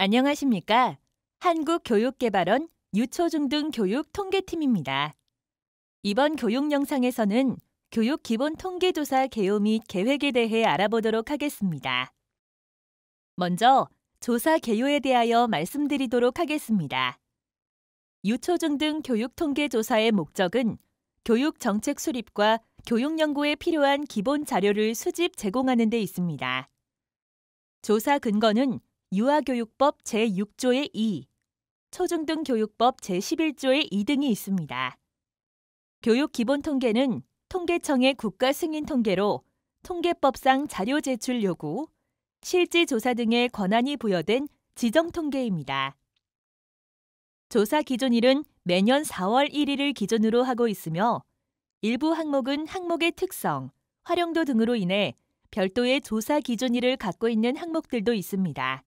안녕하십니까? 한국교육개발원 유초중등교육 통계팀입니다. 이번 교육 영상에서는 교육 기본 통계조사 개요 및 계획에 대해 알아보도록 하겠습니다. 먼저 조사 개요에 대하여 말씀드리도록 하겠습니다. 유초중등 교육 통계조사의 목적은 교육 정책 수립과 교육 연구에 필요한 기본 자료를 수집 제공하는 데 있습니다. 조사 근거는 유아교육법 제6조의 2, 초중등교육법 제11조의 2 등이 있습니다. 교육 기본 통계는 통계청의 국가 승인 통계로 통계법상 자료 제출 요구, 실지 조사 등의 권한이 부여된 지정 통계입니다. 조사 기준일은 매년 4월 1일을 기준으로 하고 있으며 일부 항목은 항목의 특성, 활용도 등으로 인해 별도의 조사 기준일을 갖고 있는 항목들도 있습니다.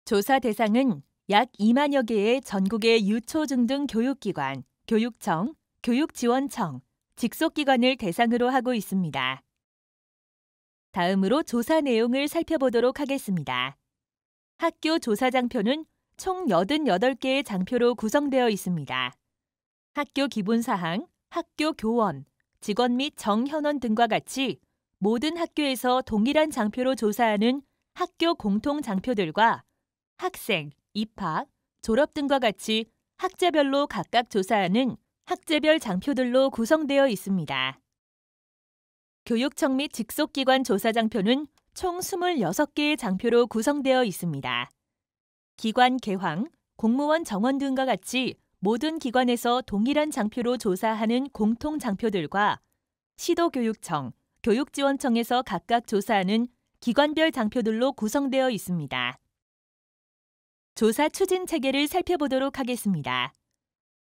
조사 대상은 약 2만여 개의 전국의 유초중등 교육기관, 교육청, 교육지원청, 직속기관을 대상으로 하고 있습니다. 다음으로 조사 내용을 살펴보도록 하겠습니다. 학교 조사 장표는 총 88개의 장표로 구성되어 있습니다. 학교 기본사항, 학교 교원, 직원 및 정현원 등과 같이 모든 학교에서 동일한 장표로 조사하는 학교 공통 장표들과 학생, 입학, 졸업 등과 같이 학제별로 각각 조사하는 학제별 장표들로 구성되어 있습니다. 교육청 및 직속기관 조사 장표는 총 26개의 장표로 구성되어 있습니다. 기관 개황, 공무원 정원 등과 같이 모든 기관에서 동일한 장표로 조사하는 공통 장표들과 시도교육청, 교육지원청에서 각각 조사하는 기관별 장표들로 구성되어 있습니다. 조사 추진 체계를 살펴보도록 하겠습니다.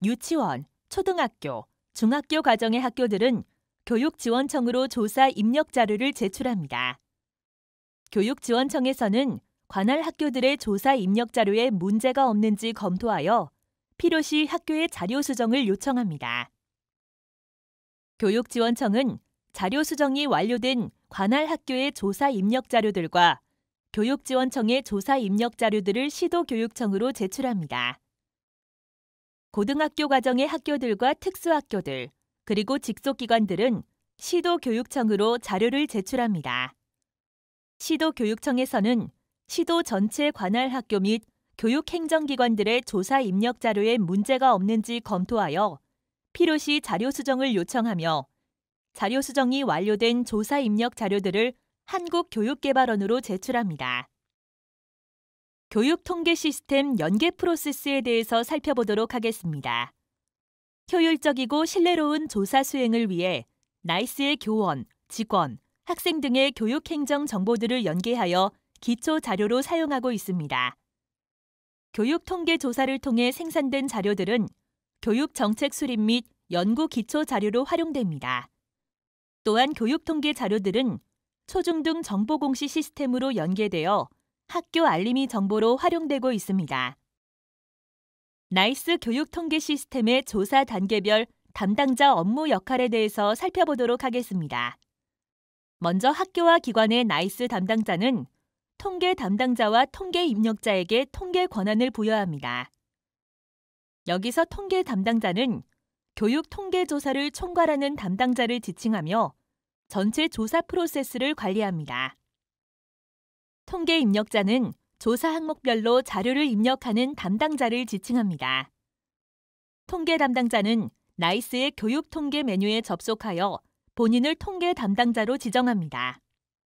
유치원, 초등학교, 중학교 과정의 학교들은 교육지원청으로 조사 입력 자료를 제출합니다. 교육지원청에서는 관할 학교들의 조사 입력 자료에 문제가 없는지 검토하여 필요시 학교의 자료 수정을 요청합니다. 교육지원청은 자료 수정이 완료된 관할 학교의 조사 입력 자료들과 교육지원청의 조사 입력 자료들을 시도교육청으로 제출합니다. 고등학교 과정의 학교들과 특수학교들, 그리고 직속기관들은 시도교육청으로 자료를 제출합니다. 시도교육청에서는 시도 전체 관할 학교 및 교육행정기관들의 조사 입력 자료에 문제가 없는지 검토하여 필요시 자료 수정을 요청하며 자료 수정이 완료된 조사 입력 자료들을 한국교육개발원으로 제출합니다. 교육 통계 시스템 연계 프로세스에 대해서 살펴보도록 하겠습니다. 효율적이고 신뢰로운 조사 수행을 위해 나이스의 교원, 직원, 학생 등의 교육행정 정보들을 연계하여 기초 자료로 사용하고 있습니다. 교육 통계 조사를 통해 생산된 자료들은 교육 정책 수립 및 연구 기초 자료로 활용됩니다. 또한 교육 통계 자료들은 초중등 정보 공시 시스템으로 연계되어 학교 알림이 정보로 활용되고 있습니다. 나이스 교육 통계 시스템의 조사 단계별 담당자 업무 역할에 대해서 살펴보도록 하겠습니다. 먼저 학교와 기관의 나이스 담당자는 통계 담당자와 통계 입력자에게 통계 권한을 부여합니다. 여기서 통계 담당자는 교육 통계 조사를 총괄하는 담당자를 지칭하며 전체 조사 프로세스를 관리합니다. 통계 입력자는 조사 항목별로 자료를 입력하는 담당자를 지칭합니다. 통계 담당자는 나이스의 교육 통계 메뉴에 접속하여 본인을 통계 담당자로 지정합니다.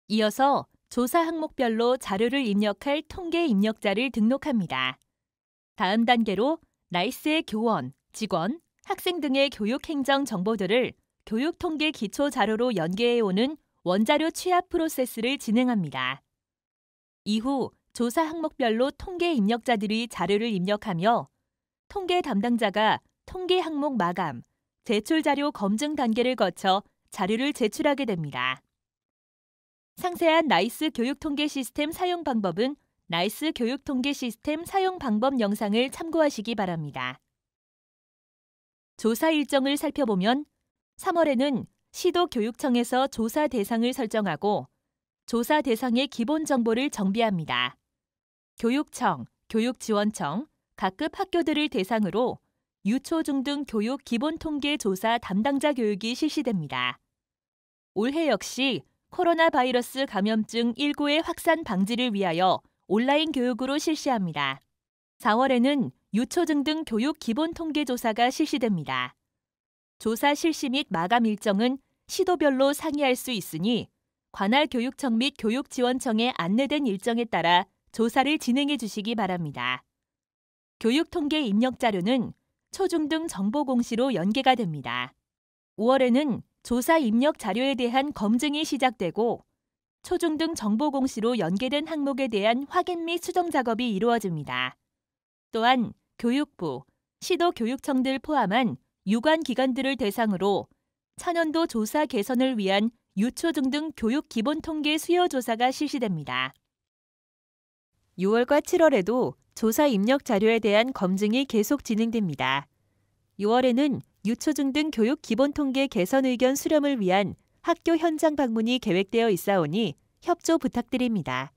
이어서 조사 항목별로 자료를 입력할 통계 입력자를 등록합니다. 다음 단계로 나이스의 교원, 직원, 학생 등의 교육행정 정보들을 교육통계 기초 자료로 연계해오는 원자료 취합 프로세스를 진행합니다. 이후 조사 항목별로 통계 입력자들이 자료를 입력하며 통계 담당자가 통계 항목 마감, 제출 자료 검증 단계를 거쳐 자료를 제출하게 됩니다. 상세한 나이스 교육통계 시스템 사용 방법은 나이스 교육통계 시스템 사용 방법 영상을 참고하시기 바랍니다. 조사 일정을 살펴보면 3월에는 시도교육청에서 조사 대상을 설정하고 조사 대상의 기본 정보를 정비합니다. 교육청, 교육지원청, 각급 학교들을 대상으로 유초, 중 등 교육 기본 통계 조사 담당자 교육이 실시됩니다. 올해 역시 코로나 바이러스 감염증 19의 확산 방지를 위하여 온라인 교육으로 실시합니다. 4월에는 유초, 중 등 교육 기본 통계 조사가 실시됩니다. 조사 실시 및 마감 일정은 시도별로 상의할 수 있으니 관할 교육청 및 교육지원청에 안내된 일정에 따라 조사를 진행해 주시기 바랍니다. 교육통계 입력 자료는 초중등 정보공시로 연계가 됩니다. 5월에는 조사 입력 자료에 대한 검증이 시작되고 초중등 정보공시로 연계된 항목에 대한 확인 및 수정 작업이 이루어집니다. 또한 교육부, 시도교육청들 포함한 유관 기관들을 대상으로 차년도 조사 개선을 위한 유초, 중 등 교육 기본 통계 수요 조사가 실시됩니다. 6월과 7월에도 조사 입력 자료에 대한 검증이 계속 진행됩니다. 6월에는 유초, 중 등 교육 기본 통계 개선 의견 수렴을 위한 학교 현장 방문이 계획되어 있사오니 협조 부탁드립니다.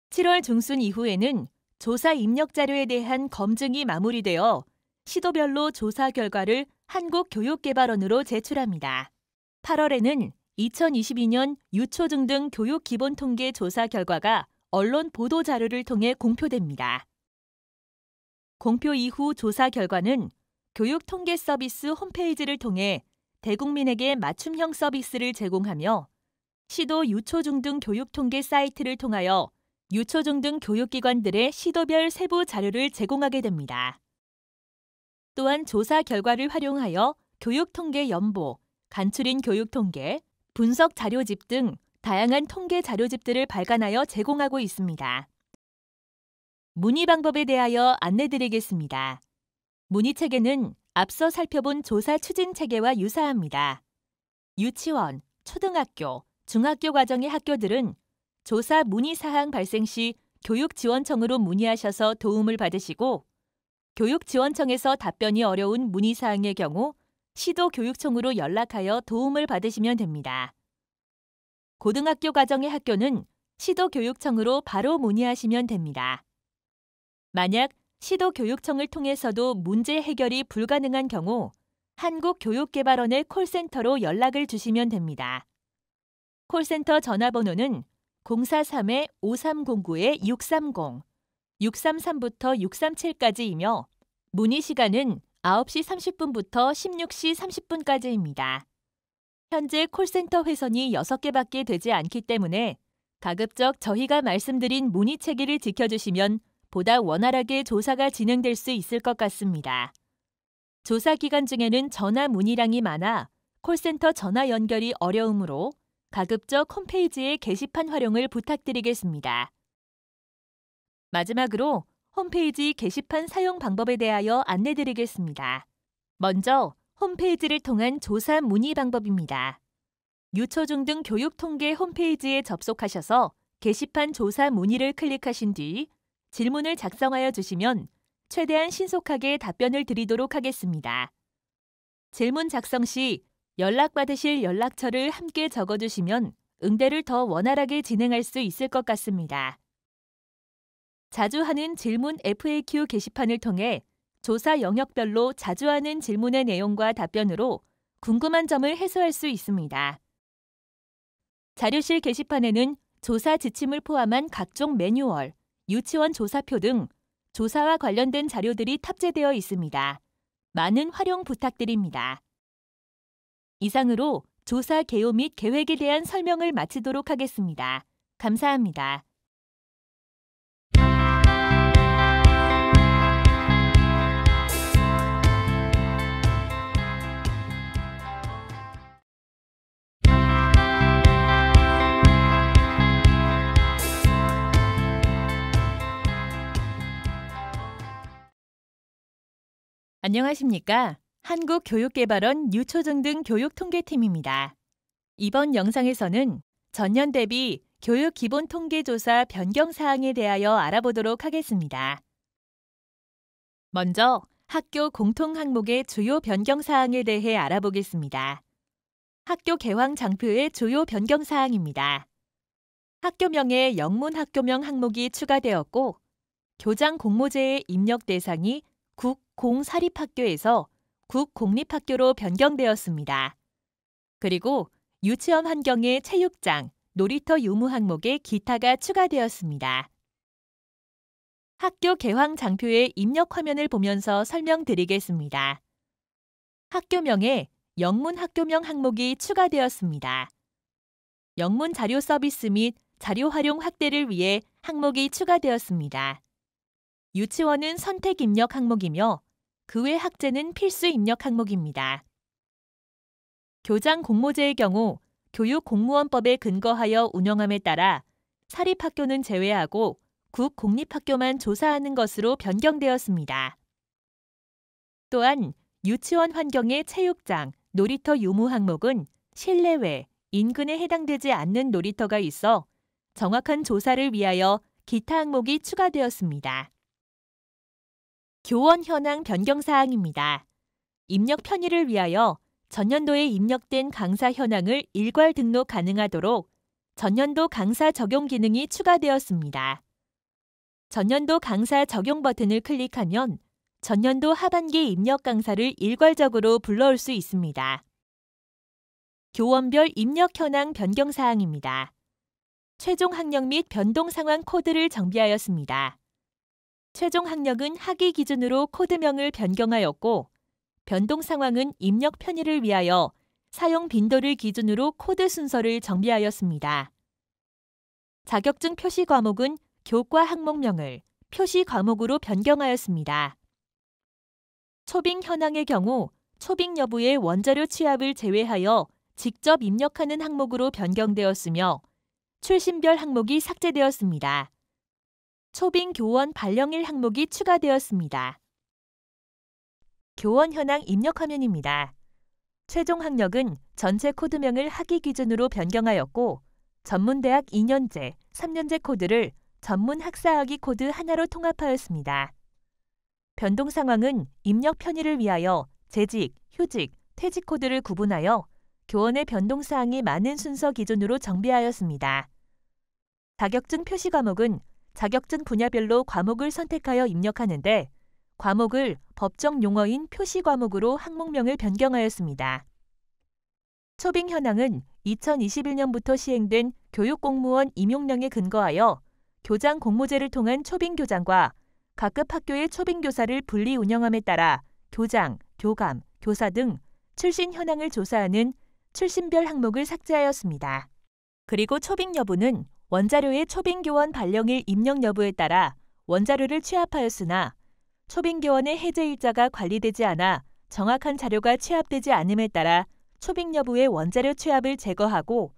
7월 중순 이후에는 조사 입력 자료에 대한 검증이 마무리되어 시도별로 조사 결과를 한국교육개발원으로 제출합니다. 8월에는 2022년 유초, 중 등 교육 기본 통계 조사 결과가 언론 보도 자료를 통해 공표됩니다. 공표 이후 조사 결과는 교육통계 서비스 홈페이지를 통해 대국민에게 맞춤형 서비스를 제공하며 시도 유초, 중 등 교육통계 사이트를 통하여 유초, 중 등 교육기관들의 시도별 세부 자료를 제공하게 됩니다. 또한 조사 결과를 활용하여 교육통계 연보, 간추린 교육통계, 분석 자료집 등 다양한 통계 자료집들을 발간하여 제공하고 있습니다. 문의 방법에 대하여 안내드리겠습니다. 문의체계는 앞서 살펴본 조사 추진 체계와 유사합니다. 유치원, 초등학교, 중학교 과정의 학교들은 조사 문의사항 발생 시 교육지원청으로 문의하셔서 도움을 받으시고 교육지원청에서 답변이 어려운 문의사항의 경우 시도교육청으로 연락하여 도움을 받으시면 됩니다. 고등학교 과정의 학교는 시도교육청으로 바로 문의하시면 됩니다. 만약 시도교육청을 통해서도 문제 해결이 불가능한 경우 한국교육개발원의 콜센터로 연락을 주시면 됩니다. 콜센터 전화번호는 043-5309-630, 633부터 637까지이며 문의 시간은 9시 30분부터 16시 30분까지입니다. 현재 콜센터 회선이 6개밖에 되지 않기 때문에 가급적 저희가 말씀드린 문의 체계를 지켜주시면 보다 원활하게 조사가 진행될 수 있을 것 같습니다. 조사 기간 중에는 전화 문의량이 많아 콜센터 전화 연결이 어려우므로 가급적 홈페이지의 게시판 활용을 부탁드리겠습니다. 마지막으로 홈페이지 게시판 사용 방법에 대하여 안내드리겠습니다. 먼저 홈페이지를 통한 조사 문의 방법입니다. 유초, 중 등 교육통계 홈페이지에 접속하셔서 게시판 조사 문의를 클릭하신 뒤 질문을 작성하여 주시면 최대한 신속하게 답변을 드리도록 하겠습니다. 질문 작성 시 연락받으실 연락처를 함께 적어주시면 응대를 더 원활하게 진행할 수 있을 것 같습니다. 자주 하는 질문 FAQ 게시판을 통해 조사 영역별로 자주 하는 질문의 내용과 답변으로 궁금한 점을 해소할 수 있습니다. 자료실 게시판에는 조사 지침을 포함한 각종 매뉴얼, 유치원 조사표 등 조사와 관련된 자료들이 탑재되어 있습니다. 많은 활용 부탁드립니다. 이상으로 조사 개요 및 계획에 대한 설명을 마치도록 하겠습니다. 감사합니다. 안녕하십니까? 한국교육개발원 유초, 중 등 교육통계팀입니다. 이번 영상에서는 전년 대비 교육기본통계조사 변경사항에 대하여 알아보도록 하겠습니다. 먼저 학교 공통항목의 주요 변경사항에 대해 알아보겠습니다. 학교 개황 장표의 주요 변경사항입니다. 학교명에 영문학교명 항목이 추가되었고 교장 공모제의 입력 대상이 국공사립학교에서 국공립학교로 변경되었습니다. 그리고 유치원 환경의 체육장, 놀이터 유무 항목에 기타가 추가되었습니다. 학교 개황 장표의 입력 화면을 보면서 설명드리겠습니다. 학교명에 영문 학교명 항목이 추가되었습니다. 영문 자료 서비스 및 자료 활용 확대를 위해 항목이 추가되었습니다. 유치원은 선택 입력 항목이며 그 외 학제는 필수 입력 항목입니다. 교장 공모제의 경우 교육공무원법에 근거하여 운영함에 따라 사립학교는 제외하고 국공립학교만 조사하는 것으로 변경되었습니다. 또한 유치원 환경의 체육장, 놀이터 유무 항목은 실내외, 인근에 해당되지 않는 놀이터가 있어 정확한 조사를 위하여 기타 항목이 추가되었습니다. 교원 현황 변경 사항입니다. 입력 편의를 위하여 전년도에 입력된 강사 현황을 일괄 등록 가능하도록 전년도 강사 적용 기능이 추가되었습니다. 전년도 강사 적용 버튼을 클릭하면 전년도 하반기 입력 강사를 일괄적으로 불러올 수 있습니다. 교원별 입력 현황 변경 사항입니다. 최종 학력 및 변동 상황 코드를 정비하였습니다. 최종 학력은 학위 기준으로 코드명을 변경하였고 변동 상황은 입력 편의를 위하여 사용 빈도를 기준으로 코드 순서를 정비하였습니다. 자격증 표시 과목은 교과 항목명을 표시 과목으로 변경하였습니다. 초빙 현황의 경우 초빙 여부의 원자료 취합을 제외하여 직접 입력하는 항목으로 변경되었으며 출신별 항목이 삭제되었습니다. 초빙 교원 발령일 항목이 추가되었습니다. 교원 현황 입력 화면입니다. 최종 학력은 전체 코드명을 학위 기준으로 변경하였고 전문대학 2년제, 3년제 코드를 전문 학사학위 코드 하나로 통합하였습니다. 변동 상황은 입력 편의를 위하여 재직, 휴직, 퇴직 코드를 구분하여 교원의 변동 사항이 많은 순서 기준으로 정비하였습니다. 자격증 표시 과목은 자격증 분야별로 과목을 선택하여 입력하는데 과목을 법정 용어인 표시 과목으로 항목명을 변경하였습니다. 초빙 현황은 2021년부터 시행된 교육공무원 임용령에 근거하여 교장 공모제를 통한 초빙 교장과 각급 학교의 초빙 교사를 분리 운영함에 따라 교장, 교감, 교사 등 출신 현황을 조사하는 출신별 항목을 삭제하였습니다. 그리고 초빙 여부는 원자료의 초빙 교원 발령일 입력 여부에 따라 원자료를 취합하였으나 초빙 교원의 해제 일자가 관리되지 않아 정확한 자료가 취합되지 않음에 따라 초빙 여부의 원자료 취합을 제거하고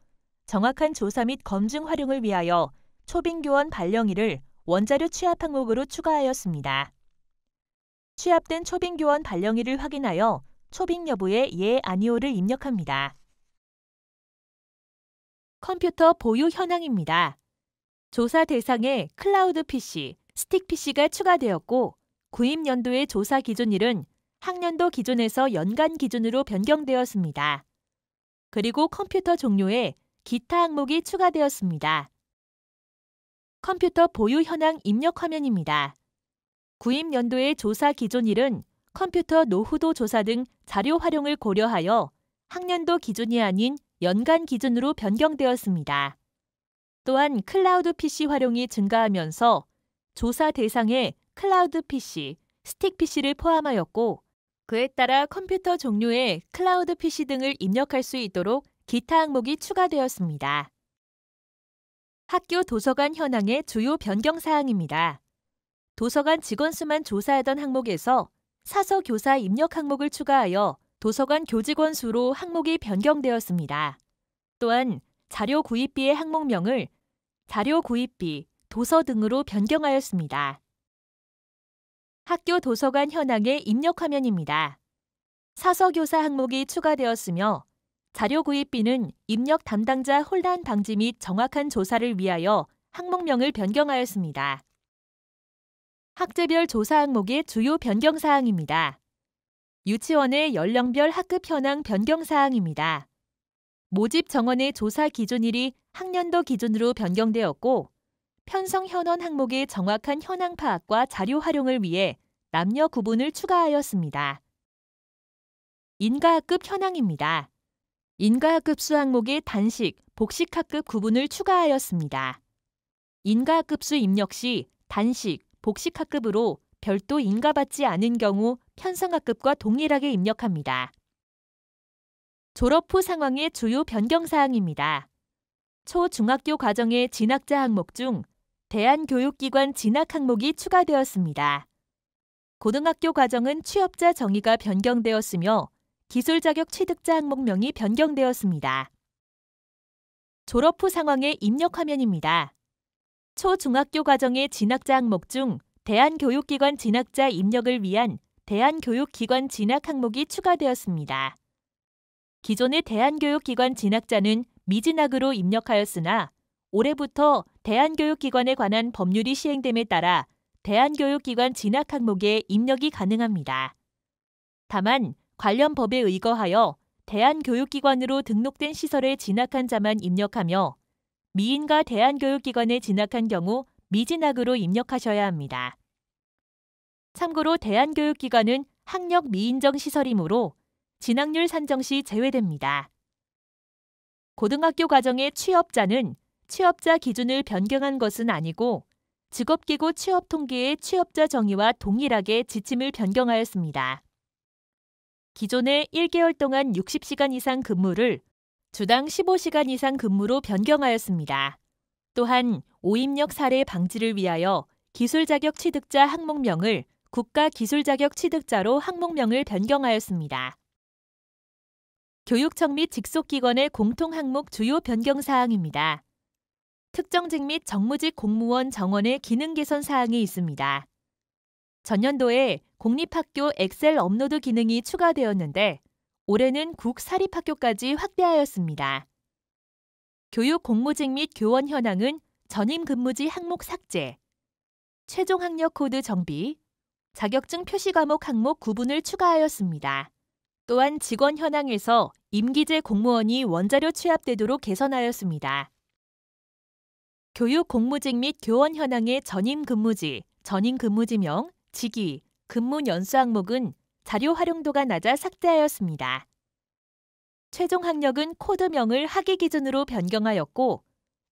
정확한 조사 및 검증 활용을 위하여 초빙 교원 발령일을 원자료 취합 항목으로 추가하였습니다. 취합된 초빙 교원 발령일을 확인하여 초빙 여부에 예, 아니오를 입력합니다. 컴퓨터 보유 현황입니다. 조사 대상에 클라우드 PC, 스틱 PC가 추가되었고 구입 연도의 조사 기준일은 학년도 기준에서 연간 기준으로 변경되었습니다. 그리고 컴퓨터 종류에 기타 항목이 추가되었습니다. 컴퓨터 보유 현황 입력 화면입니다. 구입 연도의 조사 기준일은 컴퓨터 노후도 조사 등 자료 활용을 고려하여 학년도 기준이 아닌 연간 기준으로 변경되었습니다. 또한 클라우드 PC 활용이 증가하면서 조사 대상에 클라우드 PC, 스틱 PC를 포함하였고 그에 따라 컴퓨터 종류의 클라우드 PC 등을 입력할 수 있도록 기타 항목이 추가되었습니다. 학교 도서관 현황의 주요 변경 사항입니다. 도서관 직원 수만 조사하던 항목에서 사서 교사 입력 항목을 추가하여 도서관 교직원 수로 항목이 변경되었습니다. 또한 자료 구입비의 항목명을 자료 구입비, 도서 등으로 변경하였습니다. 학교 도서관 현황의 입력 화면입니다. 사서 교사 항목이 추가되었으며 자료 구입비는 입력 담당자 혼란 방지 및 정확한 조사를 위하여 항목명을 변경하였습니다. 학제별 조사 항목의 주요 변경 사항입니다. 유치원의 연령별 학급 현황 변경 사항입니다. 모집 정원의 조사 기준일이 학년도 기준으로 변경되었고 편성 현원 항목의 정확한 현황 파악과 자료 활용을 위해 남녀 구분을 추가하였습니다. 인가학급 현황입니다. 인가학급수 항목의 단식, 복식학급 구분을 추가하였습니다. 인가학급수 입력 시 단식, 복식학급으로 별도 인가받지 않은 경우 편성학급과 동일하게 입력합니다. 졸업 후 상황의 주요 변경사항입니다. 초중학교 과정의 진학자 항목 중 대한교육기관 진학 항목이 추가되었습니다. 고등학교 과정은 취업자 정의가 변경되었으며 기술자격 취득자 항목명이 변경되었습니다. 졸업 후 상황의 입력 화면입니다. 초중학교 과정의 진학자 항목 중 대한교육기관 진학자 입력을 위한 대한교육기관 진학 항목이 추가되었습니다. 기존의 대한교육기관 진학자는 미진학으로 입력하였으나 올해부터 대한교육기관에 관한 법률이 시행됨에 따라 대한교육기관 진학 항목에 입력이 가능합니다. 다만 관련 법에 의거하여 대한교육기관으로 등록된 시설에 진학한 자만 입력하며 미인과 대한교육기관에 진학한 경우 미진학으로 입력하셔야 합니다. 참고로 대한교육기관은 학력 미인정 시설이므로 진학률 산정 시 제외됩니다. 고등학교 과정의 취업자는 취업자 기준을 변경한 것은 아니고 직업기구 취업통계의 취업자 정의와 동일하게 지침을 변경하였습니다. 기존의 1개월 동안 60시간 이상 근무를 주당 15시간 이상 근무로 변경하였습니다. 또한 오입력 사례 방지를 위하여 기술자격 취득자 항목명을 국가기술자격 취득자로 항목명을 변경하였습니다. 교육청 및 직속기관의 공통항목 주요 변경사항입니다. 특정직 및 정무직 공무원 정원의 기능 개선 사항이 있습니다. 전년도에 공립학교 엑셀 업로드 기능이 추가되었는데 올해는 국사립학교까지 확대하였습니다. 교육 공무직 및 교원 현황은 전임 근무지 항목 삭제, 최종 학력 코드 정비, 자격증 표시 과목 항목 구분을 추가하였습니다. 또한 직원 현황에서 임기제 공무원이 원자료 취합되도록 개선하였습니다. 교육 공무직 및 교원 현황의 전임 근무지, 전임 근무지명, 직위, 근무 연수 항목은 자료 활용도가 낮아 삭제하였습니다. 최종 학력은 코드명을 학위 기준으로 변경하였고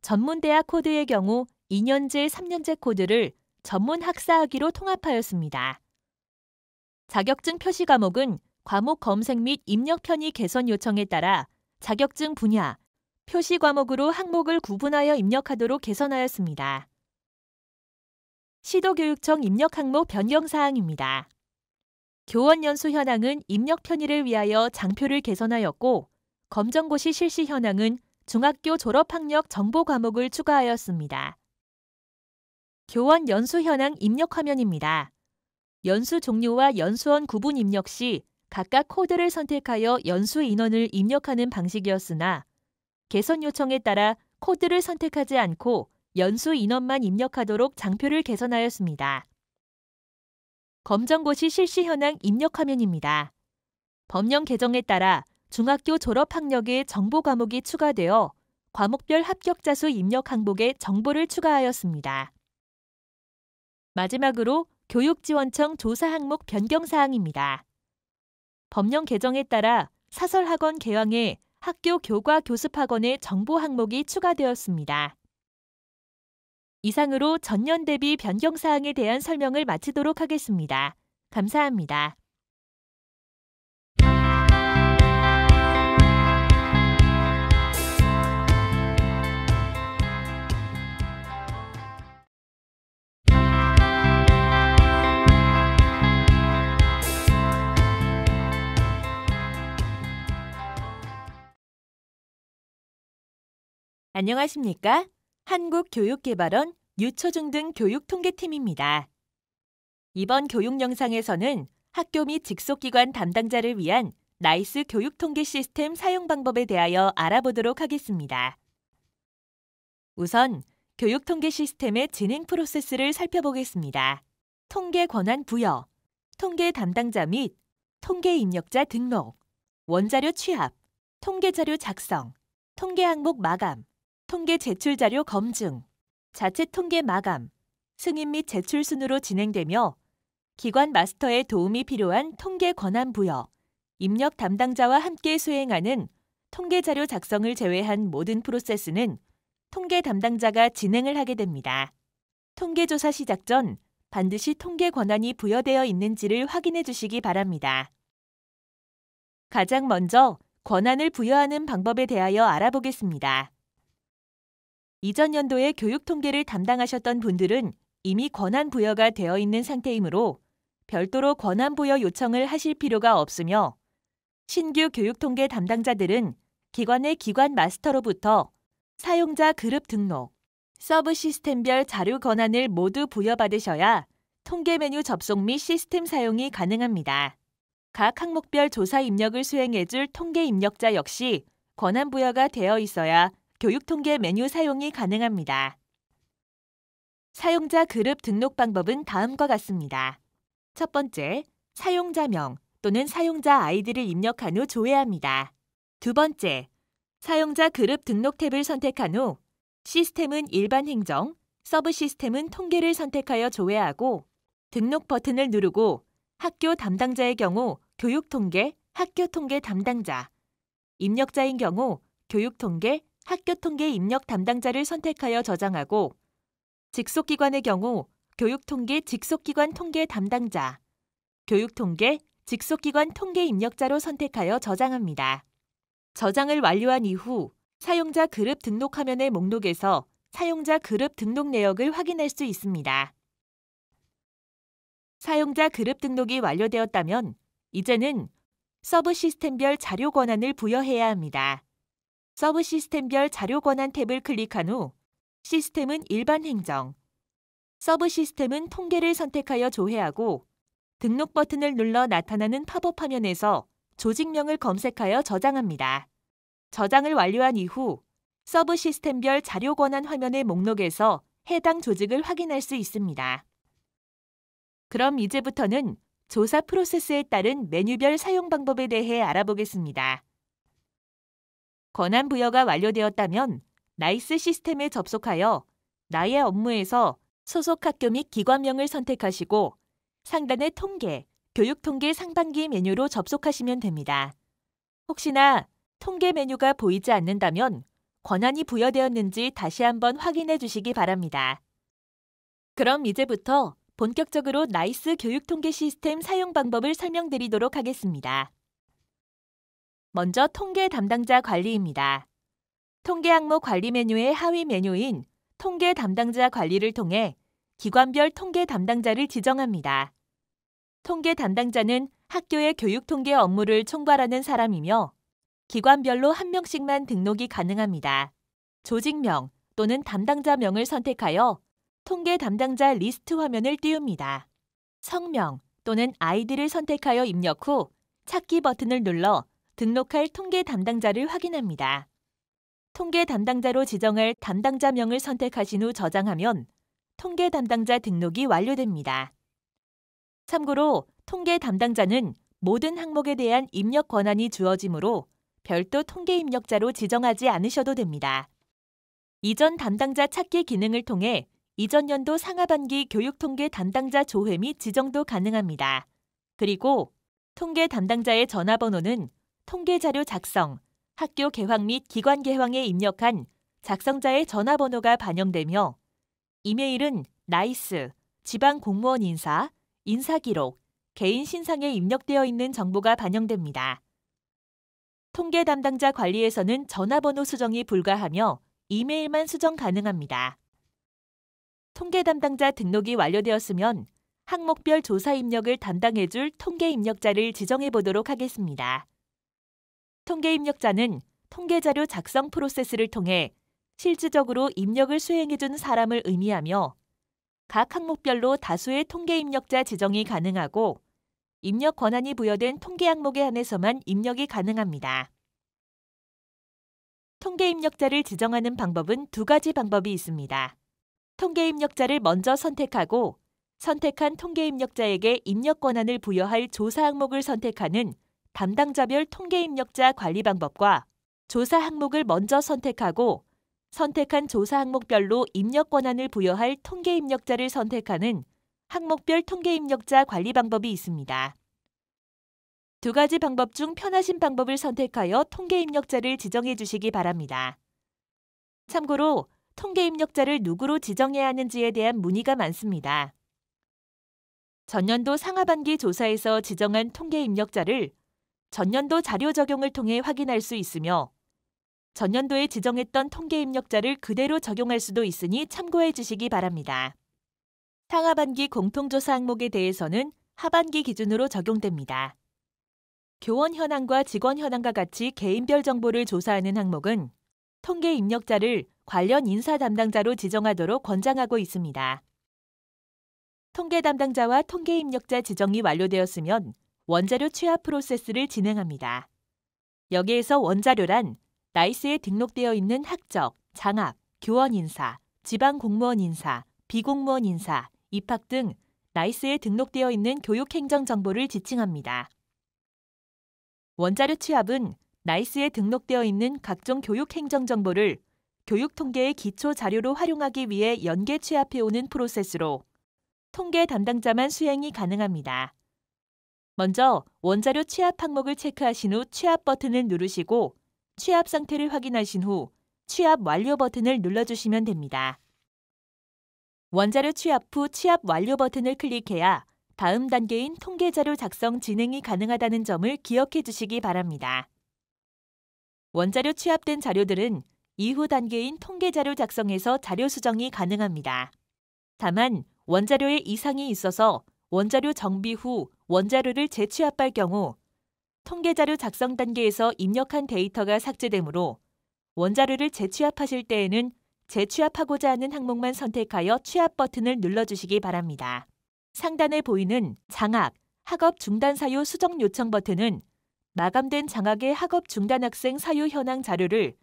전문대학 코드의 경우 2년제, 3년제 코드를 전문 학사학위로 통합하였습니다. 자격증 표시 과목은 과목 검색 및 입력 편의 개선 요청에 따라 자격증 분야, 표시 과목으로 항목을 구분하여 입력하도록 개선하였습니다. 시도교육청 입력 항목 변경 사항입니다. 교원 연수 현황은 입력 편의를 위하여 장표를 개선하였고 검정고시 실시 현황은 중학교 졸업 학력 정보 과목을 추가하였습니다. 교원 연수 현황 입력 화면입니다. 연수 종료와 연수원 구분 입력 시 각각 코드를 선택하여 연수 인원을 입력하는 방식이었으나 개선 요청에 따라 코드를 선택하지 않고 연수 인원만 입력하도록 장표를 개선하였습니다. 검정고시 실시 현황 입력 화면입니다. 법령 개정에 따라 중학교 졸업 학력에 정보 과목이 추가되어 과목별 합격자 수 입력 항목에 정보를 추가하였습니다. 마지막으로 교육지원청 조사 항목 변경 사항입니다. 법령 개정에 따라 사설학원 개강에 학교 교과 교습학원의 정보 항목이 추가되었습니다. 이상으로 전년 대비 변경 사항에 대한 설명을 마치도록 하겠습니다. 감사합니다. 안녕하십니까? 한국교육개발원 유초중등 교육통계팀입니다. 이번 교육 영상에서는 학교 및 직속기관 담당자를 위한 나이스 교육통계 시스템 사용 방법에 대하여 알아보도록 하겠습니다. 우선 교육통계 시스템의 진행 프로세스를 살펴보겠습니다. 통계 권한 부여, 통계 담당자 및 통계 입력자 등록, 원자료 취합, 통계자료 작성, 통계 항목 마감, 통계 제출 자료 검증, 자체 통계 마감, 승인 및 제출 순으로 진행되며 기관 마스터의 도움이 필요한 통계 권한 부여, 입력 담당자와 함께 수행하는 통계 자료 작성을 제외한 모든 프로세스는 통계 담당자가 진행을 하게 됩니다. 통계조사 시작 전 반드시 통계 권한이 부여되어 있는지를 확인해 주시기 바랍니다. 가장 먼저 권한을 부여하는 방법에 대하여 알아보겠습니다. 이전 연도에 교육 통계를 담당하셨던 분들은 이미 권한 부여가 되어 있는 상태이므로 별도로 권한 부여 요청을 하실 필요가 없으며 신규 교육 통계 담당자들은 기관의 기관 마스터로부터 사용자 그룹 등록, 서브 시스템별 자료 권한을 모두 부여받으셔야 통계 메뉴 접속 및 시스템 사용이 가능합니다. 각 항목별 조사 입력을 수행해줄 통계 입력자 역시 권한 부여가 되어 있어야 교육 통계 메뉴 사용이 가능합니다. 사용자 그룹 등록 방법은 다음과 같습니다. 첫 번째, 사용자명 또는 사용자 아이디를 입력한 후 조회합니다. 두 번째, 사용자 그룹 등록 탭을 선택한 후 시스템은 일반 행정, 서브 시스템은 통계를 선택하여 조회하고 등록 버튼을 누르고 학교 담당자의 경우 교육통계, 학교통계 담당자, 입력자인 경우 교육통계, 학교통계 입력 담당자를 선택하여 저장하고 직속기관의 경우 교육통계 직속기관 통계 담당자, 교육통계 직속기관 통계 입력자로 선택하여 저장합니다. 저장을 완료한 이후 사용자 그룹 등록 화면의 목록에서 사용자 그룹 등록 내역을 확인할 수 있습니다. 사용자 그룹 등록이 완료되었다면 이제는 서브 시스템별 자료 권한을 부여해야 합니다. 서브 시스템별 자료 권한 탭을 클릭한 후 시스템은 일반 행정, 서브 시스템은 통계를 선택하여 조회하고 등록 버튼을 눌러 나타나는 팝업 화면에서 조직명을 검색하여 저장합니다. 저장을 완료한 이후 서브 시스템별 자료 권한 화면의 목록에서 해당 조직을 확인할 수 있습니다. 그럼 이제부터는 조사 프로세스에 따른 메뉴별 사용 방법에 대해 알아보겠습니다. 권한 부여가 완료되었다면 나이스 시스템에 접속하여 나의 업무에서 소속 학교 및 기관명을 선택하시고 상단의 통계, 교육통계 상반기 메뉴로 접속하시면 됩니다. 혹시나 통계 메뉴가 보이지 않는다면 권한이 부여되었는지 다시 한번 확인해 주시기 바랍니다. 그럼 이제부터 본격적으로 나이스 교육통계 시스템 사용 방법을 설명드리도록 하겠습니다. 먼저 통계 담당자 관리입니다. 통계 항목 관리 메뉴의 하위 메뉴인 통계 담당자 관리를 통해 기관별 통계 담당자를 지정합니다. 통계 담당자는 학교의 교육 통계 업무를 총괄하는 사람이며 기관별로 한 명씩만 등록이 가능합니다. 조직명 또는 담당자명을 선택하여 통계 담당자 리스트 화면을 띄웁니다. 성명 또는 아이디를 선택하여 입력 후 찾기 버튼을 눌러 등록할 통계 담당자를 확인합니다. 통계 담당자로 지정할 담당자명을 선택하신 후 저장하면 통계 담당자 등록이 완료됩니다. 참고로 통계 담당자는 모든 항목에 대한 입력 권한이 주어지므로 별도 통계 입력자로 지정하지 않으셔도 됩니다. 이전 담당자 찾기 기능을 통해 이전 연도 상하반기 교육통계 담당자 조회 및 지정도 가능합니다. 그리고 통계 담당자의 전화번호는 통계자료 작성, 학교 개황 및 기관 개황에 입력한 작성자의 전화번호가 반영되며 이메일은 나이스, 지방공무원 인사, 인사기록, 개인 신상에 입력되어 있는 정보가 반영됩니다. 통계 담당자 관리에서는 전화번호 수정이 불가하며 이메일만 수정 가능합니다. 통계 담당자 등록이 완료되었으면 항목별 조사 입력을 담당해줄 통계 입력자를 지정해 보도록 하겠습니다. 통계 입력자는 통계자료 작성 프로세스를 통해 실질적으로 입력을 수행해준 사람을 의미하며 각 항목별로 다수의 통계 입력자 지정이 가능하고 입력 권한이 부여된 통계 항목에 한해서만 입력이 가능합니다. 통계 입력자를 지정하는 방법은 두 가지 방법이 있습니다. 통계 입력자를 먼저 선택하고 선택한 통계 입력자에게 입력 권한을 부여할 조사 항목을 선택하는 담당자별 통계 입력자 관리 방법과 조사 항목을 먼저 선택하고 선택한 조사 항목별로 입력 권한을 부여할 통계 입력자를 선택하는 항목별 통계 입력자 관리 방법이 있습니다. 두 가지 방법 중 편하신 방법을 선택하여 통계 입력자를 지정해 주시기 바랍니다. 참고로 통계 입력자를 누구로 지정해야 하는지에 대한 문의가 많습니다. 전년도 상하반기 조사에서 지정한 통계 입력자를 전년도 자료 적용을 통해 확인할 수 있으며 전년도에 지정했던 통계 입력자를 그대로 적용할 수도 있으니 참고해 주시기 바랍니다. 상하반기 공통조사 항목에 대해서는 하반기 기준으로 적용됩니다. 교원 현황과 직원 현황과 같이 개인별 정보를 조사하는 항목은 통계 입력자를 관련 인사 담당자로 지정하도록 권장하고 있습니다. 통계 담당자와 통계 입력자 지정이 완료되었으면 원자료 취합 프로세스를 진행합니다. 여기에서 원자료란 나이스에 등록되어 있는 학적, 장학, 교원 인사, 지방 공무원 인사, 비공무원 인사, 입학 등 나이스에 등록되어 있는 교육행정 정보를 지칭합니다. 원자료 취합은 나이스에 등록되어 있는 각종 교육행정 정보를 교육통계의 기초 자료로 활용하기 위해 연계 취합해오는 프로세스로 통계 담당자만 수행이 가능합니다. 먼저 원자료 취합 항목을 체크하신 후 취합 버튼을 누르시고 취합 상태를 확인하신 후 취합 완료 버튼을 눌러주시면 됩니다. 원자료 취합 후 취합 완료 버튼을 클릭해야 다음 단계인 통계자료 작성 진행이 가능하다는 점을 기억해 주시기 바랍니다. 원자료 취합된 자료들은 이후 단계인 통계자료 작성에서 자료 수정이 가능합니다. 다만 원자료에 이상이 있어서 원자료 정비 후 원자료를 재취합할 경우 통계자료 작성 단계에서 입력한 데이터가 삭제되므로 원자료를 재취합하실 때에는 재취합하고자 하는 항목만 선택하여 취합 버튼을 눌러주시기 바랍니다. 상단에 보이는 장학, 학업 중단 사유 수정 요청 버튼은 마감된 장학의 학업 중단 학생 사유 현황 자료를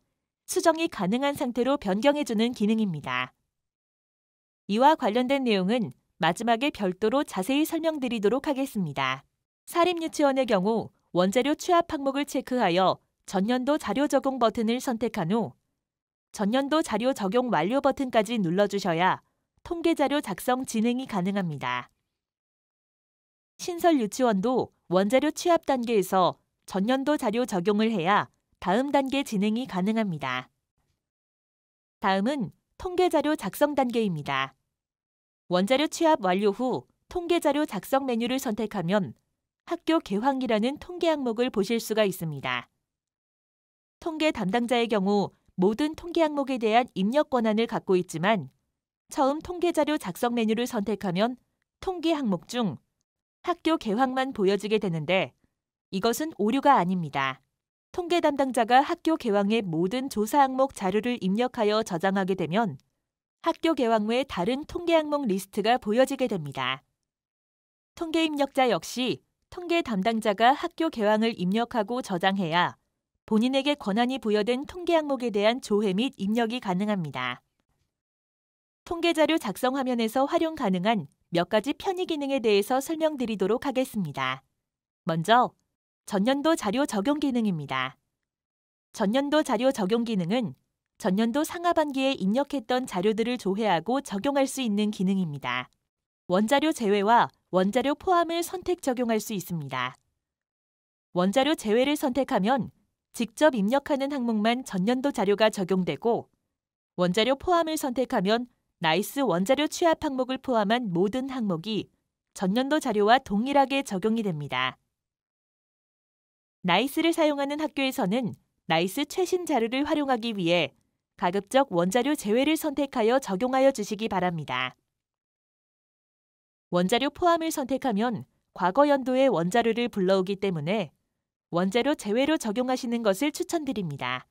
수정이 가능한 상태로 변경해주는 기능입니다. 이와 관련된 내용은 마지막에 별도로 자세히 설명드리도록 하겠습니다. 사립유치원의 경우 원자료 취합 항목을 체크하여 전년도 자료 적용 버튼을 선택한 후 전년도 자료 적용 완료 버튼까지 눌러주셔야 통계자료 작성 진행이 가능합니다. 신설 유치원도 원자료 취합 단계에서 전년도 자료 적용을 해야 다음 단계 진행이 가능합니다. 다음은 통계자료 작성 단계입니다. 원자료 취합 완료 후 통계자료 작성 메뉴를 선택하면 학교 개황이라는 통계 항목을 보실 수가 있습니다. 통계 담당자의 경우 모든 통계 항목에 대한 입력 권한을 갖고 있지만 처음 통계자료 작성 메뉴를 선택하면 통계 항목 중 학교 개황만 보여지게 되는데 이것은 오류가 아닙니다. 통계 담당자가 학교 개황의 모든 조사 항목 자료를 입력하여 저장하게 되면 학교 개황 외 다른 통계 항목 리스트가 보여지게 됩니다. 통계 입력자 역시 통계 담당자가 학교 개황을 입력하고 저장해야 본인에게 권한이 부여된 통계 항목에 대한 조회 및 입력이 가능합니다. 통계자료 작성 화면에서 활용 가능한 몇 가지 편의 기능에 대해서 설명드리도록 하겠습니다. 먼저 전년도 자료 적용 기능입니다. 전년도 자료 적용 기능은 전년도 상하반기에 입력했던 자료들을 조회하고 적용할 수 있는 기능입니다. 원자료 제외와 원자료 포함을 선택 적용할 수 있습니다. 원자료 제외를 선택하면 직접 입력하는 항목만 전년도 자료가 적용되고 원자료 포함을 선택하면 나이스 원자료 취합 항목을 포함한 모든 항목이 전년도 자료와 동일하게 적용이 됩니다. 나이스를 사용하는 학교에서는 나이스 최신 자료를 활용하기 위해 가급적 원자료 제외를 선택하여 적용하여 주시기 바랍니다. 원자료 포함을 선택하면 과거 연도의 원자료를 불러오기 때문에 원자료 제외로 적용하시는 것을 추천드립니다.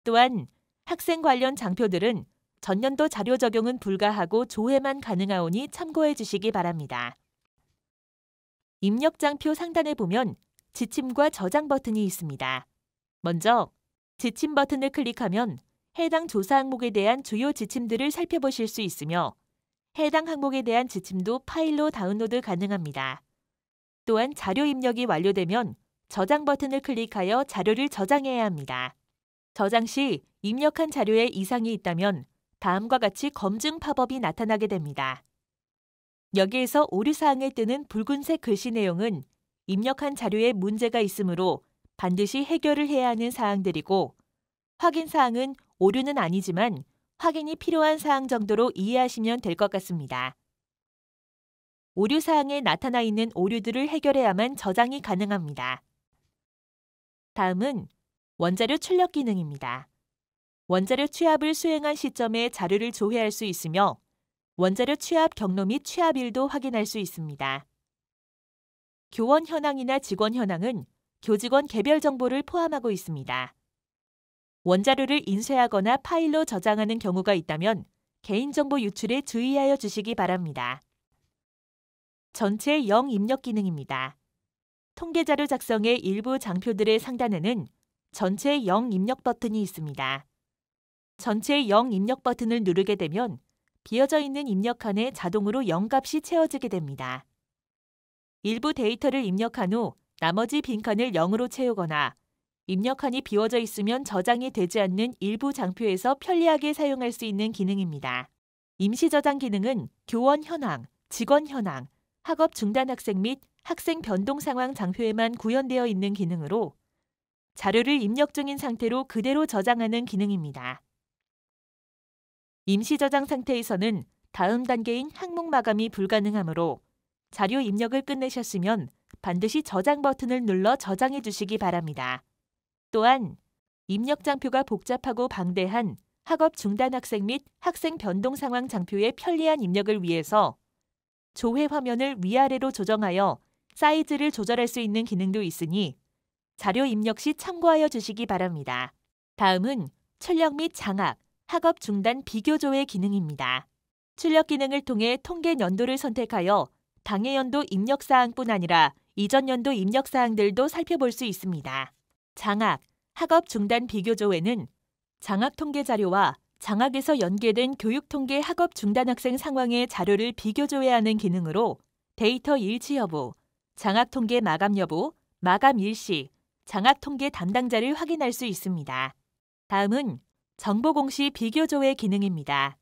또한 학생 관련 장표들은 전년도 자료 적용은 불가하고 조회만 가능하오니 참고해 주시기 바랍니다. 입력장표 상단에 보면 지침과 저장 버튼이 있습니다. 먼저 지침 버튼을 클릭하면 해당 조사 항목에 대한 주요 지침들을 살펴보실 수 있으며 해당 항목에 대한 지침도 파일로 다운로드 가능합니다. 또한 자료 입력이 완료되면 저장 버튼을 클릭하여 자료를 저장해야 합니다. 저장 시 입력한 자료에 이상이 있다면 다음과 같이 검증 팝업이 나타나게 됩니다. 여기에서 오류사항에 뜨는 붉은색 글씨 내용은 입력한 자료에 문제가 있으므로 반드시 해결을 해야 하는 사항들이고, 확인사항은 오류는 아니지만 확인이 필요한 사항 정도로 이해하시면 될 것 같습니다. 오류사항에 나타나 있는 오류들을 해결해야만 저장이 가능합니다. 다음은 원자료 출력 기능입니다. 원자료 취합을 수행한 시점에 자료를 조회할 수 있으며 원자료 취합 경로 및 취합일도 확인할 수 있습니다. 교원 현황이나 직원 현황은 교직원 개별 정보를 포함하고 있습니다. 원자료를 인쇄하거나 파일로 저장하는 경우가 있다면 개인정보 유출에 주의하여 주시기 바랍니다. 전체 영 입력 기능입니다. 통계자료 작성의 일부 장표들의 상단에는 전체 영 입력 버튼이 있습니다. 전체 영 입력 버튼을 누르게 되면 비어져 있는 입력칸에 자동으로 0값이 채워지게 됩니다. 일부 데이터를 입력한 후 나머지 빈칸을 0으로 채우거나 입력칸이 비워져 있으면 저장이 되지 않는 일부 장표에서 편리하게 사용할 수 있는 기능입니다. 임시 저장 기능은 교원 현황, 직원 현황, 학업 중단 학생 및 학생 변동 상황 장표에만 구현되어 있는 기능으로 자료를 입력 중인 상태로 그대로 저장하는 기능입니다. 임시 저장 상태에서는 다음 단계인 항목 마감이 불가능하므로 자료 입력을 끝내셨으면 반드시 저장 버튼을 눌러 저장해 주시기 바랍니다. 또한 입력 장표가 복잡하고 방대한 학업 중단 학생 및 학생 변동 상황 장표의 편리한 입력을 위해서 조회 화면을 위아래로 조정하여 사이즈를 조절할 수 있는 기능도 있으니 자료 입력 시 참고하여 주시기 바랍니다. 다음은 출력 및 장악, 학업 중단 비교 조회 기능입니다. 출력 기능을 통해 통계 연도를 선택하여 당해 연도 입력 사항뿐 아니라 이전 연도 입력 사항들도 살펴볼 수 있습니다. 장악, 학업 중단 비교 조회는 장학 통계 자료와 장학에서 연계된 교육 통계 학업 중단 학생 상황의 자료를 비교 조회하는 기능으로 데이터 일치 여부, 장학 통계 마감 여부, 마감 일시, 장학 통계 담당자를 확인할 수 있습니다. 다음은 정보 공시 비교 조회 기능입니다.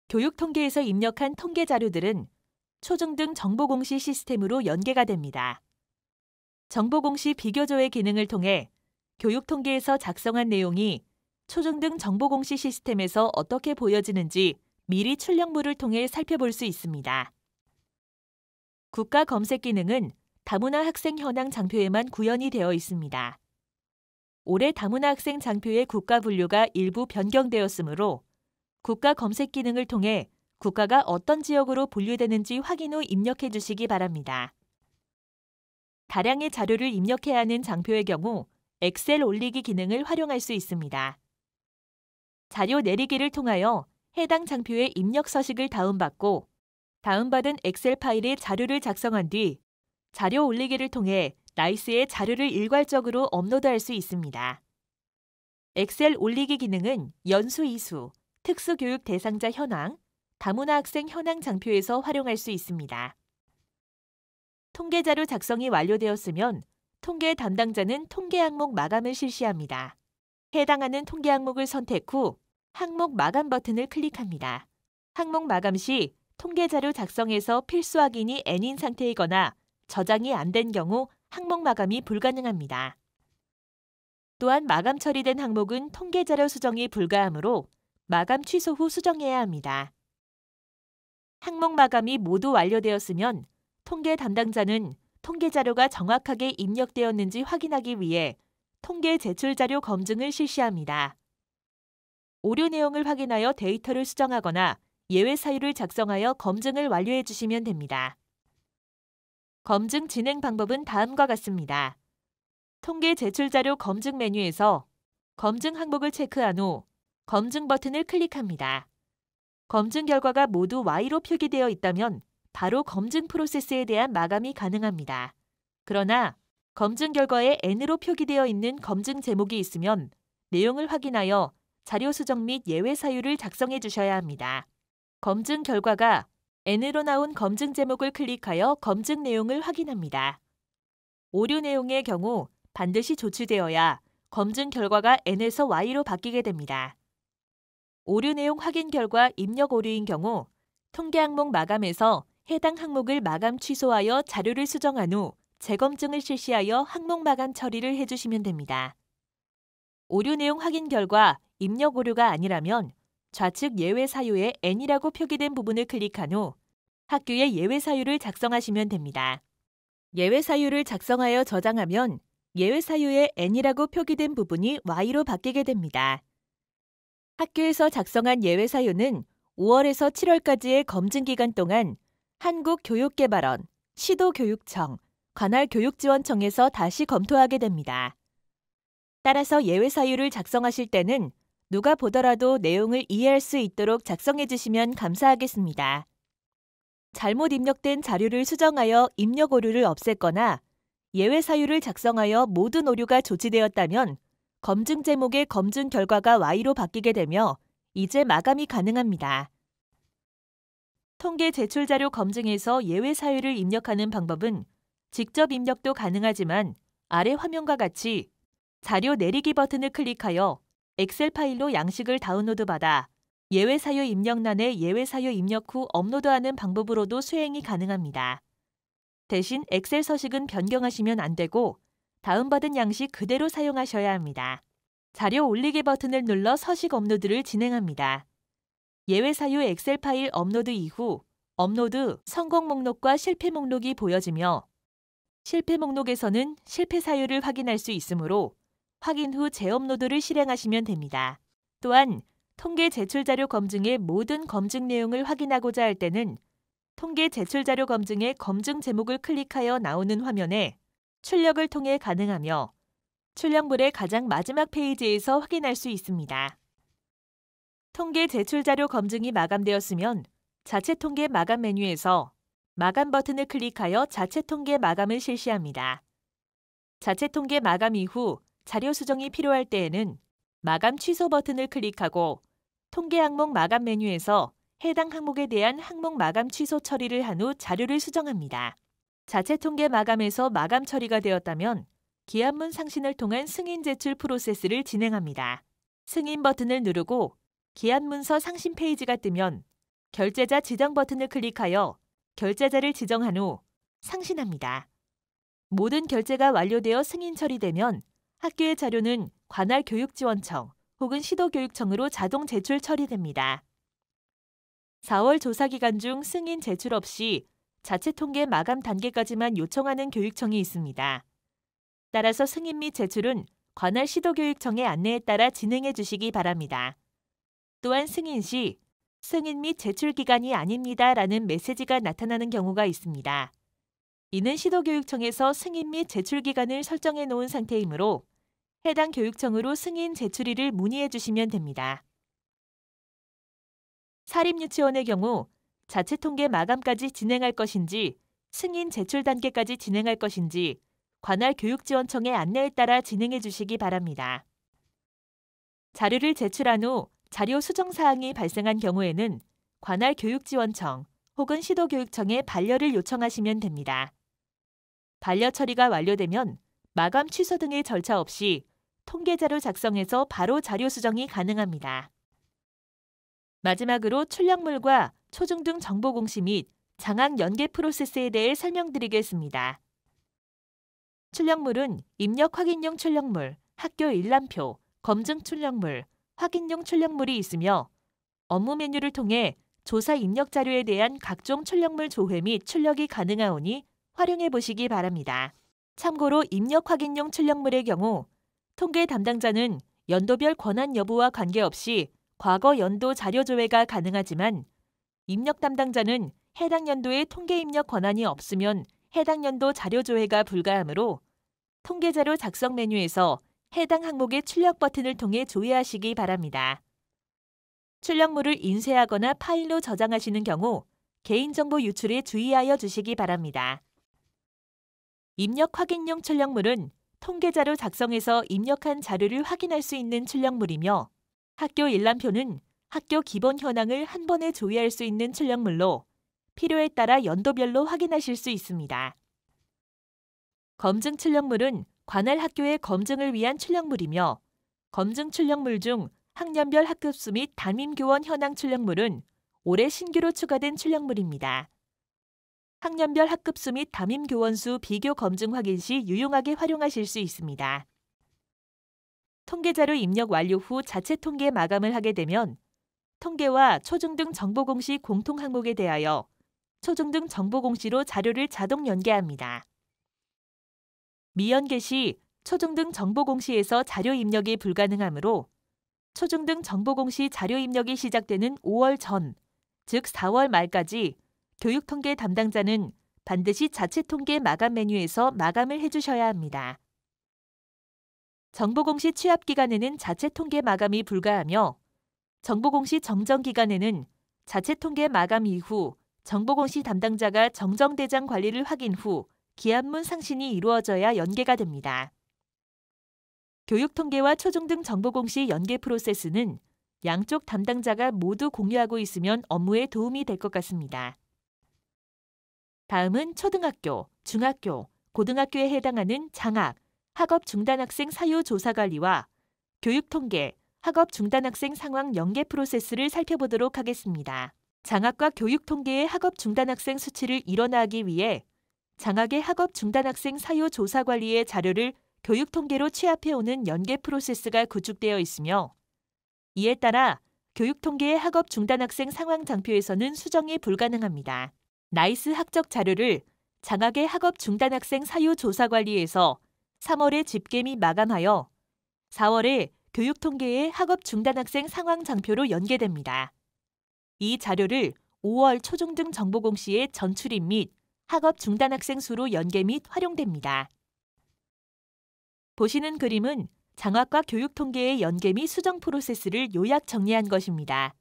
교육 통계에서 입력한 통계 자료들은 초중등 정보 공시 시스템으로 연계가 됩니다. 정보 공시 비교 조회 기능을 통해 교육 통계에서 작성한 내용이 초중등 정보 공시 시스템에서 어떻게 보여지는지 미리 출력물을 통해 살펴볼 수 있습니다. 국가 검색 기능은 다문화 학생 현황 장표에만 구현이 되어 있습니다. 올해 다문화 학생 장표의 국가 분류가 일부 변경되었으므로 국가 검색 기능을 통해 국가가 어떤 지역으로 분류되는지 확인 후 입력해 주시기 바랍니다. 다량의 자료를 입력해야 하는 장표의 경우 엑셀 올리기 기능을 활용할 수 있습니다. 자료 내리기를 통하여 해당 장표의 입력 서식을 다운받고 다운받은 엑셀 파일에 자료를 작성한 뒤 자료 올리기를 통해 나이스에 자료를 일괄적으로 업로드할 수 있습니다. 엑셀 올리기 기능은 연수 이수, 특수교육 대상자 현황, 다문화 학생 현황 장표에서 활용할 수 있습니다. 통계자료 작성이 완료되었으면 통계 담당자는 통계 항목 마감을 실시합니다. 해당하는 통계 항목을 선택 후 항목 마감 버튼을 클릭합니다. 항목 마감 시 통계자료 작성에서 필수 확인이 N인 상태이거나 저장이 안 된 경우 항목 마감이 불가능합니다. 또한 마감 처리된 항목은 통계자료 수정이 불가하므로 마감 취소 후 수정해야 합니다. 항목 마감이 모두 완료되었으면 통계 담당자는 통계 자료가 정확하게 입력되었는지 확인하기 위해 통계 제출 자료 검증을 실시합니다. 오류 내용을 확인하여 데이터를 수정하거나 예외 사유를 작성하여 검증을 완료해 주시면 됩니다. 검증 진행 방법은 다음과 같습니다. 통계 제출 자료 검증 메뉴에서 검증 항목을 체크한 후 검증 버튼을 클릭합니다. 검증 결과가 모두 Y로 표기되어 있다면 바로 검증 프로세스에 대한 마감이 가능합니다. 그러나 검증 결과에 N으로 표기되어 있는 검증 제목이 있으면 내용을 확인하여 자료 수정 및 예외 사유를 작성해 주셔야 합니다. 검증 결과가 N으로 나온 검증 제목을 클릭하여 검증 내용을 확인합니다. 오류 내용의 경우 반드시 조치되어야 검증 결과가 N에서 Y로 바뀌게 됩니다. 오류 내용 확인 결과 입력 오류인 경우 통계 항목 마감에서 해당 항목을 마감 취소하여 자료를 수정한 후 재검증을 실시하여 항목 마감 처리를 해주시면 됩니다. 오류 내용 확인 결과 입력 오류가 아니라면 좌측 예외 사유에 N이라고 표기된 부분을 클릭한 후 학교의 예외 사유를 작성하시면 됩니다. 예외 사유를 작성하여 저장하면 예외 사유에 N이라고 표기된 부분이 Y로 바뀌게 됩니다. 학교에서 작성한 예외 사유는 5월에서 7월까지의 검증 기간 동안 한국교육개발원, 시도교육청, 관할 교육지원청에서 다시 검토하게 됩니다. 따라서 예외 사유를 작성하실 때는 누가 보더라도 내용을 이해할 수 있도록 작성해 주시면 감사하겠습니다. 잘못 입력된 자료를 수정하여 입력 오류를 없앴거나 예외 사유를 작성하여 모든 오류가 조치되었다면 검증 제목의 검증 결과가 Y로 바뀌게 되며 이제 마감이 가능합니다. 통계 제출 자료 검증에서 예외 사유를 입력하는 방법은 직접 입력도 가능하지만 아래 화면과 같이 자료 내리기 버튼을 클릭하여 엑셀 파일로 양식을 다운로드받아 예외 사유 입력란에 예외 사유 입력 후 업로드하는 방법으로도 수행이 가능합니다. 대신 엑셀 서식은 변경하시면 안 되고 다운받은 양식 그대로 사용하셔야 합니다. 자료 올리기 버튼을 눌러 서식 업로드를 진행합니다. 예외 사유 엑셀 파일 업로드 이후 업로드 성공 목록과 실패 목록이 보여지며 실패 목록에서는 실패 사유를 확인할 수 있으므로 확인 후 재업로드를 실행하시면 됩니다. 또한 통계 제출 자료 검증의 모든 검증 내용을 확인하고자 할 때는 통계 제출 자료 검증의 검증 제목을 클릭하여 나오는 화면에 출력을 통해 가능하며 출력물의 가장 마지막 페이지에서 확인할 수 있습니다. 통계 제출 자료 검증이 마감되었으면 자체 통계 마감 메뉴에서 마감 버튼을 클릭하여 자체 통계 마감을 실시합니다. 자체 통계 마감 이후 자료 수정이 필요할 때에는 마감 취소 버튼을 클릭하고 통계 항목 마감 메뉴에서 해당 항목에 대한 항목 마감 취소 처리를 한 후 자료를 수정합니다. 자체 통계 마감에서 마감 처리가 되었다면 기한문 상신을 통한 승인 제출 프로세스를 진행합니다. 승인 버튼을 누르고 기한문서 상신 페이지가 뜨면 결제자 지정 버튼을 클릭하여 결제자를 지정한 후 상신합니다. 모든 결제가 완료되어 승인 처리되면 학교의 자료는 관할 교육지원청 혹은 시도교육청으로 자동 제출 처리됩니다. 4월 조사 기간 중 승인 제출 없이 자체 통계 마감 단계까지만 요청하는 교육청이 있습니다. 따라서 승인 및 제출은 관할 시도교육청의 안내에 따라 진행해 주시기 바랍니다. 또한 승인 시 승인 및 제출 기간이 아닙니다라는 메시지가 나타나는 경우가 있습니다. 이는 시도교육청에서 승인 및 제출 기간을 설정해 놓은 상태이므로 해당 교육청으로 승인 제출일을 문의해 주시면 됩니다. 사립유치원의 경우 자체 통계 마감까지 진행할 것인지 승인 제출 단계까지 진행할 것인지 관할 교육지원청의 안내에 따라 진행해 주시기 바랍니다. 자료를 제출한 후 자료 수정 사항이 발생한 경우에는 관할 교육지원청 혹은 시도교육청에 반려를 요청하시면 됩니다. 반려 처리가 완료되면 마감 취소 등의 절차 없이 통계자료 작성해서 바로 자료 수정이 가능합니다. 마지막으로 출력물과 초중등 정보 공시 및 장학 연계 프로세스에 대해 설명드리겠습니다. 출력물은 입력 확인용 출력물, 학교 일람표, 검증 출력물, 확인용 출력물이 있으며 업무 메뉴를 통해 조사 입력 자료에 대한 각종 출력물 조회 및 출력이 가능하오니 활용해 보시기 바랍니다. 참고로 입력 확인용 출력물의 경우 통계 담당자는 연도별 권한 여부와 관계없이 과거 연도 자료 조회가 가능하지만 입력 담당자는 해당 연도에 통계 입력 권한이 없으면 해당 연도 자료 조회가 불가하므로 통계자료 작성 메뉴에서 해당 항목의 출력 버튼을 통해 조회하시기 바랍니다. 출력물을 인쇄하거나 파일로 저장하시는 경우 개인정보 유출에 주의하여 주시기 바랍니다. 입력 확인용 출력물은 통계자료 작성에서 입력한 자료를 확인할 수 있는 출력물이며 학교 일람표는 학교 기본 현황을 한 번에 조회할 수 있는 출력물로 필요에 따라 연도별로 확인하실 수 있습니다. 검증 출력물은 관할 학교의 검증을 위한 출력물이며 검증 출력물 중 학년별 학급수 및 담임교원 현황 출력물은 올해 신규로 추가된 출력물입니다. 학년별 학급수 및 담임교원 수 비교 검증 확인 시 유용하게 활용하실 수 있습니다. 통계자료 입력 완료 후 자체 통계 마감을 하게 되면 통계와 초중등 정보공시 공통 항목에 대하여 초중등 정보공시로 자료를 자동 연계합니다. 미연계 시 초중등 정보공시에서 자료 입력이 불가능하므로 초중등 정보공시 자료 입력이 시작되는 5월 전, 즉 4월 말까지 교육통계 담당자는 반드시 자체 통계 마감 메뉴에서 마감을 해주셔야 합니다. 정보공시 취합 기간에는 자체 통계 마감이 불가하며 정보공시 정정 기간에는 자체 통계 마감 이후 정보공시 담당자가 정정대장 관리를 확인 후 기한문 상신이 이루어져야 연계가 됩니다. 교육통계와 초중등 정보공시 연계 프로세스는 양쪽 담당자가 모두 공유하고 있으면 업무에 도움이 될 것 같습니다. 다음은 초등학교, 중학교, 고등학교에 해당하는 장학, 학업 중단학생 사유 조사 관리와 교육통계, 학업 중단학생 상황 연계 프로세스를 살펴보도록 하겠습니다. 장학과 교육통계의 학업 중단학생 수치를 일원화하기 위해 장학의 학업 중단학생 사유 조사 관리의 자료를 교육통계로 취합해오는 연계 프로세스가 구축되어 있으며 이에 따라 교육통계의 학업 중단학생 상황 장표에서는 수정이 불가능합니다. 나이스 학적 자료를 장학의 학업 중단학생 사유 조사 관리에서 3월에 집계 및 마감하여 4월에 교육통계의 학업 중단학생 상황 장표로 연계됩니다. 이 자료를 5월 초중등 정보공시의 전출입 및 학업 중단학생 수로 연계 및 활용됩니다. 보시는 그림은 장학과 교육통계의 연계 및 수정 프로세스를 요약 정리한 것입니다.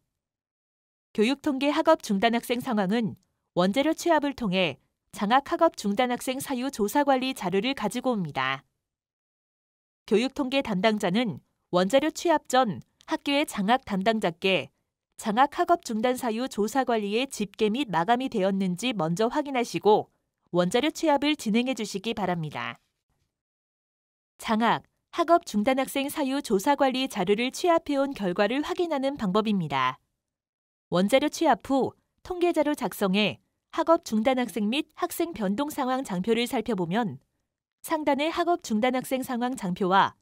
교육통계 학업 중단학생 상황은 원자료 취합을 통해 장학 학업 중단학생 사유 조사 관리 자료를 가지고 옵니다. 교육통계 담당자는 원자료 취합 전 학교의 장학 담당자께 장학 학업 중단 사유 조사 관리의 집계 및 마감이 되었는지 먼저 확인하시고 원자료 취합을 진행해 주시기 바랍니다. 장학, 학업 중단학생 사유 조사 관리 자료를 취합해온 결과를 확인하는 방법입니다. 원자료 취합 후 통계자료 작성해 학업 중단학생 및 학생 변동 상황 장표를 살펴보면 상단의 학업 중단학생 상황 장표와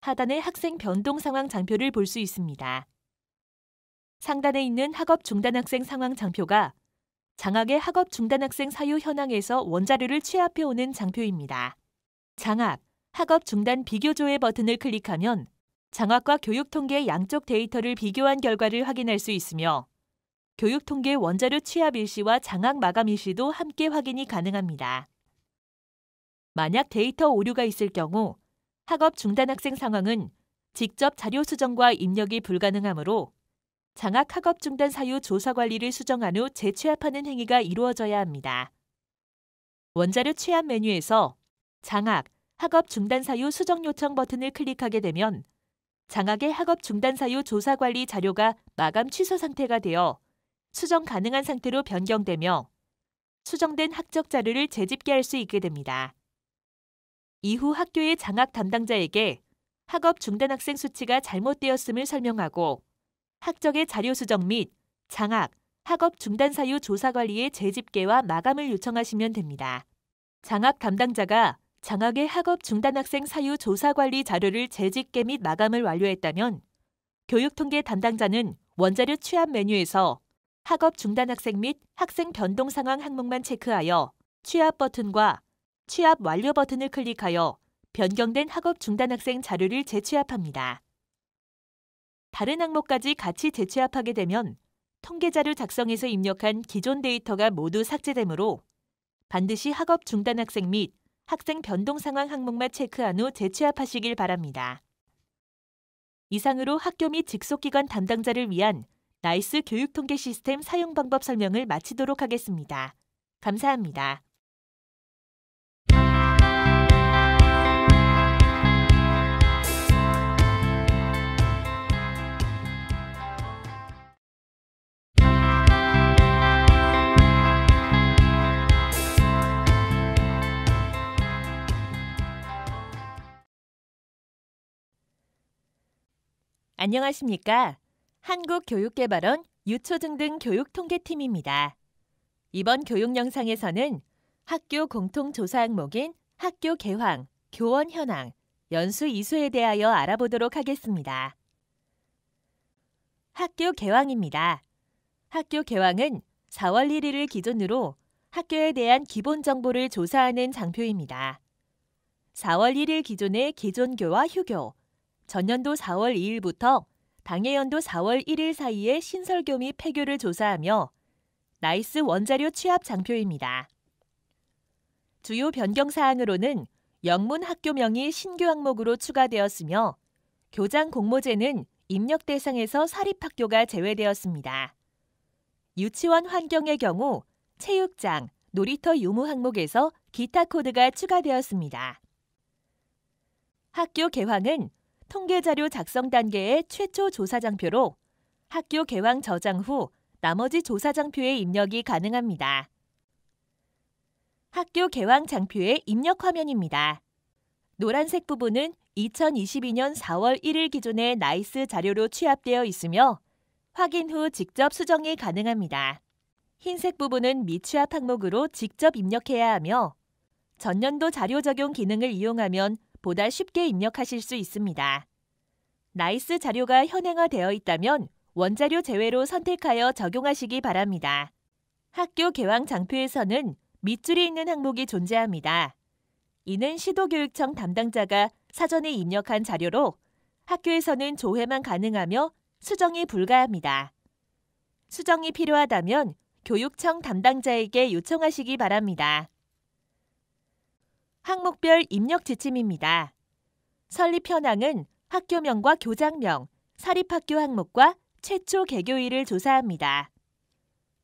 하단의 학생 변동 상황 장표를 볼 수 있습니다. 상단에 있는 학업 중단학생 상황 장표가 장학의 학업 중단학생 사유 현황에서 원자료를 취합해오는 장표입니다. 장학, 학업 중단 비교 조회 버튼을 클릭하면 장학과 교육통계 양쪽 데이터를 비교한 결과를 확인할 수 있으며 교육통계 원자료 취합 일시와 장학 마감 일시도 함께 확인이 가능합니다. 만약 데이터 오류가 있을 경우 학업 중단 학생 상황은 직접 자료 수정과 입력이 불가능하므로 장학 학업 중단 사유 조사 관리를 수정한 후 재취합하는 행위가 이루어져야 합니다. 원자료 취합 메뉴에서 장학, 학업 중단 사유 수정 요청 버튼을 클릭하게 되면 장학의 학업 중단 사유 조사 관리 자료가 마감 취소 상태가 되어 수정 가능한 상태로 변경되며 수정된 학적 자료를 재집계할 수 있게 됩니다. 이후 학교의 장학 담당자에게 학업 중단 학생 수치가 잘못되었음을 설명하고 학적의 자료 수정 및 장학, 학업 중단 사유 조사 관리의 재집계와 마감을 요청하시면 됩니다. 장학 담당자가 장학의 학업 중단 학생 사유 조사 관리 자료를 재집계 및 마감을 완료했다면 교육통계 담당자는 원자료 취합 메뉴에서 학업 중단 학생 및 학생 변동 상황 항목만 체크하여 취합 버튼과 취합 완료 버튼을 클릭하여 변경된 학업 중단 학생 자료를 재취합합니다. 다른 항목까지 같이 재취합하게 되면 통계자료 작성에서 입력한 기존 데이터가 모두 삭제되므로 반드시 학업 중단 학생 및 학생 변동 상황 항목만 체크한 후 재취합하시길 바랍니다. 이상으로 학교 및 직속기관 담당자를 위한 나이스 교육통계 시스템 사용 방법 설명을 마치도록 하겠습니다. 감사합니다. 안녕하십니까? 한국교육개발원 유초중등 교육통계팀입니다. 이번 교육 영상에서는 학교 공통조사 항목인 학교 개황, 교원 현황, 연수 이수에 대하여 알아보도록 하겠습니다. 학교 개황입니다. 학교 개황은 4월 1일을 기준으로 학교에 대한 기본 정보를 조사하는 장표입니다. 4월 1일 기준의 기존교와 휴교, 전년도 4월 2일부터 당해연도 4월 1일 사이의 신설교 및 폐교를 조사하며 나이스 원자료 취합 장표입니다. 주요 변경 사항으로는 영문 학교명이 신규 항목으로 추가되었으며 교장 공모제는 입력 대상에서 사립학교가 제외되었습니다. 유치원 환경의 경우 체육장, 놀이터 유무 항목에서 기타 코드가 추가되었습니다. 학교 개황은 통계자료 작성 단계의 최초 조사장표로 학교 개황 저장 후 나머지 조사장표의 입력이 가능합니다. 학교 개황 장표의 입력 화면입니다. 노란색 부분은 2022년 4월 1일 기준의 나이스 자료로 취합되어 있으며 확인 후 직접 수정이 가능합니다. 흰색 부분은 미취합 항목으로 직접 입력해야 하며 전년도 자료 적용 기능을 이용하면 보다 쉽게 입력하실 수 있습니다. 나이스 자료가 현행화되어 있다면 원자료 제외로 선택하여 적용하시기 바랍니다. 학교 개황 장표에서는 밑줄이 있는 항목이 존재합니다. 이는 시도교육청 담당자가 사전에 입력한 자료로 학교에서는 조회만 가능하며 수정이 불가합니다. 수정이 필요하다면 교육청 담당자에게 요청하시기 바랍니다. 항목별 입력 지침입니다. 설립 현황은 학교명과 교장명, 사립학교 항목과 최초 개교일을 조사합니다.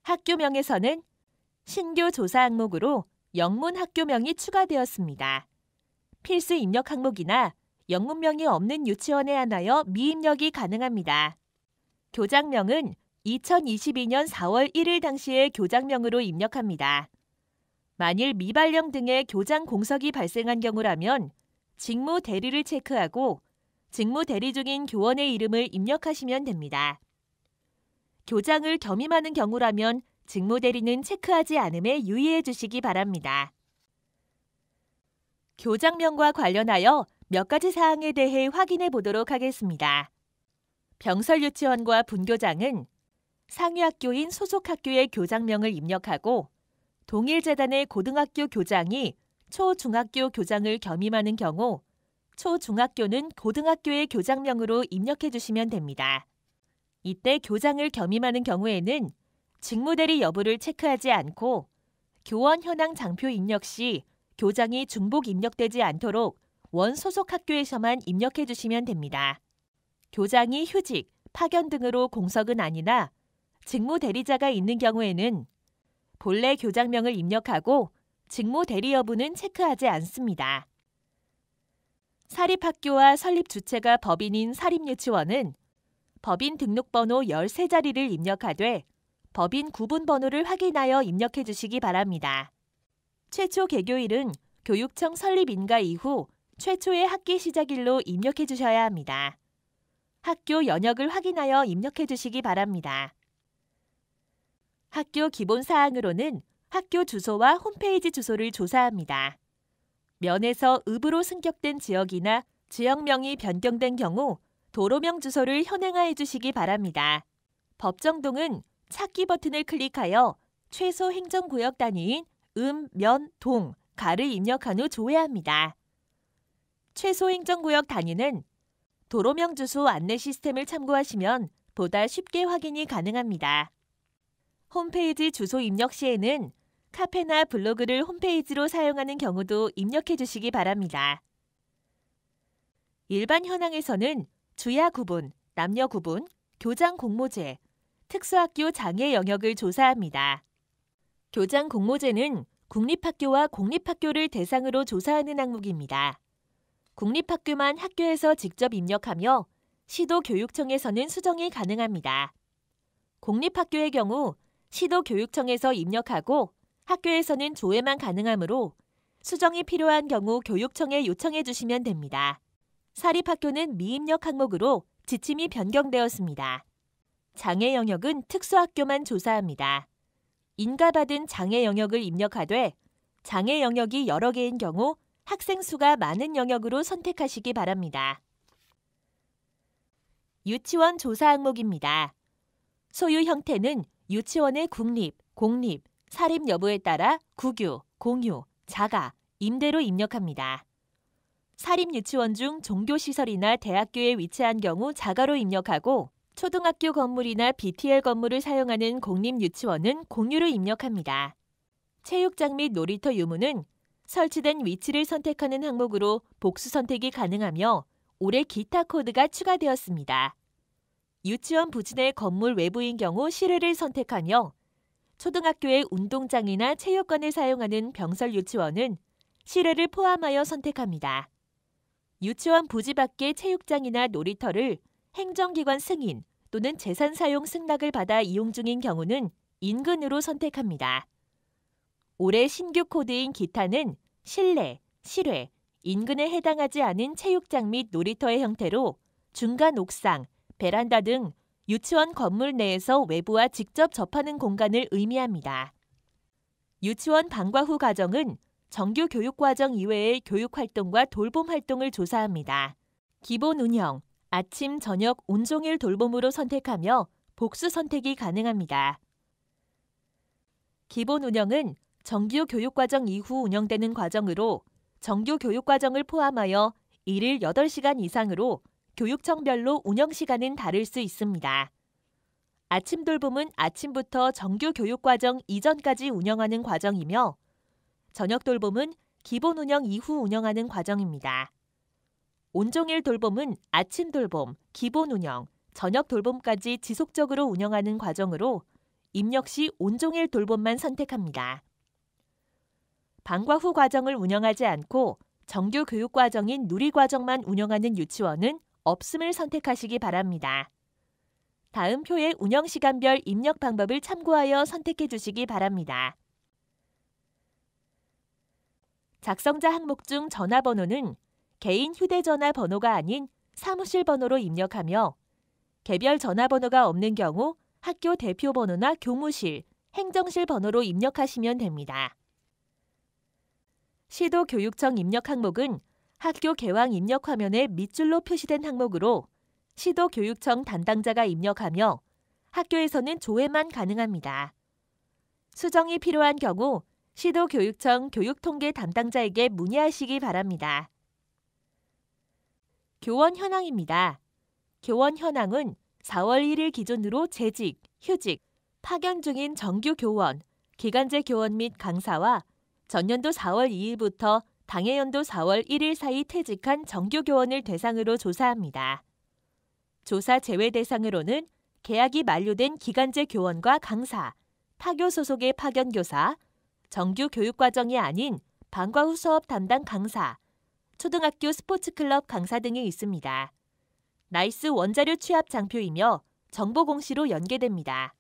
학교명에서는 신규 조사 항목으로 영문 학교명이 추가되었습니다. 필수 입력 항목이나 영문명이 없는 유치원에 한하여 미입력이 가능합니다. 교장명은 2022년 4월 1일 당시의 교장명으로 입력합니다. 만일 미발령 등의 교장 공석이 발생한 경우라면 직무 대리를 체크하고 직무 대리 중인 교원의 이름을 입력하시면 됩니다. 교장을 겸임하는 경우라면 직무 대리는 체크하지 않음에 유의해 주시기 바랍니다. 교장명과 관련하여 몇 가지 사항에 대해 확인해 보도록 하겠습니다. 병설유치원과 분교장은 상위학교인 소속학교의 교장명을 입력하고 동일재단의 고등학교 교장이 초중학교 교장을 겸임하는 경우 초중학교는 고등학교의 교장명으로 입력해 주시면 됩니다. 이때 교장을 겸임하는 경우에는 직무대리 여부를 체크하지 않고 교원 현황 장표 입력 시 교장이 중복 입력되지 않도록 원 소속 학교에서만 입력해 주시면 됩니다. 교장이 휴직, 파견 등으로 공석은 아니나 직무대리자가 있는 경우에는 본래 교장명을 입력하고 직무대리 여부는 체크하지 않습니다. 사립학교와 설립 주체가 법인인 사립유치원은 법인 등록번호 13자리를 입력하되 법인 구분번호를 확인하여 입력해 주시기 바랍니다. 최초 개교일은 교육청 설립 인가 이후 최초의 학기 시작일로 입력해 주셔야 합니다. 학교 연역을 확인하여 입력해 주시기 바랍니다. 학교 기본 사항으로는 학교 주소와 홈페이지 주소를 조사합니다. 면에서 읍으로 승격된 지역이나 지역명이 변경된 경우 도로명 주소를 현행화해 주시기 바랍니다. 법정동은 찾기 버튼을 클릭하여 최소 행정구역 단위인 면, 동, 가를 입력한 후 조회합니다. 최소 행정구역 단위는 도로명 주소 안내 시스템을 참고하시면 보다 쉽게 확인이 가능합니다. 홈페이지 주소 입력 시에는 카페나 블로그를 홈페이지로 사용하는 경우도 입력해 주시기 바랍니다. 일반 현황에서는 주야 구분, 남녀 구분, 교장 공모제, 특수학교 장애 영역을 조사합니다. 교장 공모제는 국립학교와 공립학교를 대상으로 조사하는 항목입니다. 국립학교만 학교에서 직접 입력하며 시도교육청에서는 수정이 가능합니다. 공립학교의 경우 시도교육청에서 입력하고 학교에서는 조회만 가능하므로 수정이 필요한 경우 교육청에 요청해 주시면 됩니다. 사립학교는 미입력 항목으로 지침이 변경되었습니다. 장애 영역은 특수학교만 조사합니다. 인가받은 장애 영역을 입력하되 장애 영역이 여러 개인 경우 학생 수가 많은 영역으로 선택하시기 바랍니다. 유치원 조사 항목입니다. 소유 형태는 유치원의 국립, 공립, 사립 여부에 따라 국유, 공유, 자가, 임대로 입력합니다. 사립 유치원 중 종교시설이나 대학교에 위치한 경우 자가로 입력하고 초등학교 건물이나 BTL 건물을 사용하는 공립 유치원은 공유로 입력합니다. 체육장 및 놀이터 유무는 설치된 위치를 선택하는 항목으로 복수 선택이 가능하며 올해 기타 코드가 추가되었습니다. 유치원 부지 내 건물 외부인 경우 실외를 선택하며 초등학교의 운동장이나 체육관을 사용하는 병설 유치원은 실외를 포함하여 선택합니다. 유치원 부지 밖의 체육장이나 놀이터를 행정기관 승인 또는 재산 사용 승낙을 받아 이용 중인 경우는 인근으로 선택합니다. 올해 신규 코드인 기타는 실내, 실외, 인근에 해당하지 않은 체육장 및 놀이터의 형태로 중간 옥상, 베란다 등 유치원 건물 내에서 외부와 직접 접하는 공간을 의미합니다. 유치원 방과 후 과정은 정규 교육과정 이외의 교육활동과 돌봄활동을 조사합니다. 기본 운영, 아침, 저녁 온종일 돌봄으로 선택하며 복수 선택이 가능합니다. 기본 운영은 정규 교육과정 이후 운영되는 과정으로 정규 교육과정을 포함하여 일일 8시간 이상으로 교육청별로 운영시간은 다를 수 있습니다. 아침 돌봄은 아침부터 정규 교육과정 이전까지 운영하는 과정이며 저녁 돌봄은 기본 운영 이후 운영하는 과정입니다. 온종일 돌봄은 아침 돌봄, 기본 운영, 저녁 돌봄까지 지속적으로 운영하는 과정으로 입력 시 온종일 돌봄만 선택합니다. 방과 후 과정을 운영하지 않고 정규 교육과정인 누리과정만 운영하는 유치원은 없음을 선택하시기 바랍니다. 다음 표의 운영시간별 입력 방법을 참고하여 선택해 주시기 바랍니다. 작성자 항목 중 전화번호는 개인 휴대전화 번호가 아닌 사무실 번호로 입력하며 개별 전화번호가 없는 경우 학교 대표 번호나 교무실, 행정실 번호로 입력하시면 됩니다. 시도교육청 입력 항목은 학교 개왕 입력 화면에 밑줄로 표시된 항목으로 시도교육청 담당자가 입력하며 학교에서는 조회만 가능합니다. 수정이 필요한 경우 시도교육청 교육통계 담당자에게 문의하시기 바랍니다. 교원 현황입니다. 교원 현황은 4월 1일 기준으로 재직, 휴직, 파견 중인 정규 교원, 기간제 교원 및 강사와 전년도 4월 2일부터 당해연도 4월 1일 사이 퇴직한 정규 교원을 대상으로 조사합니다. 조사 제외 대상으로는 계약이 만료된 기간제 교원과 강사, 타교 소속의 파견교사, 정규 교육과정이 아닌 방과 후 수업 담당 강사, 초등학교 스포츠클럽 강사 등이 있습니다. 나이스 원자료 취합 장표이며 정보 공시로 연계됩니다.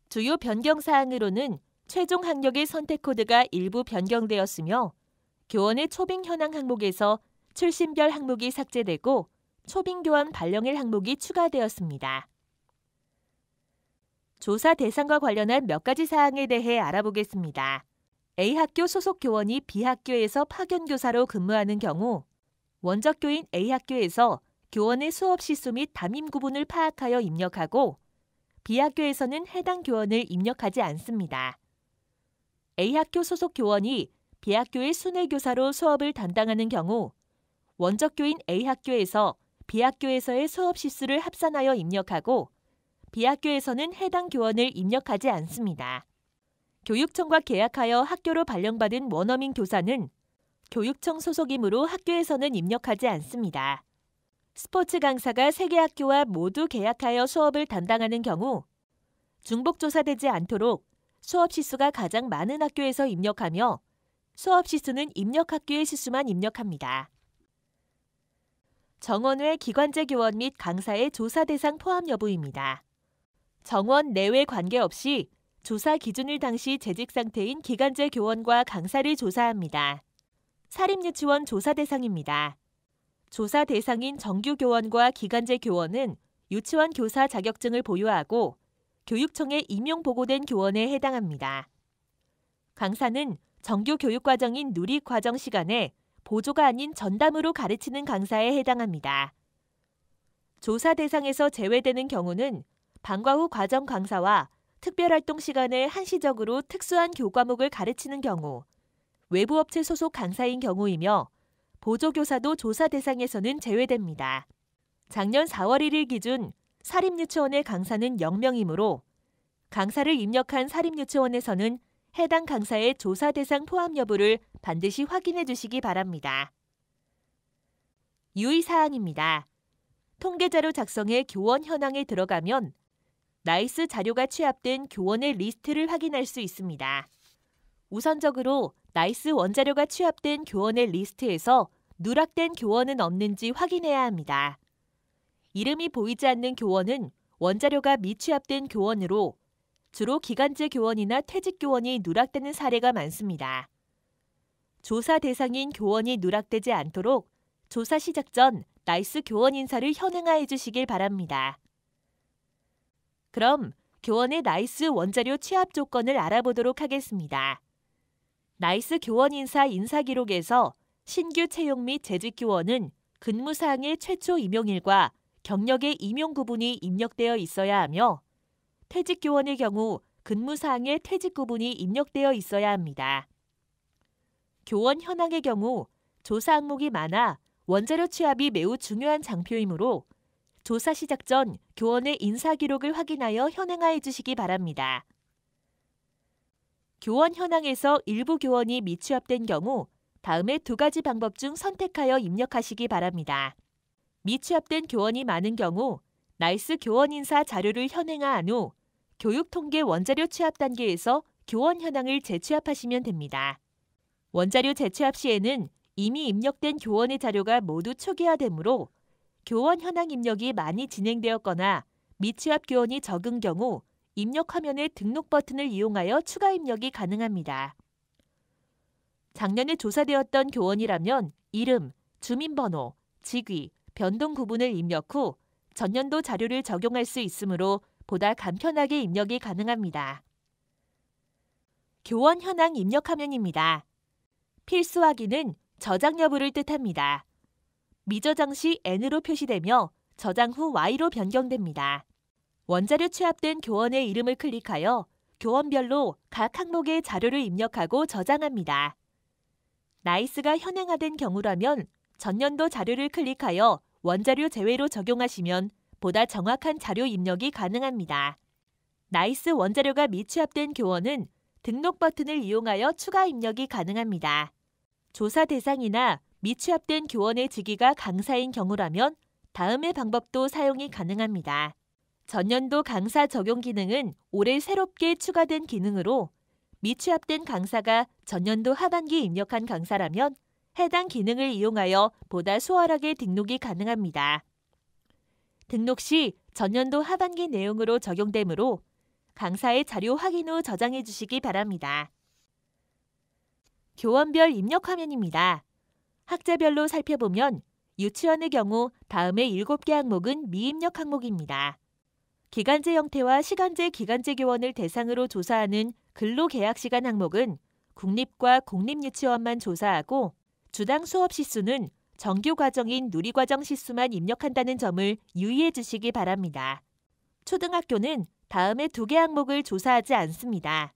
주요 변경 사항으로는 최종 학력의 선택 코드가 일부 변경되었으며 교원의 초빙 현황 항목에서 출신별 항목이 삭제되고 초빙 교원 발령일 항목이 추가되었습니다. 조사 대상과 관련한 몇 가지 사항에 대해 알아보겠습니다. A학교 소속 교원이 B학교에서 파견교사로 근무하는 경우 원적교인 A학교에서 교원의 수업 시수 및 담임 구분을 파악하여 입력하고 B학교에서는 해당 교원을 입력하지 않습니다. A학교 소속 교원이 B학교의 순회교사로 수업을 담당하는 경우 원적교인 A학교에서 B학교에서의 수업 시수를 합산하여 입력하고 B학교에서는 해당 교원을 입력하지 않습니다. 교육청과 계약하여 학교로 발령받은 원어민 교사는 교육청 소속이므로 학교에서는 입력하지 않습니다. 스포츠 강사가 3개 학교와 모두 계약하여 수업을 담당하는 경우 중복조사되지 않도록 수업 시수가 가장 많은 학교에서 입력하며 수업 시수는 입력 학교의 시수만 입력합니다. 정원외 기관제 교원 및 강사의 조사 대상 포함 여부입니다. 정원 내외 관계없이 조사 기준일 당시 재직 상태인 기간제 교원과 강사를 조사합니다. 사립유치원 조사 대상입니다. 조사 대상인 정규 교원과 기간제 교원은 유치원 교사 자격증을 보유하고 교육청에 임용 보고된 교원에 해당합니다. 강사는 정규 교육과정인 누리과정 시간에 보조가 아닌 전담으로 가르치는 강사에 해당합니다. 조사 대상에서 제외되는 경우는 방과 후 과정 강사와 특별활동 시간에 한시적으로 특수한 교과목을 가르치는 경우, 외부 업체 소속 강사인 경우이며 보조교사도 조사 대상에서는 제외됩니다. 작년 4월 1일 기준 사립유치원의 강사는 0명이므로 강사를 입력한 사립유치원에서는 해당 강사의 조사 대상 포함 여부를 반드시 확인해 주시기 바랍니다. 유의사항입니다. 통계자료 작성에 교원 현황에 들어가면 나이스 자료가 취합된 교원의 리스트를 확인할 수 있습니다. 우선적으로 나이스 원자료가 취합된 교원의 리스트에서 누락된 교원은 없는지 확인해야 합니다. 이름이 보이지 않는 교원은 원자료가 미취합된 교원으로 주로 기간제 교원이나 퇴직 교원이 누락되는 사례가 많습니다. 조사 대상인 교원이 누락되지 않도록 조사 시작 전 나이스 교원 인사를 현행화해 주시길 바랍니다. 그럼 교원의 나이스 원자료 취합 조건을 알아보도록 하겠습니다. 나이스 교원 인사 인사 기록에서 신규 채용 및 재직 교원은 근무사항의 최초 임용일과 경력의 임용 구분이 입력되어 있어야 하며 퇴직 교원의 경우 근무사항의 퇴직 구분이 입력되어 있어야 합니다. 교원 현황의 경우 조사 항목이 많아 원자료 취합이 매우 중요한 장표이므로 조사 시작 전 교원의 인사 기록을 확인하여 현행화해 주시기 바랍니다. 교원 현황에서 일부 교원이 미취합된 경우 다음의 두 가지 방법 중 선택하여 입력하시기 바랍니다. 미취합된 교원이 많은 경우 나이스 교원 인사 자료를 현행화한 후 교육통계 원자료 취합 단계에서 교원 현황을 재취합하시면 됩니다. 원자료 재취합 시에는 이미 입력된 교원의 자료가 모두 초기화되므로 교원 현황 입력이 많이 진행되었거나 미취합 교원이 적은 경우 입력 화면의 등록 버튼을 이용하여 추가 입력이 가능합니다. 작년에 조사되었던 교원이라면 이름, 주민번호, 직위, 변동 구분을 입력 후 전년도 자료를 적용할 수 있으므로 보다 간편하게 입력이 가능합니다. 교원 현황 입력 화면입니다. 필수 확인은 저장 여부를 뜻합니다. 미저장 시 N으로 표시되며 저장 후 Y로 변경됩니다. 원자료 취합된 교원의 이름을 클릭하여 교원별로 각 항목의 자료를 입력하고 저장합니다. 나이스가 현행화된 경우라면 전년도 자료를 클릭하여 원자료 제외로 적용하시면 보다 정확한 자료 입력이 가능합니다. 나이스 원자료가 미취합된 교원은 등록 버튼을 이용하여 추가 입력이 가능합니다. 조사 대상이나 미취합된 교원의 직위가 강사인 경우라면 다음의 방법도 사용이 가능합니다. 전년도 강사 적용 기능은 올해 새롭게 추가된 기능으로 미취합된 강사가 전년도 하반기 입력한 강사라면 해당 기능을 이용하여 보다 수월하게 등록이 가능합니다. 등록 시 전년도 하반기 내용으로 적용되므로 강사의 자료 확인 후 저장해 주시기 바랍니다. 교원별 입력 화면입니다. 학자별로 살펴보면 유치원의 경우 다음의 7개 항목은 미입력 항목입니다. 기간제 형태와 시간제 기간제 교원을 대상으로 조사하는 근로계약시간 항목은 국립과 공립유치원만 조사하고 주당 수업 시수는 정규 과정인 누리과정 시수만 입력한다는 점을 유의해 주시기 바랍니다. 초등학교는 다음의 2개 항목을 조사하지 않습니다.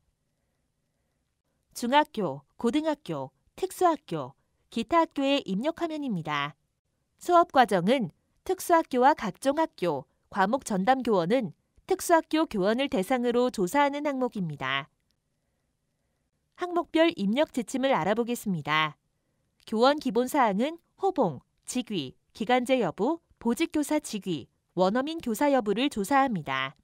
중학교, 고등학교, 특수학교, 기타 학교의 입력 화면입니다. 수업 과정은 특수학교와 각종 학교, 과목 전담 교원은 특수학교 교원을 대상으로 조사하는 항목입니다. 항목별 입력 지침을 알아보겠습니다. 교원 기본사항은 호봉, 직위, 기간제 여부, 보직교사 직위, 원어민 교사 여부를 조사합니다.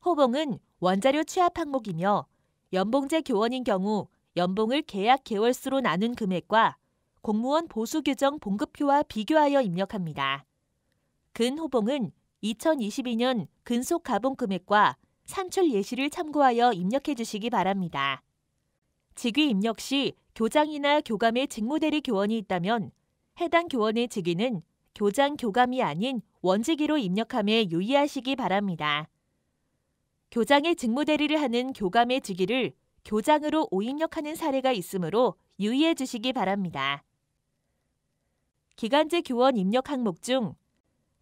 호봉은 원자료 취합 항목이며 연봉제 교원인 경우 연봉을 계약 개월수로 나눈 금액과 공무원 보수 규정 봉급표와 비교하여 입력합니다. 근호봉은 2022년 근속 가봉 금액과 산출 예시를 참고하여 입력해 주시기 바랍니다. 직위 입력 시 교장이나 교감의 직무대리 교원이 있다면 해당 교원의 직위는 교장, 교감이 아닌 원직위로 입력함에 유의하시기 바랍니다. 교장의 직무대리를 하는 교감의 직위를 교장으로 오입력하는 사례가 있으므로 유의해 주시기 바랍니다. 기간제 교원 입력 항목 중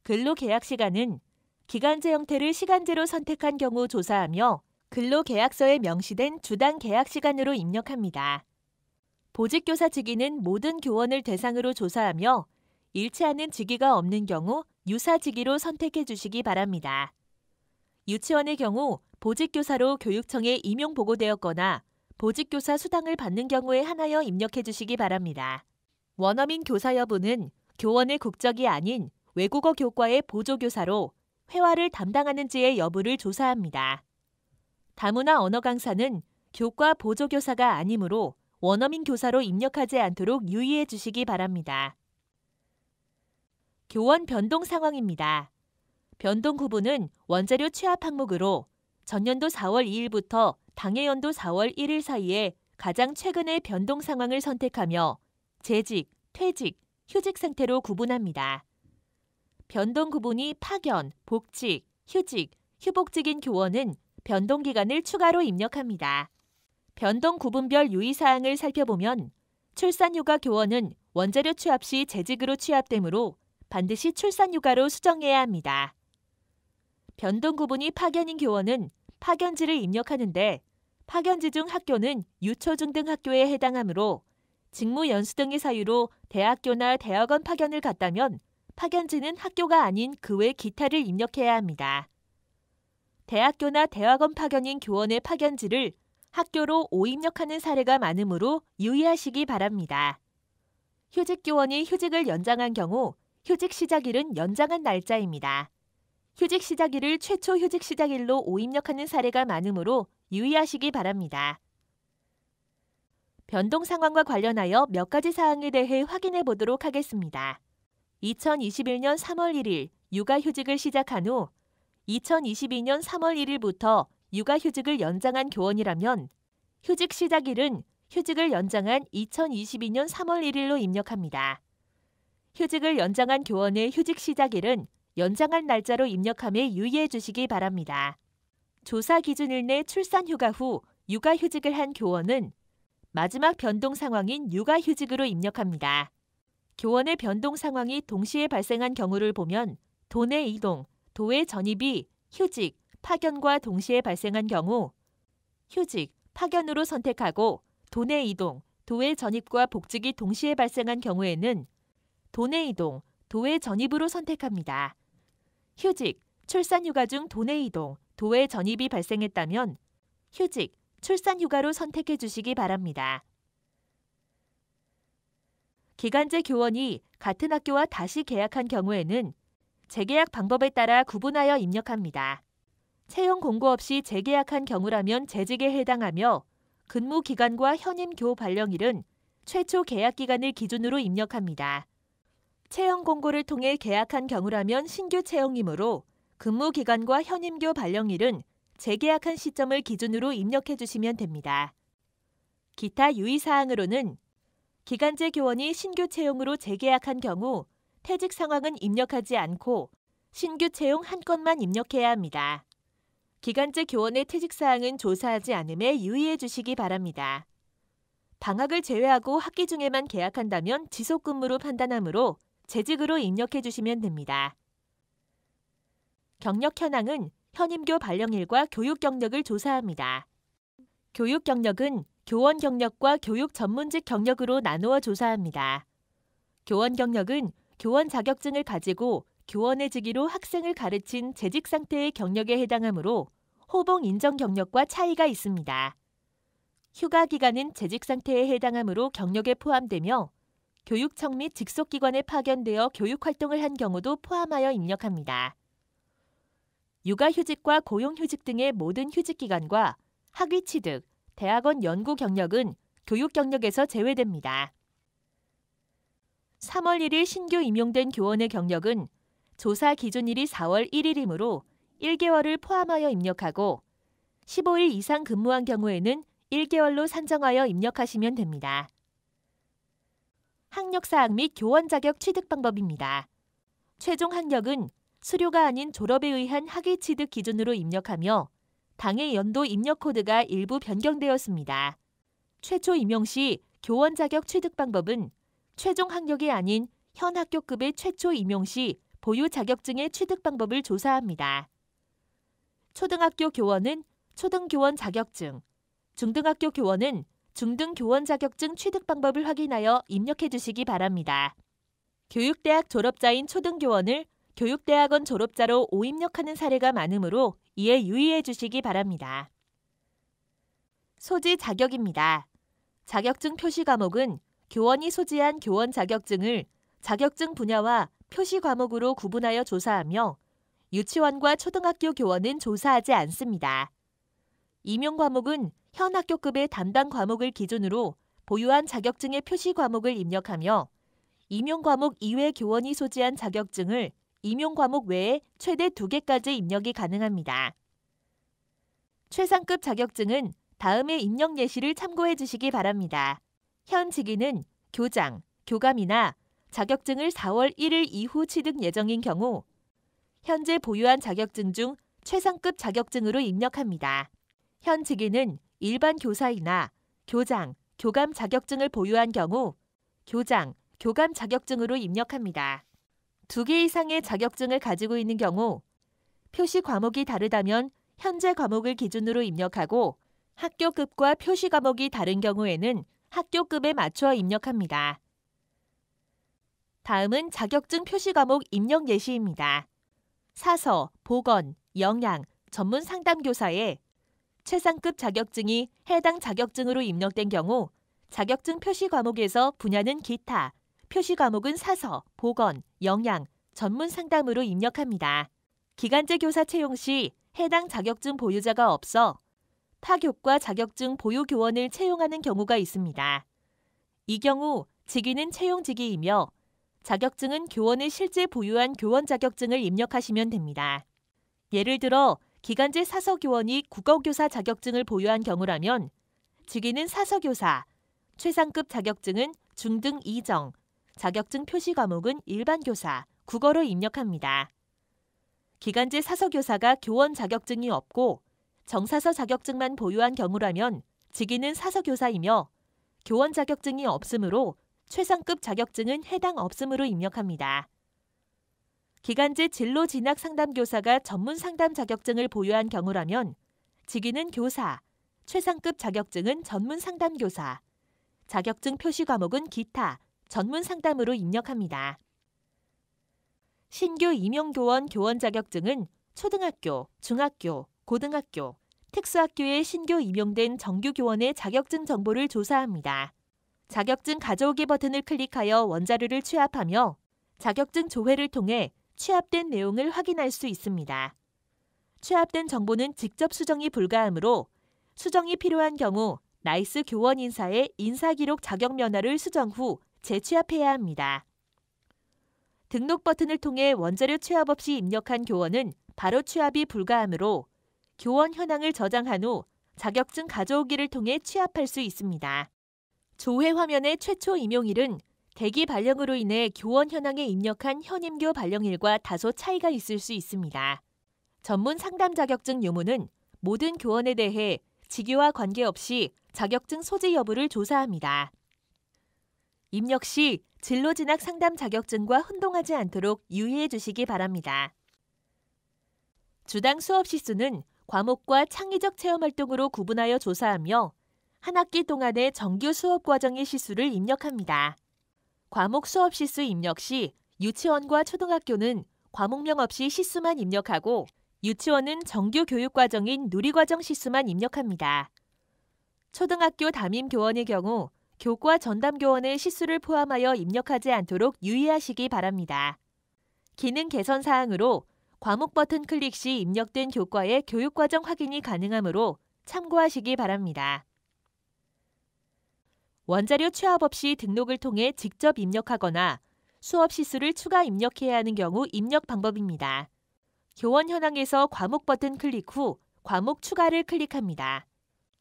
근로계약시간은 기간제 형태를 시간제로 선택한 경우 조사하며 근로계약서에 명시된 주당 계약시간으로 입력합니다. 보직교사 직위는 모든 교원을 대상으로 조사하며 일치하는 직위가 없는 경우 유사 직위로 선택해 주시기 바랍니다. 유치원의 경우 보직교사로 교육청에 임용 보고되었거나 보직교사 수당을 받는 경우에 한하여 입력해 주시기 바랍니다. 원어민 교사 여부는 교원의 국적이 아닌 외국어 교과의 보조교사로 회화를 담당하는지의 여부를 조사합니다. 다문화 언어 강사는 교과 보조교사가 아니므로 원어민 교사로 입력하지 않도록 유의해 주시기 바랍니다. 교원 변동 상황입니다. 변동 구분은 원자료 취합 항목으로 전년도 4월 2일부터 당해연도 4월 1일 사이에 가장 최근의 변동 상황을 선택하며 재직, 퇴직, 휴직 상태로 구분합니다. 변동 구분이 파견, 복직, 휴직, 휴복직인 교원은 변동 기간을 추가로 입력합니다. 변동 구분별 유의사항을 살펴보면 출산휴가 교원은 원자료 취합 시 재직으로 취합되므로 반드시 출산휴가로 수정해야 합니다. 변동 구분이 파견인 교원은 파견지를 입력하는데 파견지 중 학교는 유초중 등 학교에 해당하므로 직무 연수 등의 사유로 대학교나 대학원 파견을 갔다면 파견지는 학교가 아닌 그 외 기타를 입력해야 합니다. 대학교나 대학원 파견인 교원의 파견지를 학교로 오입력하는 사례가 많으므로 유의하시기 바랍니다. 휴직 교원이 휴직을 연장한 경우 휴직 시작일은 연장한 날짜입니다. 휴직 시작일을 최초 휴직 시작일로 오입력하는 사례가 많으므로 유의하시기 바랍니다. 변동 상황과 관련하여 몇 가지 사항에 대해 확인해 보도록 하겠습니다. 2021년 3월 1일 육아휴직을 시작한 후 2022년 3월 1일부터 육아휴직을 연장한 교원이라면 휴직 시작일은 휴직을 연장한 2022년 3월 1일로 입력합니다. 휴직을 연장한 교원의 휴직 시작일은 연장한 날짜로 입력함에 유의해 주시기 바랍니다. 조사 기준일 내 출산휴가 후 육아휴직을 한 교원은 마지막 변동 상황인 육아휴직으로 입력합니다. 교원의 변동 상황이 동시에 발생한 경우를 보면 도내 이동, 도외 전입이 휴직, 파견과 동시에 발생한 경우 휴직, 파견으로 선택하고 도내 이동, 도외 전입과 복직이 동시에 발생한 경우에는 도내 이동, 도외 전입으로 선택합니다. 휴직, 출산휴가 중 도내 이동, 도외 전입이 발생했다면 휴직, 출산휴가로 선택해 주시기 바랍니다. 기간제 교원이 같은 학교와 다시 계약한 경우에는 재계약 방법에 따라 구분하여 입력합니다. 채용 공고 없이 재계약한 경우라면 재직에 해당하며 근무 기간과 현임 교 발령일은 최초 계약 기간을 기준으로 입력합니다. 채용 공고를 통해 계약한 경우라면 신규 채용이므로 근무 기간과 현임교 발령일은 재계약한 시점을 기준으로 입력해 주시면 됩니다. 기타 유의사항으로는 기간제 교원이 신규 채용으로 재계약한 경우 퇴직 상황은 입력하지 않고 신규 채용 한 건만 입력해야 합니다. 기간제 교원의 퇴직 사항은 조사하지 않음에 유의해 주시기 바랍니다. 방학을 제외하고 학기 중에만 계약한다면 지속근무로 판단하므로 재직으로 입력해 주시면 됩니다. 경력 현황은 현임교 발령일과 교육 경력을 조사합니다. 교육 경력은 교원 경력과 교육 전문직 경력으로 나누어 조사합니다. 교원 경력은 교원 자격증을 가지고 교원의 직위로 학생을 가르친 재직 상태의 경력에 해당하므로 호봉 인정 경력과 차이가 있습니다. 휴가 기간은 재직 상태에 해당하므로 경력에 포함되며 교육청 및 직속기관에 파견되어 교육활동을 한 경우도 포함하여 입력합니다. 육아휴직과 고용휴직 등의 모든 휴직기간과 학위취득, 대학원 연구 경력은 교육 경력에서 제외됩니다. 3월 1일 신규 임용된 교원의 경력은 조사 기준일이 4월 1일이므로 1개월을 포함하여 입력하고 15일 이상 근무한 경우에는 1개월로 산정하여 입력하시면 됩니다. 학력사항 및 교원 자격 취득 방법입니다. 최종 학력은 수료가 아닌 졸업에 의한 학위 취득 기준으로 입력하며 당해 연도 입력 코드가 일부 변경되었습니다. 최초 임용 시 교원 자격 취득 방법은 최종 학력이 아닌 현 학교급의 최초 임용 시 보유 자격증의 취득 방법을 조사합니다. 초등학교 교원은 초등교원 자격증, 중등학교 교원은 중등교원 자격증 취득 방법을 확인하여 입력해 주시기 바랍니다. 교육대학 졸업자인 초등교원을 교육대학원 졸업자로 오입력하는 사례가 많으므로 이에 유의해 주시기 바랍니다. 소지 자격입니다. 자격증 표시 과목은 교원이 소지한 교원 자격증을 자격증 분야와 표시 과목으로 구분하여 조사하며 유치원과 초등학교 교원은 조사하지 않습니다. 임용 과목은 현 학교급의 담당 과목을 기준으로 보유한 자격증의 표시 과목을 입력하며 임용 과목 이외 교원이 소지한 자격증을 임용 과목 외에 최대 2개까지 입력이 가능합니다. 최상급 자격증은 다음의 입력 예시를 참고해 주시기 바랍니다. 현 직위는 교장, 교감이나 자격증을 4월 1일 이후 취득 예정인 경우 현재 보유한 자격증 중 최상급 자격증으로 입력합니다. 현 직위는 일반 교사이나 교장, 교감 자격증을 보유한 경우 교장, 교감 자격증으로 입력합니다. 2개 이상의 자격증을 가지고 있는 경우 표시 과목이 다르다면 현재 과목을 기준으로 입력하고 학교급과 표시 과목이 다른 경우에는 학교급에 맞춰 입력합니다. 다음은 자격증 표시 과목 입력 예시입니다. 사서, 보건, 영양, 전문 상담교사에 최상급 자격증이 해당 자격증으로 입력된 경우 자격증 표시 과목에서 분야는 기타, 표시 과목은 사서, 보건, 영양, 전문 상담으로 입력합니다. 기간제 교사 채용 시 해당 자격증 보유자가 없어 타교과 자격증 보유 교원을 채용하는 경우가 있습니다. 이 경우 직위는 채용직위이며 자격증은 교원의 실제 보유한 교원 자격증을 입력하시면 됩니다. 예를 들어 기간제 사서교원이 국어교사 자격증을 보유한 경우라면 직위는 사서교사, 최상급 자격증은 중등 2정, 자격증 표시 과목은 일반 교사, 국어로 입력합니다. 기간제 사서교사가 교원 자격증이 없고 정사서 자격증만 보유한 경우라면 직위는 사서교사이며 교원 자격증이 없으므로 최상급 자격증은 해당 없음으로 입력합니다. 기간제 진로 진학 상담교사가 전문 상담 자격증을 보유한 경우라면 직위는 교사, 최상급 자격증은 전문 상담교사, 자격증 표시 과목은 기타, 전문 상담으로 입력합니다. 신규 임용교원 교원 자격증은 초등학교, 중학교, 고등학교, 특수학교에 신규 임용된 정규 교원의 자격증 정보를 조사합니다. 자격증 가져오기 버튼을 클릭하여 원자료를 취합하며 자격증 조회를 통해 취합된 내용을 확인할 수 있습니다. 취합된 정보는 직접 수정이 불가하므로 수정이 필요한 경우 나이스 교원 인사의 인사기록 자격 면허를 수정 후 재취합해야 합니다. 등록 버튼을 통해 원자료 취합 없이 입력한 교원은 바로 취합이 불가하므로 교원 현황을 저장한 후 자격증 가져오기를 통해 취합할 수 있습니다. 조회 화면의 최초 임용일은 대기 발령으로 인해 교원 현황에 입력한 현임교 발령일과 다소 차이가 있을 수 있습니다. 전문 상담 자격증 유무는 모든 교원에 대해 직위와 관계없이 자격증 소지 여부를 조사합니다. 입력 시 진로 진학 상담 자격증과 혼동하지 않도록 유의해 주시기 바랍니다. 주당 수업 시수는 과목과 창의적 체험 활동으로 구분하여 조사하며 한 학기 동안의 정규 수업 과정의 시수를 입력합니다. 과목 수업 시수 입력 시 유치원과 초등학교는 과목명 없이 시수만 입력하고 유치원은 정규 교육 과정인 누리과정 시수만 입력합니다. 초등학교 담임 교원의 경우 교과 전담 교원의 시수를 포함하여 입력하지 않도록 유의하시기 바랍니다. 기능 개선 사항으로 과목 버튼 클릭 시 입력된 교과의 교육과정 확인이 가능하므로 참고하시기 바랍니다. 원자료 취합 없이 등록을 통해 직접 입력하거나 수업 시수를 추가 입력해야 하는 경우 입력 방법입니다. 교원 현황에서 과목 버튼 클릭 후 과목 추가를 클릭합니다.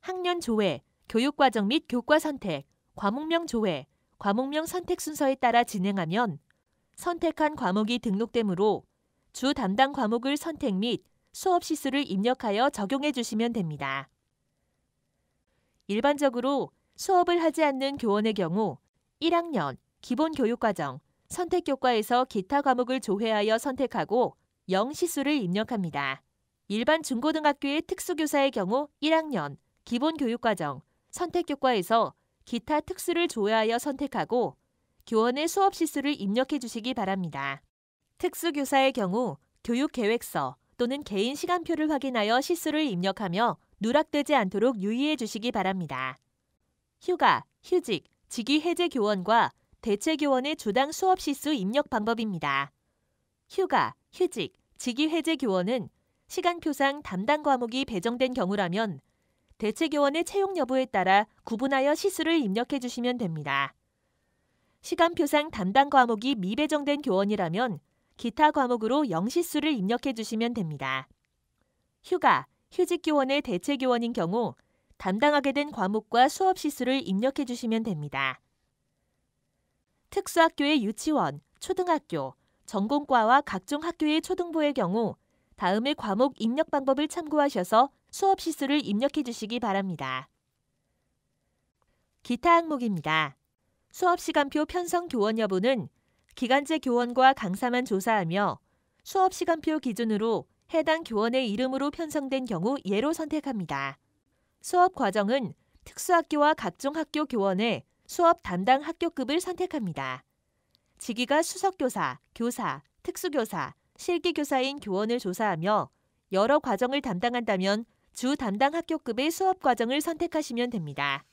학년 조회, 교육과정 및 교과 선택, 과목명 조회, 과목명 선택 순서에 따라 진행하면 선택한 과목이 등록되므로 주 담당 과목을 선택 및 수업 시수를 입력하여 적용해 주시면 됩니다. 일반적으로 수업을 하지 않는 교원의 경우 1학년 기본교육과정 선택교과에서 기타 과목을 조회하여 선택하고 0 시수를 입력합니다. 일반 중고등학교의 특수교사의 경우 1학년 기본교육과정 선택교과에서 기타 특수를 조회하여 선택하고 교원의 수업 시수를 입력해 주시기 바랍니다. 특수교사의 경우 교육계획서 또는 개인 시간표를 확인하여 시수를 입력하며 누락되지 않도록 유의해 주시기 바랍니다. 휴가, 휴직, 직위 해제 교원과 대체 교원의 주당 수업 시수 입력 방법입니다. 휴가, 휴직, 직위 해제 교원은 시간표상 담당 과목이 배정된 경우라면 대체 교원의 채용 여부에 따라 구분하여 시수를 입력해 주시면 됩니다. 시간표상 담당 과목이 미배정된 교원이라면 기타 과목으로 0시수를 입력해 주시면 됩니다. 휴가, 휴직 교원의 대체 교원인 경우 담당하게 된 과목과 수업 시수를 입력해 주시면 됩니다. 특수학교의 유치원, 초등학교, 전공과와 각종 학교의 초등부의 경우 다음의 과목 입력 방법을 참고하셔서 수업 시수를 입력해 주시기 바랍니다. 기타 항목입니다. 수업 시간표 편성 교원 여부는 기간제 교원과 강사만 조사하며 수업 시간표 기준으로 해당 교원의 이름으로 편성된 경우 예로 선택합니다. 수업 과정은 특수학교와 각종 학교 교원의 수업 담당 학교급을 선택합니다. 직위가 수석교사, 교사, 특수교사, 실기교사인 교원을 조사하며 여러 과정을 담당한다면 주 담당 학교급의 수업 과정을 선택하시면 됩니다.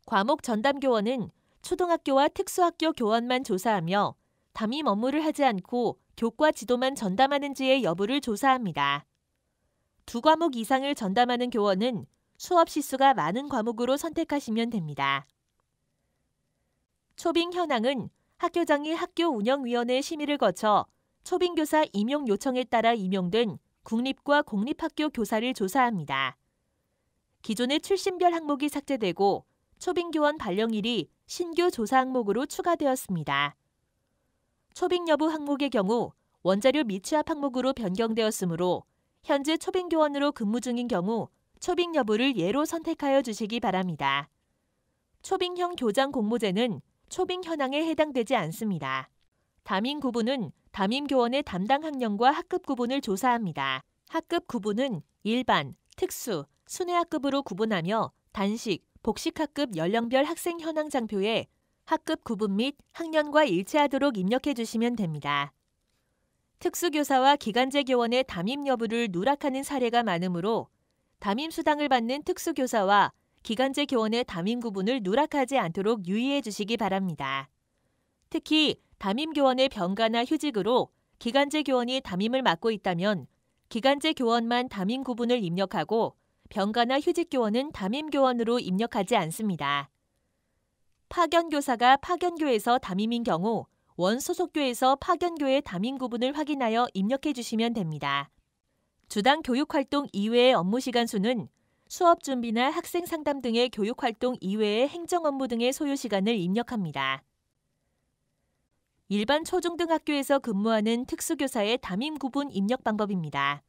과목 전담 교원은 초등학교와 특수학교 교원만 조사하며 담임 업무를 하지 않고 교과 지도만 전담하는지의 여부를 조사합니다. 2과목 이상을 전담하는 교원은 수업 시수가 많은 과목으로 선택하시면 됩니다. 초빙 현황은 학교장이 학교운영위원회 심의를 거쳐 초빙교사 임용 요청에 따라 임용된 국립과 공립학교 교사를 조사합니다. 기존의 출신별 항목이 삭제되고 초빙교원 발령일이 신규 조사 항목으로 추가되었습니다. 초빙 여부 항목의 경우 원자료 미취합 항목으로 변경되었으므로 현재 초빙교원으로 근무 중인 경우 초빙 여부를 예로 선택하여 주시기 바랍니다. 초빙형 교장 공모제는 초빙 현황에 해당되지 않습니다. 담임 구분은 담임 교원의 담당 학년과 학급 구분을 조사합니다. 학급 구분은 일반, 특수, 순회학급으로 구분하며 단식, 복식학급 연령별 학생 현황 장표에 학급 구분 및 학년과 일치하도록 입력해 주시면 됩니다. 특수교사와 기간제 교원의 담임 여부를 누락하는 사례가 많으므로 담임 수당을 받는 특수교사와 기간제 교원의 담임 구분을 누락하지 않도록 유의해 주시기 바랍니다. 특히 담임 교원의 병가나 휴직으로 기간제 교원이 담임을 맡고 있다면 기간제 교원만 담임 구분을 입력하고 병가나 휴직 교원은 담임 교원으로 입력하지 않습니다. 파견교사가 파견교에서 담임인 경우 원소속교에서 파견교의 담임 구분을 확인하여 입력해 주시면 됩니다. 주당 교육활동 이외의 업무시간 수는 수업 준비나 학생 상담 등의 교육활동 이외의 행정 업무 등의 소요시간을 입력합니다. 일반 초중등학교에서 근무하는 특수교사의 담임 구분 입력 방법입니다.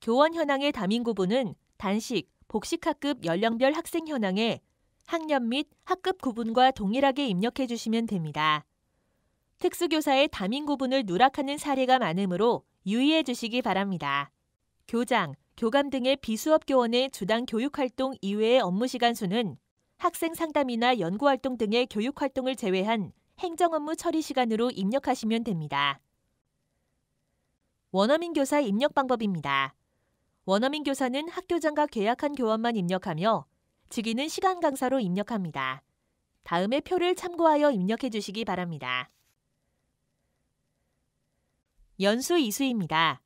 교원 현황의 담임 구분은 단식, 복식학급 연령별 학생 현황에 학년 및 학급 구분과 동일하게 입력해 주시면 됩니다. 특수교사의 담임 구분을 누락하는 사례가 많으므로 유의해 주시기 바랍니다. 교장, 교감 등의 비수업 교원의 주당 교육활동 이외의 업무시간 수는 학생 상담이나 연구활동 등의 교육활동을 제외한 행정업무 처리 시간으로 입력하시면 됩니다. 원어민 교사 입력 방법입니다. 원어민 교사는 학교장과 계약한 교원만 입력하며 직위는 시간 강사로 입력합니다. 다음의 표를 참고하여 입력해 주시기 바랍니다. 연수 이수입니다.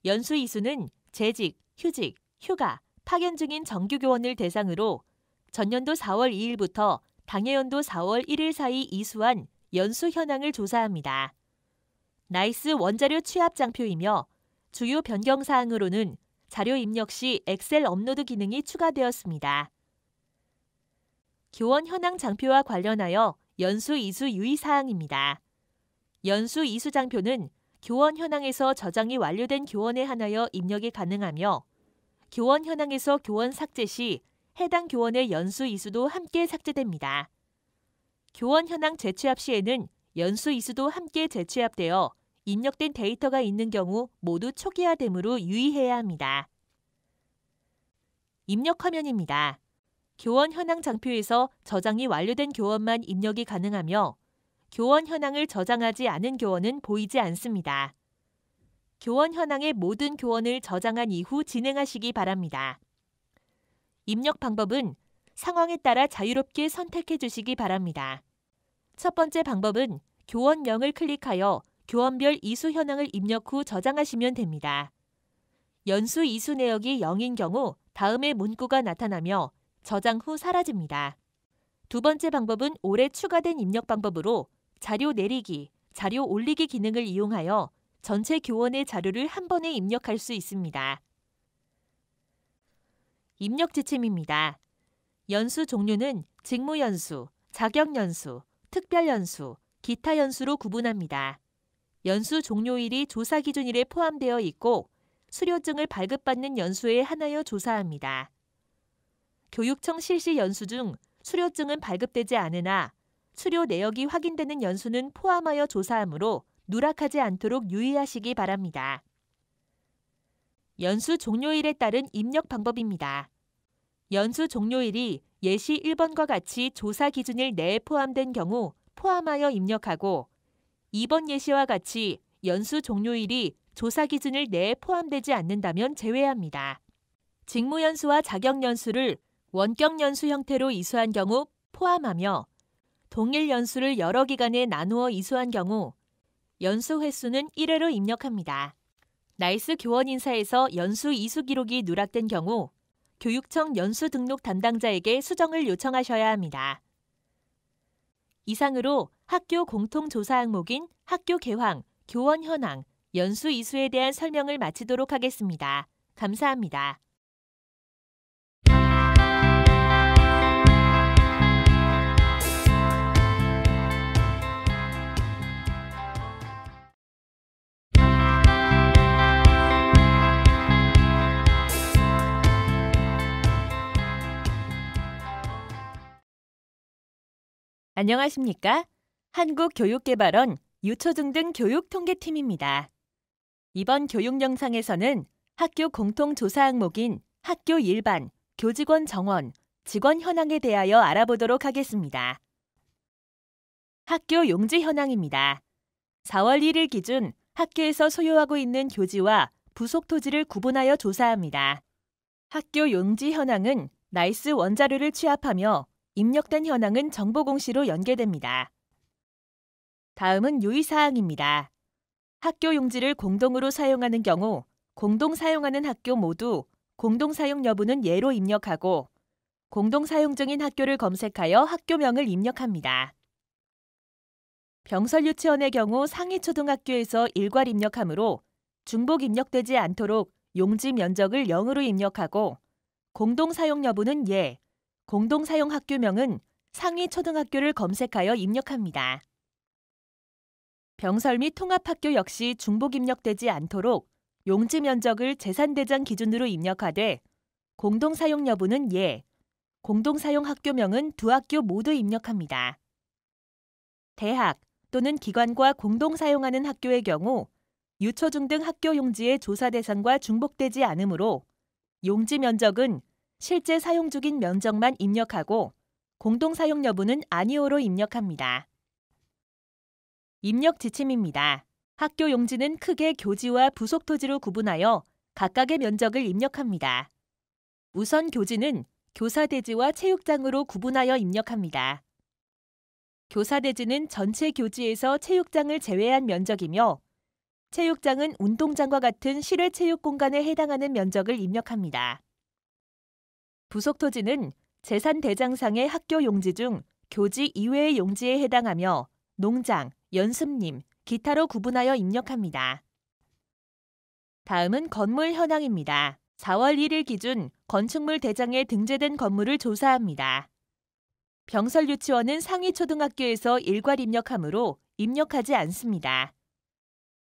연수 이수는 재직, 휴직, 휴가, 파견 중인 정규 교원을 대상으로 전년도 4월 2일부터 당해연도 4월 1일 사이 이수한 연수 현황을 조사합니다. 나이스 원자료 취합 장표이며 주요 변경 사항으로는 자료 입력 시 엑셀 업로드 기능이 추가되었습니다. 교원 현황 장표와 관련하여 연수 이수 유의사항입니다. 연수 이수 장표는 교원 현황에서 저장이 완료된 교원에 한하여 입력이 가능하며 교원 현황에서 교원 삭제 시 해당 교원의 연수 이수도 함께 삭제됩니다. 교원 현황 재취합 시에는 연수 이수도 함께 재취합되어 입력된 데이터가 있는 경우 모두 초기화되므로 유의해야 합니다. 입력 화면입니다. 교원 현황 장표에서 저장이 완료된 교원만 입력이 가능하며 교원 현황을 저장하지 않은 교원은 보이지 않습니다. 교원 현황의 모든 교원을 저장한 이후 진행하시기 바랍니다. 입력 방법은 상황에 따라 자유롭게 선택해 주시기 바랍니다. 첫 번째 방법은 교원명을 클릭하여 교원별 이수 현황을 입력 후 저장하시면 됩니다. 연수 이수 내역이 0인 경우 다음의 문구가 나타나며 저장 후 사라집니다. 두 번째 방법은 올해 추가된 입력 방법으로 자료 내리기, 자료 올리기 기능을 이용하여 전체 교원의 자료를 한 번에 입력할 수 있습니다. 입력 지침입니다. 연수 종류는 직무연수, 자격연수, 특별연수, 기타 연수로 구분합니다. 연수 종료일이 조사 기준일에 포함되어 있고 수료증을 발급받는 연수에 한하여 조사합니다. 교육청 실시 연수 중 수료증은 발급되지 않으나 수료 내역이 확인되는 연수는 포함하여 조사하므로 누락하지 않도록 유의하시기 바랍니다. 연수 종료일에 따른 입력 방법입니다. 연수 종료일이 예시 1번과 같이 조사 기준일 내에 포함된 경우 포함하여 입력하고 2번 예시와 같이 연수 종료일이 조사 기준일 내에 포함되지 않는다면 제외합니다. 직무연수와 자격연수를 원격연수 형태로 이수한 경우 포함하며 동일 연수를 여러 기간에 나누어 이수한 경우 연수 횟수는 1회로 입력합니다. 나이스 교원 인사에서 연수 이수 기록이 누락된 경우 교육청 연수 등록 담당자에게 수정을 요청하셔야 합니다. 이상으로 학교 공통조사 항목인 학교 개황, 교원 현황, 연수 이수에 대한 설명을 마치도록 하겠습니다. 감사합니다. 안녕하십니까? 한국교육개발원 유초중등 교육통계팀입니다. 이번 교육 영상에서는 학교 공통조사 항목인 학교 일반, 교직원 정원, 직원 현황에 대하여 알아보도록 하겠습니다. 학교 용지 현황입니다. 4월 1일 기준 학교에서 소유하고 있는 교지와 부속 토지를 구분하여 조사합니다. 학교 용지 현황은 나이스 원자료를 취합하며 입력된 현황은 정보공시로 연계됩니다. 다음은 유의사항입니다. 학교 용지를 공동으로 사용하는 경우 공동 사용하는 학교 모두 공동 사용 여부는 예로 입력하고 공동 사용 중인 학교를 검색하여 학교명을 입력합니다. 병설 유치원의 경우 상위초등학교에서 일괄 입력하므로 중복 입력되지 않도록 용지 면적을 0으로 입력하고 공동 사용 여부는 예, 공동 사용 학교명은 상위초등학교를 검색하여 입력합니다. 병설 및 통합학교 역시 중복 입력되지 않도록 용지 면적을 재산대장 기준으로 입력하되 공동 사용 여부는 예, 공동 사용 학교명은 두 학교 모두 입력합니다. 대학 또는 기관과 공동 사용하는 학교의 경우 유초중등 학교 용지의 조사 대상과 중복되지 않으므로 용지 면적은 실제 사용 중인 면적만 입력하고 공동 사용 여부는 아니오로 입력합니다. 입력 지침입니다. 학교 용지는 크게 교지와 부속 토지로 구분하여 각각의 면적을 입력합니다. 우선 교지는 교사대지와 체육장으로 구분하여 입력합니다. 교사대지는 전체 교지에서 체육장을 제외한 면적이며 체육장은 운동장과 같은 실외 체육 공간에 해당하는 면적을 입력합니다. 부속 토지는 재산대장상의 학교 용지 중 교지 이외의 용지에 해당하며 농장, 연습림, 기타로 구분하여 입력합니다. 다음은 건물 현황입니다. 4월 1일 기준 건축물 대장에 등재된 건물을 조사합니다. 병설 유치원은 상위 초등학교에서 일괄 입력하므로 입력하지 않습니다.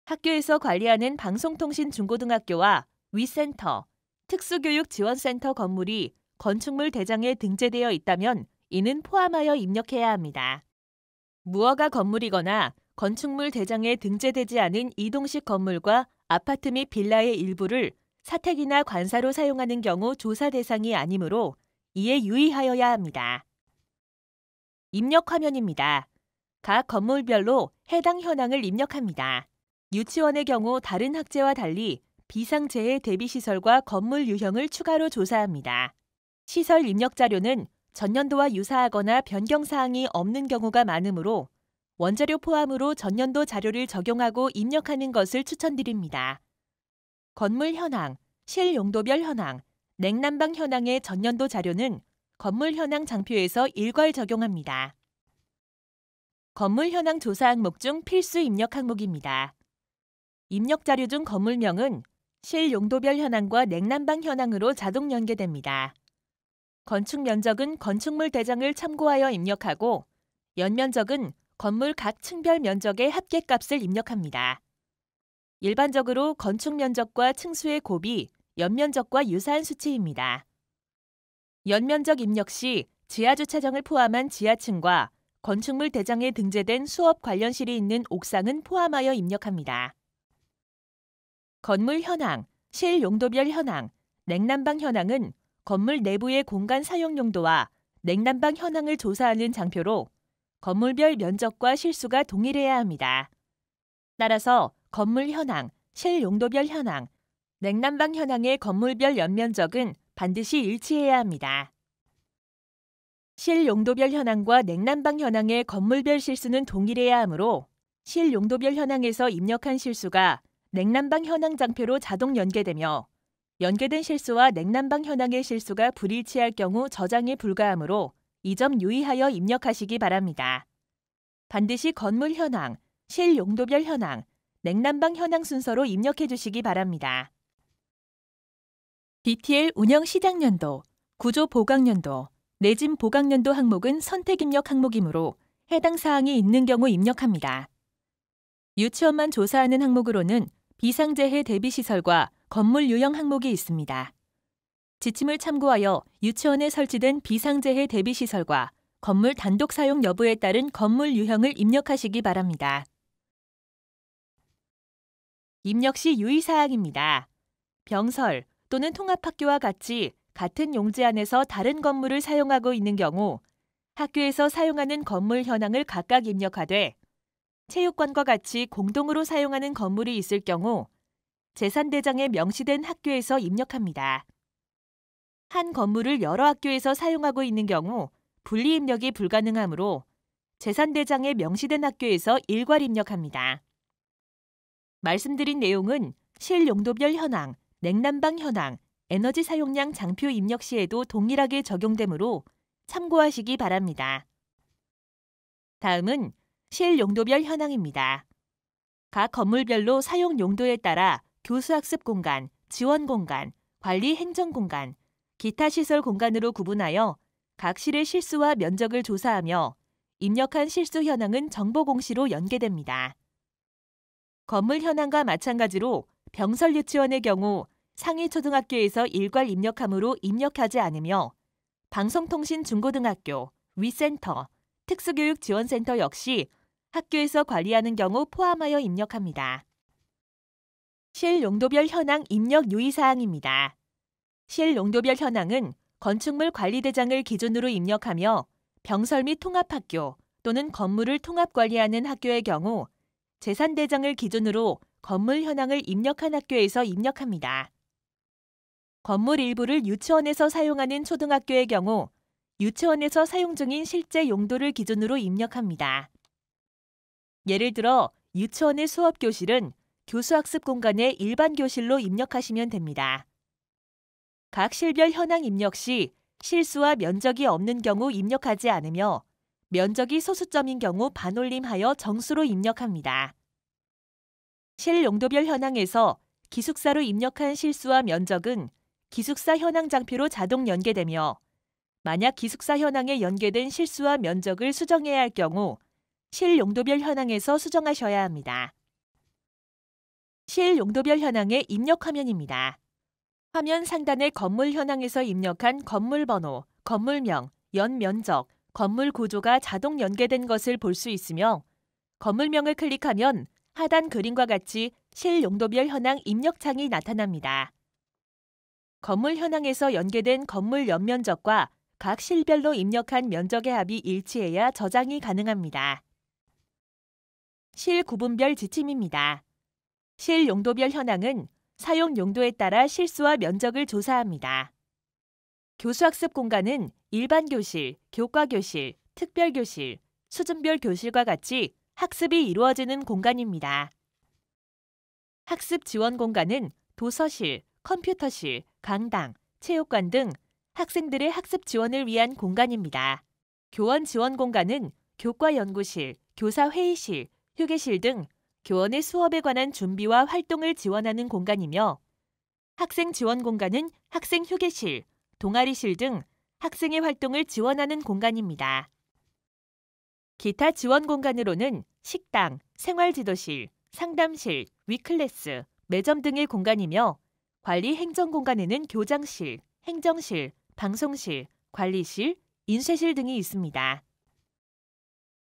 학교에서 관리하는 방송통신중고등학교와 위센터, 특수교육지원센터 건물이 건축물 대장에 등재되어 있다면 이는 포함하여 입력해야 합니다. 무허가 건물이거나 건축물 대장에 등재되지 않은 이동식 건물과 아파트 및 빌라의 일부를 사택이나 관사로 사용하는 경우 조사 대상이 아니므로 이에 유의하여야 합니다. 입력 화면입니다. 각 건물별로 해당 현황을 입력합니다. 유치원의 경우 다른 학제와 달리 비상재해 대비시설과 건물 유형을 추가로 조사합니다. 시설 입력 자료는 전년도와 유사하거나 변경사항이 없는 경우가 많으므로 원자료 포함으로 전년도 자료를 적용하고 입력하는 것을 추천드립니다. 건물 현황, 실용도별 현황, 냉난방 현황의 전년도 자료는 건물 현황 장표에서 일괄 적용합니다. 건물 현황 조사 항목 중 필수 입력 항목입니다. 입력 자료 중 건물명은 실용도별 현황과 냉난방 현황으로 자동 연계됩니다. 건축 면적은 건축물 대장을 참고하여 입력하고 연면적은 건물 각 층별 면적의 합계값을 입력합니다. 일반적으로 건축 면적과 층수의 곱이 연면적과 유사한 수치입니다. 연면적 입력 시 지하주차장을 포함한 지하층과 건축물 대장에 등재된 수업 관련실이 있는 옥상은 포함하여 입력합니다. 건물 현황, 실용도별 현황, 냉난방 현황은 건물 내부의 공간 사용 용도와 냉난방 현황을 조사하는 장표로 건물별 면적과 실수가 동일해야 합니다. 따라서 건물 현황, 실용도별 현황, 냉난방 현황의 건물별 연면적은 반드시 일치해야 합니다. 실용도별 현황과 냉난방 현황의 건물별 실수는 동일해야 하므로 실용도별 현황에서 입력한 실수가 냉난방 현황 장표로 자동 연계되며 연계된 실수와 냉난방 현황의 실수가 불일치할 경우 저장에 불가하므로 이 점 유의하여 입력하시기 바랍니다. 반드시 건물 현황, 실용도별 현황, 냉난방 현황 순서로 입력해 주시기 바랍니다. BTL 운영 시작연도, 구조 보강연도, 내진 보강연도 항목은 선택 입력 항목이므로 해당 사항이 있는 경우 입력합니다. 유치원만 조사하는 항목으로는 비상재해 대비시설과 건물 유형 항목이 있습니다. 지침을 참고하여 유치원에 설치된 비상재해 대비시설과 건물 단독 사용 여부에 따른 건물 유형을 입력하시기 바랍니다. 입력 시 유의사항입니다. 병설 또는 통합학교와 같이 같은 용지 안에서 다른 건물을 사용하고 있는 경우 학교에서 사용하는 건물 현황을 각각 입력하되 체육관과 같이 공동으로 사용하는 건물이 있을 경우 재산대장에 명시된 학교에서 입력합니다. 한 건물을 여러 학교에서 사용하고 있는 경우 분리 입력이 불가능하므로 재산대장에 명시된 학교에서 일괄 입력합니다. 말씀드린 내용은 실용도별 현황, 냉난방 현황, 에너지 사용량 장표 입력 시에도 동일하게 적용되므로 참고하시기 바랍니다. 다음은 실용도별 현황입니다. 각 건물별로 사용 용도에 따라 교수학습 공간, 지원 공간, 관리 행정 공간, 기타 시설 공간으로 구분하여 각 실의 실수와 면적을 조사하며 입력한 실수 현황은 정보 공시로 연계됩니다. 건물 현황과 마찬가지로 병설 유치원의 경우 상위 초등학교에서 일괄 입력하므로 입력하지 않으며 방송통신중고등학교, 위센터, 특수교육지원센터 역시 학교에서 관리하는 경우 포함하여 입력합니다. 실용도별 현황 입력 유의사항입니다. 실용도별 현황은 건축물 관리대장을 기준으로 입력하며 병설 및 통합학교 또는 건물을 통합관리하는 학교의 경우 재산대장을 기준으로 건물 현황을 입력한 학교에서 입력합니다. 건물 일부를 유치원에서 사용하는 초등학교의 경우 유치원에서 사용 중인 실제 용도를 기준으로 입력합니다. 예를 들어 유치원의 수업교실은 교수학습 공간의 일반 교실로 입력하시면 됩니다. 각 실별 현황 입력 시 실수와 면적이 없는 경우 입력하지 않으며 면적이 소수점인 경우 반올림하여 정수로 입력합니다. 실용도별 현황에서 기숙사로 입력한 실수와 면적은 기숙사 현황 장표로 자동 연계되며 만약 기숙사 현황에 연계된 실수와 면적을 수정해야 할 경우 실 용도별 현황에서 수정하셔야 합니다. 실 용도별 현황의 입력 화면입니다. 화면 상단의 건물 현황에서 입력한 건물 번호, 건물명, 연면적, 건물 구조가 자동 연계된 것을 볼 수 있으며 건물명을 클릭하면 하단 그림과 같이 실 용도별 현황 입력창이 나타납니다. 건물 현황에서 연계된 건물 연면적과 각 실별로 입력한 면적의 합이 일치해야 저장이 가능합니다. 실 구분별 지침입니다. 실 용도별 현황은 사용 용도에 따라 실수와 면적을 조사합니다. 교수학습 공간은 일반 교실, 교과 교실, 특별 교실, 수준별 교실과 같이 학습이 이루어지는 공간입니다. 학습 지원 공간은 도서실, 컴퓨터실, 강당, 체육관 등 학생들의 학습 지원을 위한 공간입니다. 교원 지원 공간은 교과 연구실, 교사 회의실, 휴게실 등 교원의 수업에 관한 준비와 활동을 지원하는 공간이며 학생 지원 공간은 학생 휴게실, 동아리실 등 학생의 활동을 지원하는 공간입니다. 기타 지원 공간으로는 식당, 생활지도실, 상담실, 위클래스, 매점 등의 공간이며 관리 행정 공간에는 교장실, 행정실, 방송실, 관리실, 인쇄실 등이 있습니다.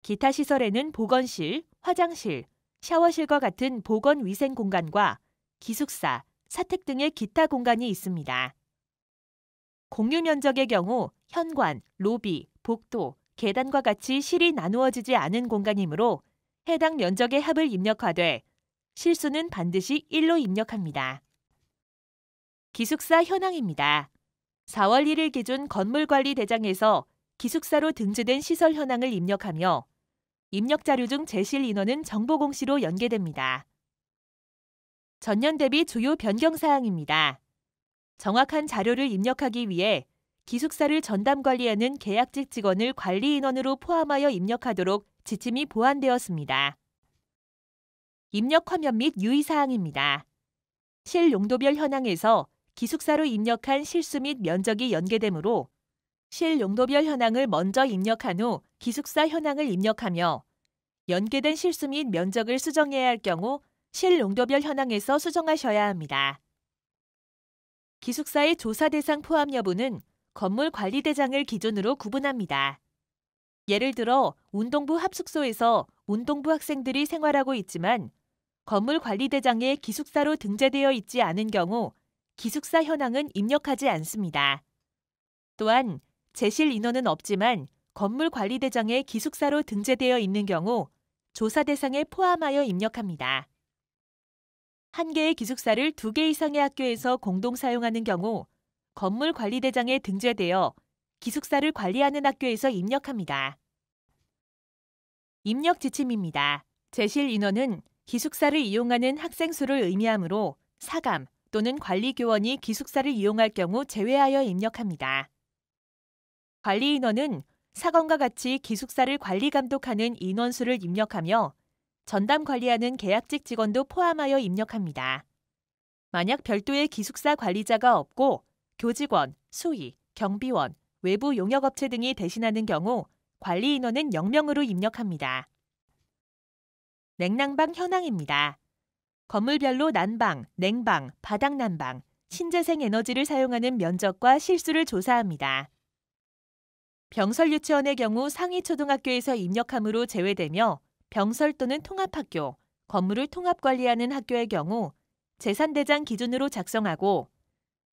기타 시설에는 보건실, 화장실, 샤워실과 같은 보건위생 공간과 기숙사, 사택 등의 기타 공간이 있습니다. 공유 면적의 경우 현관, 로비, 복도, 계단과 같이 실이 나누어지지 않은 공간이므로 해당 면적의 합을 입력하되 실수는 반드시 1로 입력합니다. 기숙사 현황입니다. 4월 1일 기준 건물관리대장에서 기숙사로 등재된 시설 현황을 입력하며 입력 자료 중 제실 인원은 정보공시로 연계됩니다. 전년 대비 주요 변경 사항입니다. 정확한 자료를 입력하기 위해 기숙사를 전담 관리하는 계약직 직원을 관리 인원으로 포함하여 입력하도록 지침이 보완되었습니다. 입력 화면 및 유의사항입니다. 실 용도별 현황에서 기숙사로 입력한 실수 및 면적이 연계되므로 실 용도별 현황을 먼저 입력한 후 기숙사 현황을 입력하며 연계된 실수 및 면적을 수정해야 할 경우 실 용도별 현황에서 수정하셔야 합니다. 기숙사의 조사 대상 포함 여부는 건물 관리대장을 기준으로 구분합니다. 예를 들어 운동부 합숙소에서 운동부 학생들이 생활하고 있지만 건물 관리대장에 기숙사로 등재되어 있지 않은 경우 기숙사 현황은 입력하지 않습니다. 또한 제실 인원은 없지만 건물 관리대장에 기숙사로 등재되어 있는 경우 조사 대상에 포함하여 입력합니다. 한 개의 기숙사를 2개 이상의 학교에서 공동 사용하는 경우 건물 관리대장에 등재되어 기숙사를 관리하는 학교에서 입력합니다. 입력 지침입니다. 제실 인원은 기숙사를 이용하는 학생 수를 의미하므로 사감 또는 관리교원이 기숙사를 이용할 경우 제외하여 입력합니다. 관리 인원은 사건과 같이 기숙사를 관리 감독하는 인원수를 입력하며 전담 관리하는 계약직 직원도 포함하여 입력합니다. 만약 별도의 기숙사 관리자가 없고 교직원, 수의, 경비원, 외부 용역업체 등이 대신하는 경우 관리 인원은 0명으로 입력합니다. 냉난방 현황입니다. 건물별로 난방, 냉방, 바닥 난방, 신재생 에너지를 사용하는 면적과 실수를 조사합니다. 병설 유치원의 경우 상위 초등학교에서 입력함으로 제외되며 병설 또는 통합학교, 건물을 통합관리하는 학교의 경우 재산대장 기준으로 작성하고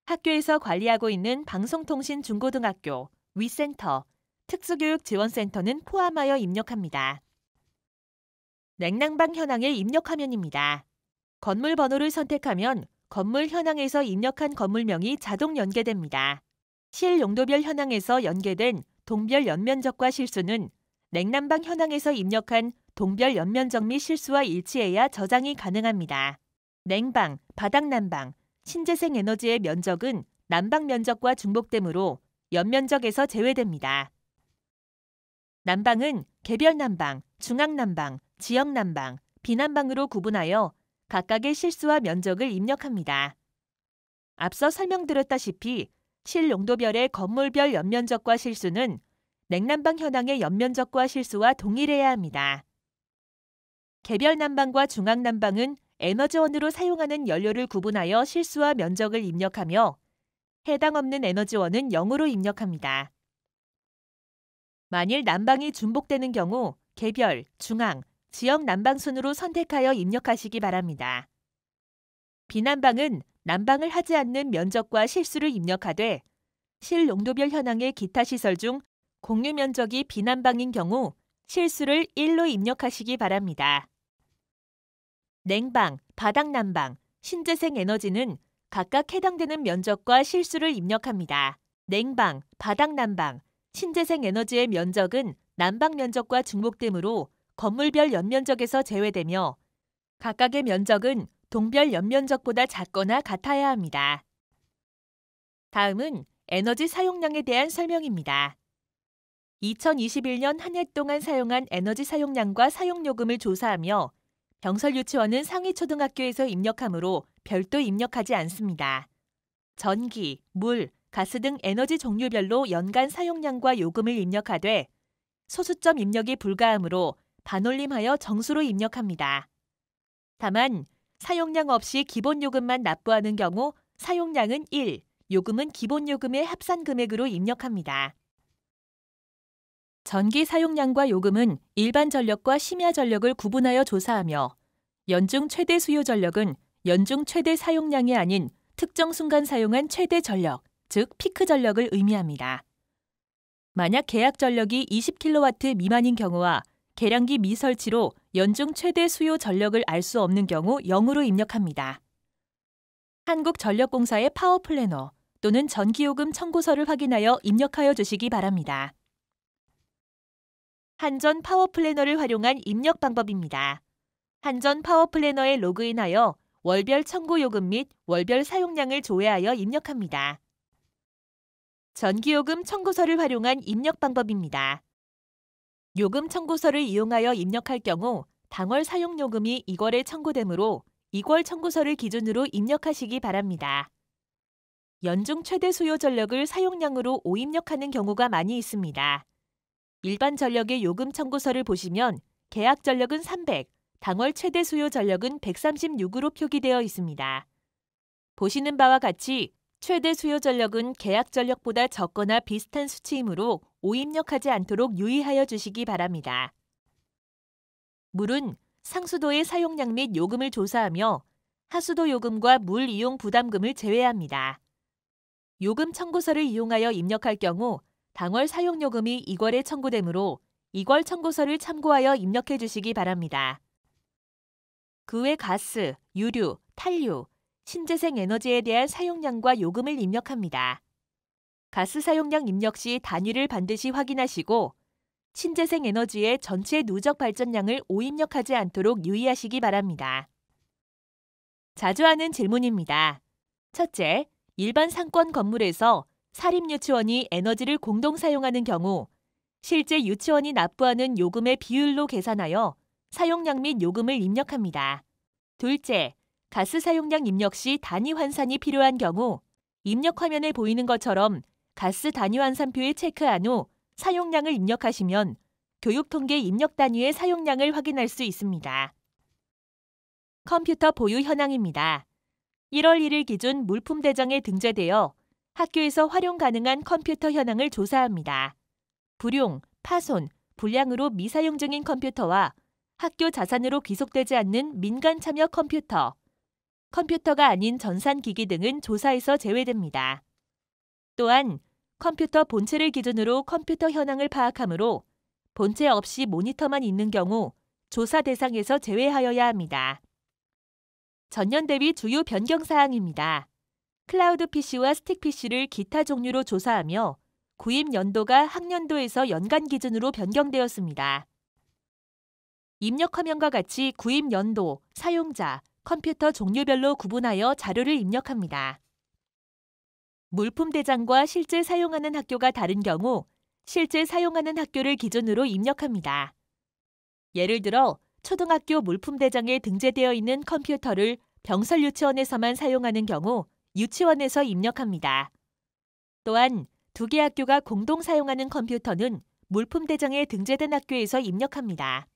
학교에서 관리하고 있는 방송통신 중고등학교, 위센터, 특수교육지원센터는 포함하여 입력합니다. 냉난방 현황의 입력 화면입니다. 건물 번호를 선택하면 건물 현황에서 입력한 건물명이 자동 연계됩니다. 실 용도별 현황에서 연계된 동별 연면적과 실수는 냉난방 현황에서 입력한 동별 연면적 및 실수와 일치해야 저장이 가능합니다. 냉방, 바닥 난방, 신재생 에너지의 면적은 난방 면적과 중복되므로 연면적에서 제외됩니다. 난방은 개별 난방, 중앙 난방, 지역 난방, 비난방으로 구분하여 각각의 실수와 면적을 입력합니다. 앞서 설명드렸다시피 실용도별의 건물별 연면적과 실수는 냉난방 현황의 연면적과 실수와 동일해야 합니다. 개별 난방과 중앙 난방은 에너지원으로 사용하는 연료를 구분하여 실수와 면적을 입력하며 해당 없는 에너지원은 0으로 입력합니다. 만일 난방이 중복되는 경우 개별, 중앙, 지역 난방 순으로 선택하여 입력하시기 바랍니다. 비난방은 난방을 하지 않는 면적과 실수를 입력하되 실용도별 현황의 기타 시설 중 공유 면적이 비난방인 경우 실수를 1로 입력하시기 바랍니다. 냉방, 바닥난방, 신재생 에너지는 각각 해당되는 면적과 실수를 입력합니다. 냉방, 바닥난방, 신재생 에너지의 면적은 난방 면적과 중복되므로 건물별 연면적에서 제외되며 각각의 면적은 동별 연면적보다 작거나 같아야 합니다. 다음은 에너지 사용량에 대한 설명입니다. 2021년 한 해 동안 사용한 에너지 사용량과 사용요금을 조사하며 병설유치원은 상위초등학교에서 입력하므로 별도 입력하지 않습니다. 전기, 물, 가스 등 에너지 종류별로 연간 사용량과 요금을 입력하되 소수점 입력이 불가하므로 반올림하여 정수로 입력합니다. 다만 사용량 없이 기본요금만 납부하는 경우 사용량은 1, 요금은 기본요금의 합산금액으로 입력합니다. 전기 사용량과 요금은 일반 전력과 심야 전력을 구분하여 조사하며 연중 최대 수요 전력은 연중 최대 사용량이 아닌 특정 순간 사용한 최대 전력, 즉 피크 전력을 의미합니다. 만약 계약 전력이 20kW 미만인 경우와 계량기 미설치로 연중 최대 수요 전력을 알 수 없는 경우 0으로 입력합니다. 한국전력공사의 파워플래너 또는 전기요금 청구서를 확인하여 입력하여 주시기 바랍니다. 한전 파워플래너를 활용한 입력 방법입니다. 한전 파워플래너에 로그인하여 월별 청구 요금 및 월별 사용량을 조회하여 입력합니다. 전기요금 청구서를 활용한 입력 방법입니다. 요금 청구서를 이용하여 입력할 경우 당월 사용요금이 2월에 청구되므로 2월 청구서를 기준으로 입력하시기 바랍니다. 연중 최대 수요 전력을 사용량으로 오입력하는 경우가 많이 있습니다. 일반 전력의 요금 청구서를 보시면 계약 전력은 300, 당월 최대 수요 전력은 136으로 표기되어 있습니다. 보시는 바와 같이 최대 수요 전력은 계약 전력보다 적거나 비슷한 수치이므로 오입력하지 않도록 유의하여 주시기 바랍니다. 물은 상수도의 사용량 및 요금을 조사하며 하수도 요금과 물 이용 부담금을 제외합니다. 요금 청구서를 이용하여 입력할 경우 당월 사용요금이 2월에 청구되므로 2월 청구서를 참고하여 입력해 주시기 바랍니다. 그 외 가스, 유류, 탄류, 신재생 에너지에 대한 사용량과 요금을 입력합니다. 가스 사용량 입력 시 단위를 반드시 확인하시고 신재생 에너지의 전체 누적 발전량을 오입력하지 않도록 유의하시기 바랍니다. 자주 하는 질문입니다. 첫째, 일반 상권 건물에서 사립유치원이 에너지를 공동 사용하는 경우 실제 유치원이 납부하는 요금의 비율로 계산하여 사용량 및 요금을 입력합니다. 둘째, 가스 사용량 입력 시 단위 환산이 필요한 경우 입력 화면에 보이는 것처럼 가스 단위 환산표에 체크한 후 사용량을 입력하시면 교육통계 입력 단위의 사용량을 확인할 수 있습니다. 컴퓨터 보유 현황입니다. 1월 1일 기준 물품 대장에 등재되어 학교에서 활용 가능한 컴퓨터 현황을 조사합니다. 불용, 파손, 불량으로 미사용 중인 컴퓨터와 학교 자산으로 귀속되지 않는 민간 참여 컴퓨터, 컴퓨터가 아닌 전산기기 등은 조사에서 제외됩니다. 또한 컴퓨터 본체를 기준으로 컴퓨터 현황을 파악하므로 본체 없이 모니터만 있는 경우 조사 대상에서 제외하여야 합니다. 전년 대비 주요 변경 사항입니다. 클라우드 PC와 스틱 PC를 기타 종류로 조사하며 구입 연도가 학년도에서 연간 기준으로 변경되었습니다. 입력 화면과 같이 구입 연도, 사용자, 컴퓨터 종류별로 구분하여 자료를 입력합니다. 물품 대장과 실제 사용하는 학교가 다른 경우 실제 사용하는 학교를 기준으로 입력합니다. 예를 들어 초등학교 물품 대장에 등재되어 있는 컴퓨터를 병설 유치원에서만 사용하는 경우 유치원에서 입력합니다. 또한 두 개 학교가 공동 사용하는 컴퓨터는 물품대장에 등재된 학교에서 입력합니다.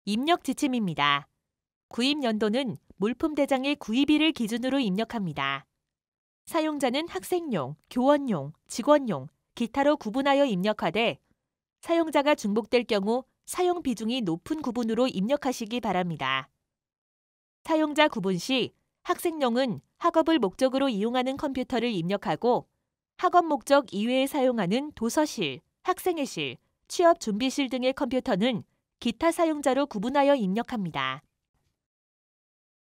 입력 지침입니다. 구입 연도는 물품대장의 구입일을 기준으로 입력합니다. 사용자는 학생용, 교원용, 직원용, 기타로 구분하여 입력하되 사용자가 중복될 경우 사용 비중이 높은 구분으로 입력하시기 바랍니다. 사용자 구분 시 학생용은 학업을 목적으로 이용하는 컴퓨터를 입력하고 학업 목적 이외에 사용하는 도서실, 학생회실, 취업 준비실 등의 컴퓨터는 기타 사용자로 구분하여 입력합니다.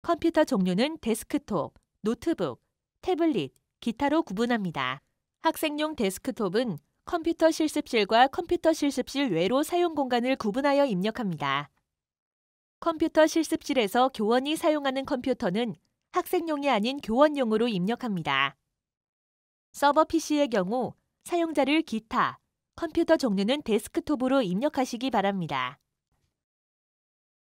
컴퓨터 종류는 데스크톱, 노트북, 태블릿, 기타로 구분합니다. 학생용 데스크톱은 컴퓨터 실습실과 컴퓨터 실습실 외로 사용 공간을 구분하여 입력합니다. 컴퓨터 실습실에서 교원이 사용하는 컴퓨터는 학생용이 아닌 교원용으로 입력합니다. 서버 PC의 경우 사용자를 기타, 컴퓨터 종류는 데스크톱으로 입력하시기 바랍니다.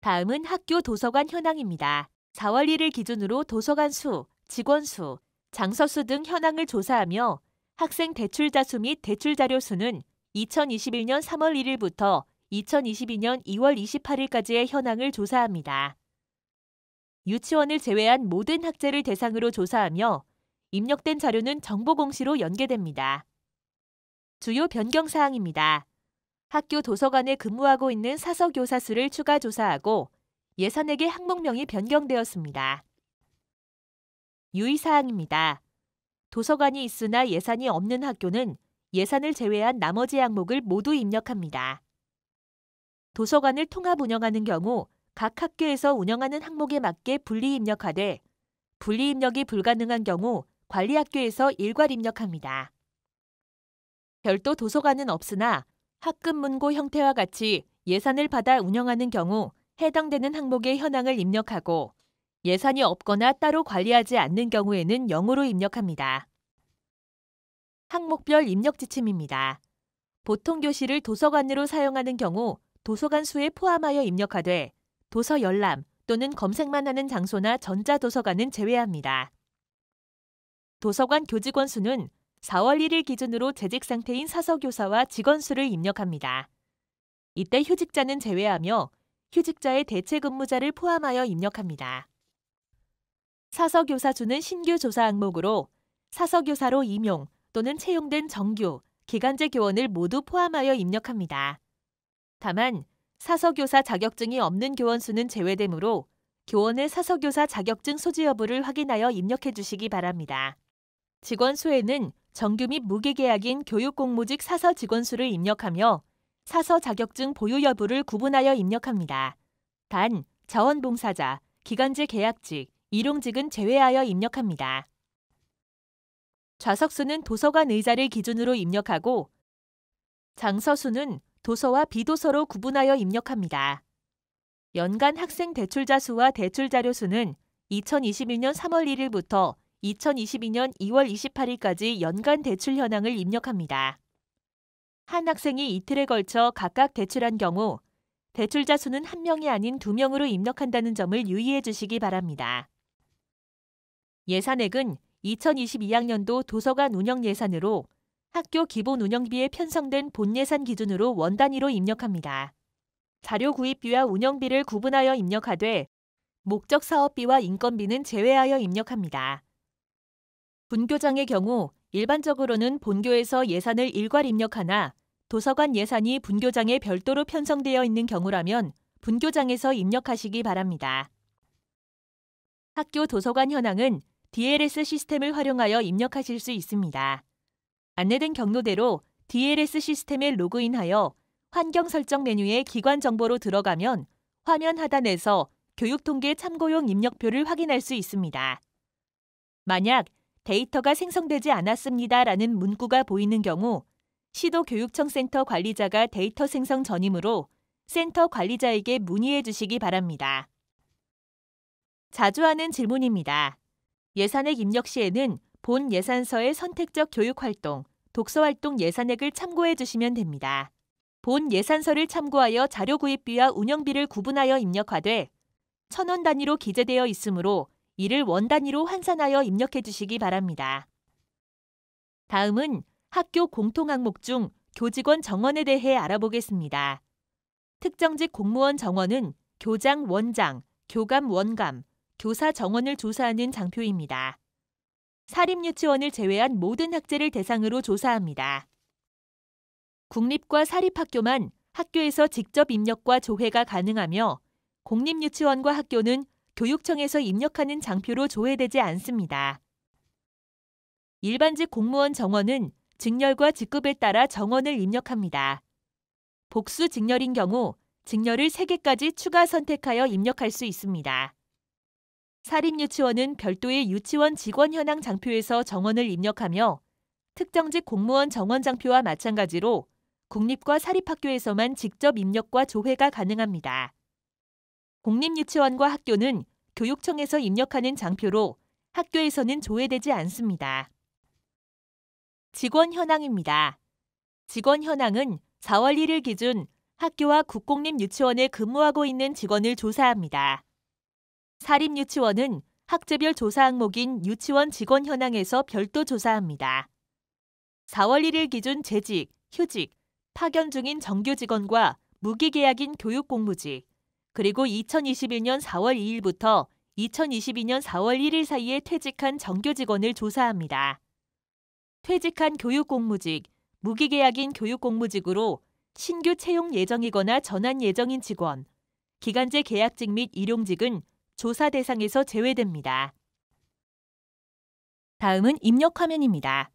다음은 학교 도서관 현황입니다. 4월 1일 기준으로 도서관 수, 직원 수, 장서 수 등 현황을 조사하며 학생 대출자 수 및 대출자료 수는 2021년 3월 1일부터 2022년 2월 28일까지의 현황을 조사합니다. 유치원을 제외한 모든 학제를 대상으로 조사하며 입력된 자료는 정보공시로 연계됩니다. 주요 변경 사항입니다. 학교 도서관에 근무하고 있는 사서교사 수를 추가 조사하고 예산액의 항목명이 변경되었습니다. 유의사항입니다. 도서관이 있으나 예산이 없는 학교는 예산을 제외한 나머지 항목을 모두 입력합니다. 도서관을 통합 운영하는 경우 각 학교에서 운영하는 항목에 맞게 분리 입력하되 분리 입력이 불가능한 경우 관리학교에서 일괄 입력합니다. 별도 도서관은 없으나 학급 문고 형태와 같이 예산을 받아 운영하는 경우 해당되는 항목의 현황을 입력하고 예산이 없거나 따로 관리하지 않는 경우에는 0으로 입력합니다. 항목별 입력 지침입니다. 보통 교실을 도서관으로 사용하는 경우 도서관 수에 포함하여 입력하되 도서 열람 또는 검색만 하는 장소나 전자도서관은 제외합니다. 도서관 교직원 수는 4월 1일 기준으로 재직 상태인 사서교사와 직원 수를 입력합니다. 이때 휴직자는 제외하며 휴직자의 대체 근무자를 포함하여 입력합니다. 사서교사 수는 신규 조사 항목으로 사서교사로 임용 또는 채용된 정규, 기간제 교원을 모두 포함하여 입력합니다. 다만 사서교사 자격증이 없는 교원 수는 제외되므로 교원의 사서교사 자격증 소지 여부를 확인하여 입력해 주시기 바랍니다. 직원 수에는 정규 및 무기계약인 교육공무직 사서 직원 수를 입력하며 사서 자격증 보유 여부를 구분하여 입력합니다. 단, 자원봉사자, 기간제 계약직, 일용직은 제외하여 입력합니다. 좌석수는 도서관 의자를 기준으로 입력하고 장서수는 도서와 비도서로 구분하여 입력합니다. 연간 학생 대출자 수와 대출자료 수는 2021년 3월 1일부터 2022년 2월 28일까지 연간 대출 현황을 입력합니다. 한 학생이 이틀에 걸쳐 각각 대출한 경우 대출자 수는 1명이 아닌 2명으로 입력한다는 점을 유의해 주시기 바랍니다. 예산액은 2022학년도 도서관 운영 예산으로 학교 기본 운영비에 편성된 본 예산 기준으로 원 단위로 입력합니다. 자료 구입비와 운영비를 구분하여 입력하되 목적 사업비와 인건비는 제외하여 입력합니다. 분교장의 경우 일반적으로는 본교에서 예산을 일괄 입력하나 도서관 예산이 분교장에 별도로 편성되어 있는 경우라면 분교장에서 입력하시기 바랍니다. 학교 도서관 현황은 DLS 시스템을 활용하여 입력하실 수 있습니다. 안내된 경로대로 DLS 시스템에 로그인하여 환경 설정 메뉴에 기관 정보로 들어가면 화면 하단에서 교육통계 참고용 입력표를 확인할 수 있습니다. 만약 데이터가 생성되지 않았습니다라는 문구가 보이는 경우 시도교육청 센터 관리자가 데이터 생성 전이므로 센터 관리자에게 문의해 주시기 바랍니다. 자주 하는 질문입니다. 예산액 입력 시에는 본 예산서의 선택적 교육활동, 독서활동 예산액을 참고해 주시면 됩니다. 본 예산서를 참고하여 자료 구입비와 운영비를 구분하여 입력하되 1,000원 단위로 기재되어 있으므로 이를 원 단위로 환산하여 입력해 주시기 바랍니다. 다음은 학교 공통항목 중 교직원 정원에 대해 알아보겠습니다. 특정직 공무원 정원은 교장 원장, 교감 원감, 교사 정원을 조사하는 장표입니다. 사립유치원을 제외한 모든 학제를 대상으로 조사합니다. 국립과 사립학교만 학교에서 직접 입력과 조회가 가능하며 공립유치원과 학교는 교육청에서 입력하는 장표로 조회되지 않습니다. 일반직 공무원 정원은 직렬과 직급에 따라 정원을 입력합니다. 복수 직렬인 경우 직렬을 3개까지 추가 선택하여 입력할 수 있습니다. 사립유치원은 별도의 유치원 직원 현황 장표에서 정원을 입력하며 특정직 공무원 정원 장표와 마찬가지로 국립과 사립학교에서만 직접 입력과 조회가 가능합니다. 공립유치원과 학교는 교육청에서 입력하는 장표로 학교에서는 조회되지 않습니다. 직원 현황입니다. 직원 현황은 4월 1일 기준 학교와 국공립유치원에 근무하고 있는 직원을 조사합니다. 사립유치원은 학제별 조사 항목인 유치원 직원 현황에서 별도 조사합니다. 4월 1일 기준 재직, 휴직, 파견 중인 정규 직원과 무기계약인 교육공무직, 그리고 2021년 4월 2일부터 2022년 4월 1일 사이에 퇴직한 정규 직원을 조사합니다. 퇴직한 교육공무직, 무기계약인 교육공무직으로 신규 채용 예정이거나 전환 예정인 직원, 기간제 계약직 및 일용직은 조사 대상에서 제외됩니다. 다음은 입력 화면입니다.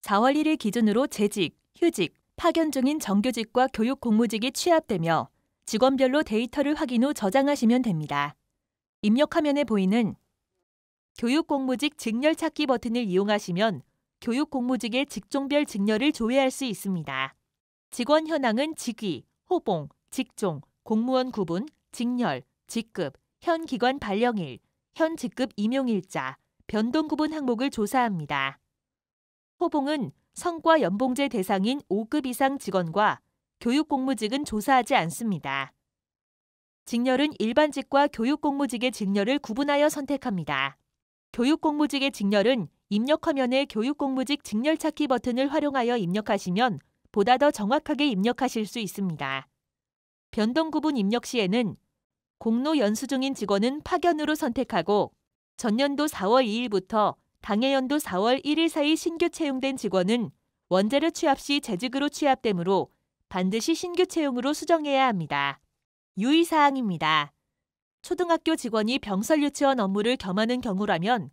4월 1일 기준으로 재직, 휴직, 파견 중인 정규직과 교육공무직이 취합되며 직원별로 데이터를 확인 후 저장하시면 됩니다. 입력 화면에 보이는 교육공무직 직렬 찾기 버튼을 이용하시면 교육공무직의 직종별 직렬을 조회할 수 있습니다. 직원 현황은 직위, 호봉, 직종, 공무원 구분, 직렬, 직급, 현 기관 발령일, 현 직급 임용일자, 변동 구분 항목을 조사합니다. 호봉은 성과 연봉제 대상인 5급 이상 직원과 교육공무직은 조사하지 않습니다. 직렬은 일반직과 교육공무직의 직렬을 구분하여 선택합니다. 교육공무직의 직렬은 입력 화면에 교육공무직 직렬 찾기 버튼을 활용하여 입력하시면 보다 더 정확하게 입력하실 수 있습니다. 변동 구분 입력 시에는 공로 연수 중인 직원은 파견으로 선택하고 전년도 4월 2일부터 당해연도 4월 1일 사이 신규 채용된 직원은 원자료 취합 시 재직으로 취합되므로 반드시 신규 채용으로 수정해야 합니다. 유의사항입니다. 초등학교 직원이 병설 유치원 업무를 겸하는 경우라면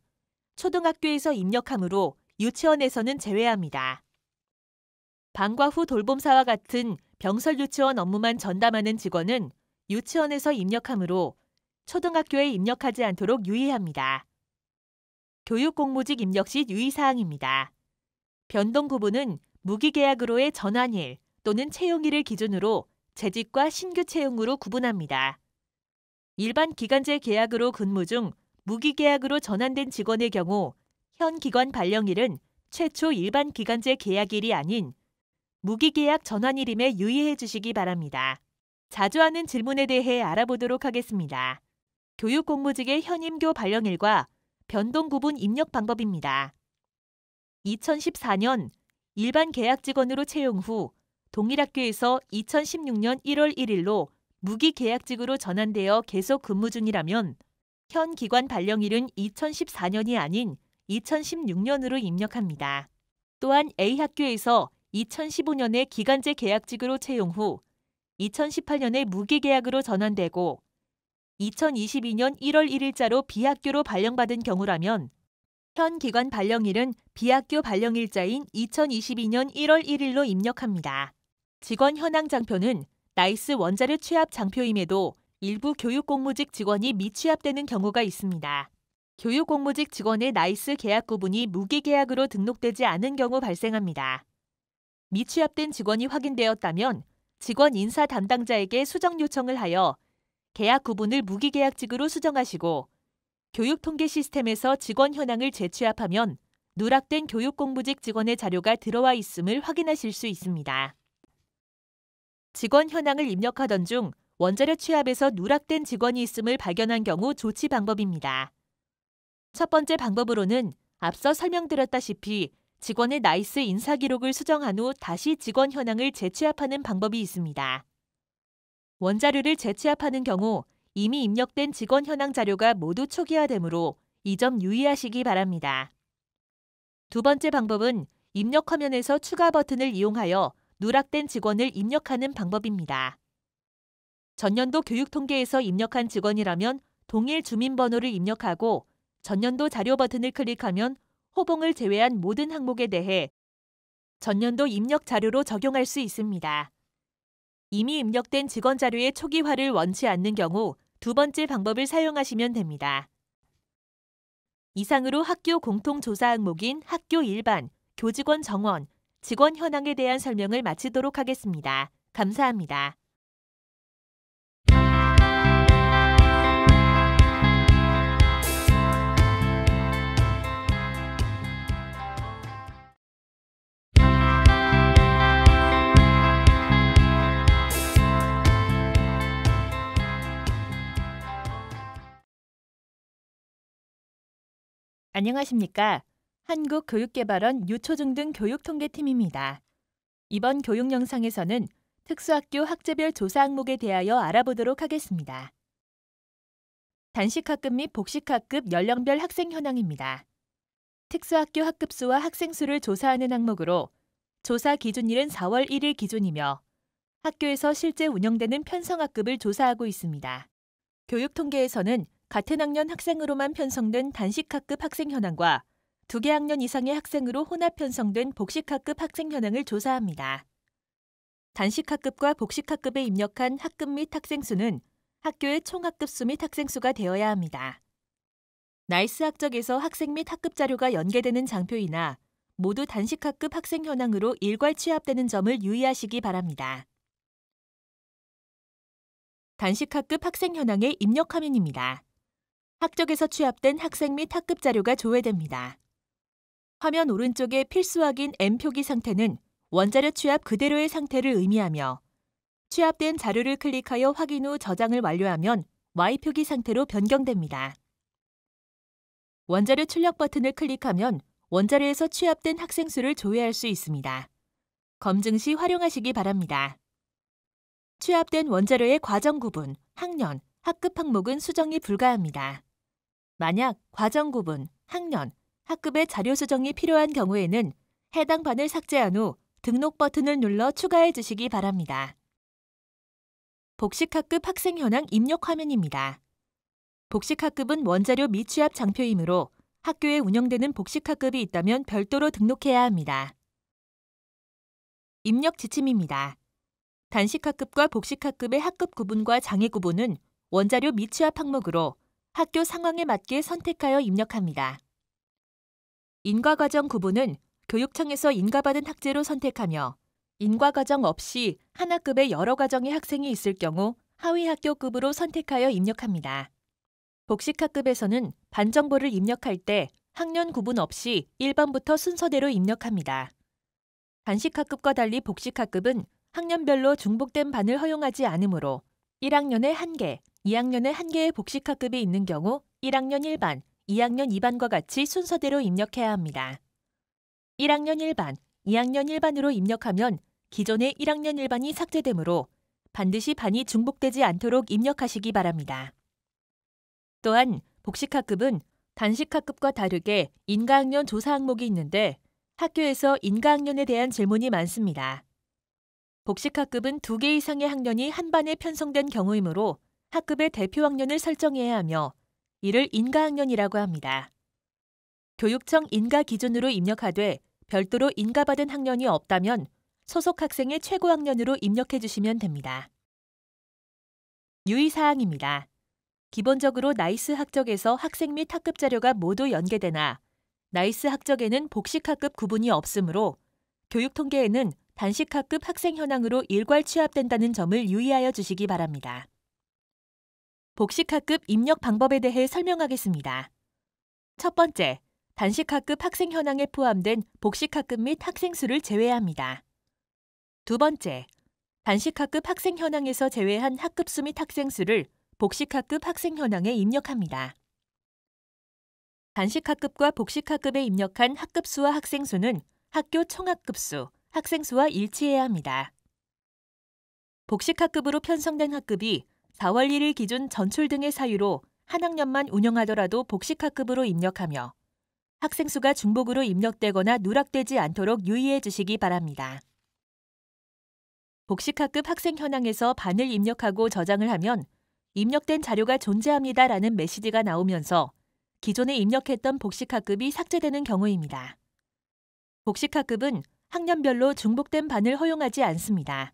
초등학교에서 입력하므로 유치원에서는 제외합니다. 방과 후 돌봄사와 같은 병설 유치원 업무만 전담하는 직원은 유치원에서 입력하므로 초등학교에 입력하지 않도록 유의합니다. 교육공무직 입력 시 유의사항입니다. 변동 구분은 무기계약으로의 전환일 또는 채용일을 기준으로 재직과 신규 채용으로 구분합니다. 일반 기간제 계약으로 근무 중 무기계약으로 전환된 직원의 경우 현 기관 발령일은 최초 일반 기간제 계약일이 아닌 무기계약 전환일임에 유의해 주시기 바랍니다. 자주 하는 질문에 대해 알아보도록 하겠습니다. 교육공무직의 현임교 발령일과 변동 구분 입력 방법입니다. 2014년 일반 계약 직원으로 채용 후 동일 학교에서 2016년 1월 1일로 무기계약직으로 전환되어 계속 근무 중이라면 현 기관 발령일은 2014년이 아닌 2016년으로 입력합니다. 또한 A학교에서 2015년에 기간제 계약직으로 채용 후 2018년에 무기계약으로 전환되고 2022년 1월 1일자로 B학교로 발령받은 경우라면 현 기관 발령일은 B학교 발령일자인 2022년 1월 1일로 입력합니다. 직원 현황 장표는 나이스 원자료 취합 장표임에도 일부 교육공무직 직원이 미취합되는 경우가 있습니다. 교육공무직 직원의 나이스 계약 구분이 무기계약으로 등록되지 않은 경우 발생합니다. 미취합된 직원이 확인되었다면 직원 인사 담당자에게 수정 요청을 하여 계약 구분을 무기계약직으로 수정하시고 교육통계 시스템에서 직원 현황을 재취합하면 누락된 교육공무직 직원의 자료가 들어와 있음을 확인하실 수 있습니다. 직원 현황을 입력하던 중 원자료 취합에서 누락된 직원이 있음을 발견한 경우 조치 방법입니다. 첫 번째 방법으로는 앞서 설명드렸다시피 직원의 나이스 인사 기록을 수정한 후 다시 직원 현황을 재취합하는 방법이 있습니다. 원자료를 재취합하는 경우 이미 입력된 직원 현황 자료가 모두 초기화되므로 이 점 유의하시기 바랍니다. 두 번째 방법은 입력 화면에서 추가 버튼을 이용하여 누락된 직원을 입력하는 방법입니다. 전년도 교육통계에서 입력한 직원이라면 동일 주민번호를 입력하고 전년도 자료 버튼을 클릭하면 호봉을 제외한 모든 항목에 대해 전년도 입력 자료로 적용할 수 있습니다. 이미 입력된 직원 자료의 초기화를 원치 않는 경우 두 번째 방법을 사용하시면 됩니다. 이상으로 학교 공통조사 항목인 학교 일반, 교직원 정원, 직원 현황에 대한 설명을 마치도록 하겠습니다. 감사합니다. 안녕하십니까? 한국교육개발원 유초중등 교육통계팀입니다. 이번 교육 영상에서는 특수학교 학제별 조사 항목에 대하여 알아보도록 하겠습니다. 단식학급 및 복식학급 연령별 학생 현황입니다. 특수학교 학급수와 학생수를 조사하는 항목으로 조사 기준일은 4월 1일 기준이며 학교에서 실제 운영되는 편성학급을 조사하고 있습니다. 교육통계에서는 같은 학년 학생으로만 편성된 단식학급 학생 현황과 2개 학년 이상의 학생으로 혼합 편성된 복식학급 학생 현황을 조사합니다. 단식학급과 복식학급에 입력한 학급 및 학생 수는 학교의 총 학급 수 및 학생 수가 되어야 합니다. 나이스 학적에서 학생 및 학급 자료가 연계되는 장표이나 모두 단식학급 학생 현황으로 일괄 취합되는 점을 유의하시기 바랍니다. 단식학급 학생 현황의 입력 화면입니다. 학적에서 취합된 학생 및 학급 자료가 조회됩니다. 화면 오른쪽의 필수 확인 M 표기 상태는 원자료 취합 그대로의 상태를 의미하며 취합된 자료를 클릭하여 확인 후 저장을 완료하면 Y 표기 상태로 변경됩니다. 원자료 출력 버튼을 클릭하면 원자료에서 취합된 학생 수를 조회할 수 있습니다. 검증 시 활용하시기 바랍니다. 취합된 원자료의 과정 구분, 학년, 학급 항목은 수정이 불가합니다. 만약 과정 구분, 학년, 학급의 자료 수정이 필요한 경우에는 해당 반을 삭제한 후 등록 버튼을 눌러 추가해 주시기 바랍니다. 복식학급 학생 현황 입력 화면입니다. 복식학급은 원자료 미취합 장표이므로 학교에 운영되는 복식학급이 있다면 별도로 등록해야 합니다. 입력 지침입니다. 단식학급과 복식학급의 학급 구분과 장애 구분은 원자료 미취합 항목으로 학교 상황에 맞게 선택하여 입력합니다. 인과과정 구분은 교육청에서 인가받은 학제로 선택하며 인과과정 없이 한 학급에 여러 과정의 학생이 있을 경우 하위 학교급으로 선택하여 입력합니다. 복식학급에서는 반정보를 입력할 때 학년 구분 없이 1번부터 순서대로 입력합니다. 단식학급과 달리 복식학급은 학년별로 중복된 반을 허용하지 않으므로 1학년에 1개, 2학년에 1개의 복식학급이 있는 경우 1학년 1반, 2학년 2반과 같이 순서대로 입력해야 합니다. 1학년 1반, 2학년 1반으로 입력하면 기존의 1학년 1반이 삭제되므로 반드시 반이 중복되지 않도록 입력하시기 바랍니다. 또한 복식학급은 단식학급과 다르게 인가학년 조사 항목이 있는데 학교에서 인가학년에 대한 질문이 많습니다. 복식학급은 2개 이상의 학년이 한 반에 편성된 경우이므로 학급의 대표 학년을 설정해야 하며 이를 인가학년이라고 합니다. 교육청 인가 기준으로 입력하되 별도로 인가받은 학년이 없다면 소속 학생의 최고 학년으로 입력해 주시면 됩니다. 유의사항입니다. 기본적으로 나이스 학적에서 학생 및 학급 자료가 모두 연계되나 나이스 학적에는 복식학급 구분이 없으므로 교육통계에는 단식학급 학생 현황으로 일괄 취합된다는 점을 유의하여 주시기 바랍니다. 복식학급 입력 방법에 대해 설명하겠습니다. 첫 번째, 단식학급 학생 현황에 포함된 복식학급 및 학생 수를 제외합니다. 두 번째, 단식학급 학생 현황에서 제외한 학급 수 및 학생 수를 복식학급 학생 현황에 입력합니다. 단식학급과 복식학급에 입력한 학급 수와 학생 수는 학교 총학급수, 학생 수와 일치해야 합니다. 복식학급으로 편성된 학급이 4월 1일 기준 전출 등의 사유로 한 학년만 운영하더라도 복식학급으로 입력하며 학생 수가 중복으로 입력되거나 누락되지 않도록 유의해 주시기 바랍니다. 복식학급 학생 현황에서 반을 입력하고 저장을 하면 입력된 자료가 존재합니다라는 메시지가 나오면서 기존에 입력했던 복식학급이 삭제되는 경우입니다. 복식학급은 학년별로 중복된 반을 허용하지 않습니다.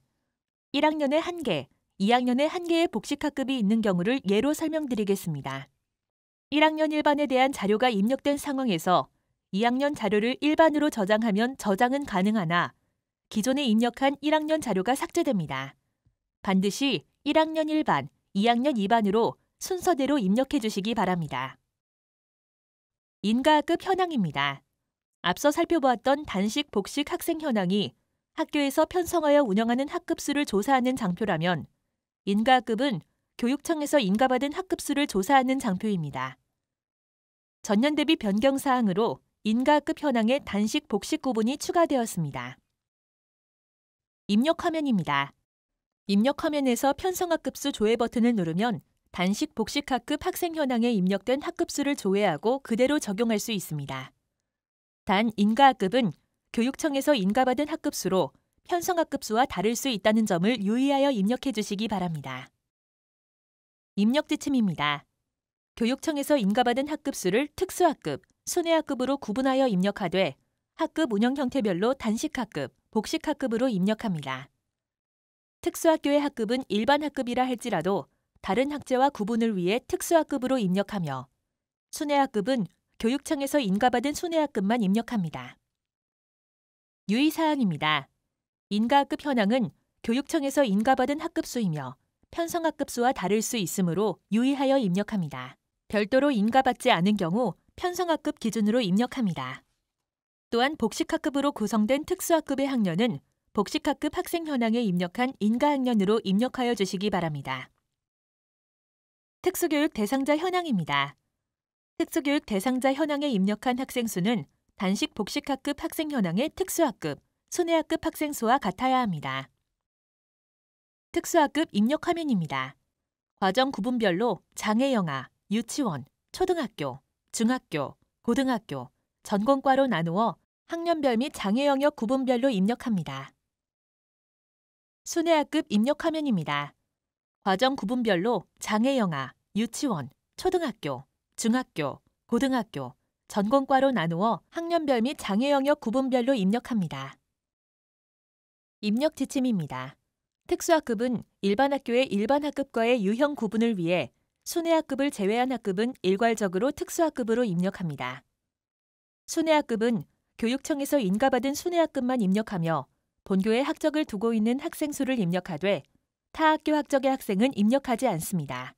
1학년에 1개, 2학년에 1개의 복식학급이 있는 경우를 예로 설명드리겠습니다. 1학년 1반에 대한 자료가 입력된 상황에서 2학년 자료를 1반으로 저장하면 저장은 가능하나 기존에 입력한 1학년 자료가 삭제됩니다. 반드시 1학년 1반, 2학년 2반으로 순서대로 입력해 주시기 바랍니다. 인가학급 현황입니다. 앞서 살펴보았던 단식 복식 학생 현황이 학교에서 편성하여 운영하는 학급수를 조사하는 장표라면 인가학급은 교육청에서 인가받은 학급수를 조사하는 장표입니다. 전년 대비 변경 사항으로 인가학급 현황에 단식 복식 구분이 추가되었습니다. 입력 화면입니다. 입력 화면에서 편성학급수 조회 버튼을 누르면 단식 복식 학급 학생 현황에 입력된 학급수를 조회하고 그대로 적용할 수 있습니다. 단 인가학급은 교육청에서 인가받은 학급수로 편성학급수와 다를 수 있다는 점을 유의하여 입력해 주시기 바랍니다. 입력 지침입니다. 교육청에서 인가받은 학급수를 특수학급, 순회학급으로 구분하여 입력하되 학급 운영 형태별로 단식학급, 복식학급으로 입력합니다. 특수학교의 학급은 일반 학급이라 할지라도 다른 학제와 구분을 위해 특수학급으로 입력하며 순회학급은 교육청에서 인가받은 순회학급만 입력합니다. 유의사항입니다. 인가학급 현황은 교육청에서 인가받은 학급수이며 편성학급수와 다를 수 있으므로 유의하여 입력합니다. 별도로 인가받지 않은 경우 편성학급 기준으로 입력합니다. 또한 복식학급으로 구성된 특수학급의 학년은 복식학급 학생 현황에 입력한 인가학년으로 입력하여 주시기 바랍니다. 특수교육 대상자 현황입니다. 특수교육 대상자 현황에 입력한 학생 수는 단식 복식학급 학생 현황의 특수학급, 순회학급 학생 수와 같아야 합니다. 특수학급 입력 화면입니다. 과정 구분별로 장애영아, 유치원, 초등학교, 중학교, 고등학교, 전공과로 나누어 학년별 및 장애 영역 구분별로 입력합니다. 순회학급 입력 화면입니다. 과정 구분별로 장애 영아, 유치원, 초등학교, 중학교, 고등학교, 전공과로 나누어 학년별 및 장애 영역 구분별로 입력합니다. 입력 지침입니다. 특수학급은 일반 학교의 일반 학급과의 유형 구분을 위해 순회학급을 제외한 학급은 일괄적으로 특수학급으로 입력합니다. 순회학급은 교육청에서 인가받은 순회학급만 입력하며 본교에 학적을 두고 있는 학생 수를 입력하되 타 학교 학적의 학생은 입력하지 않습니다.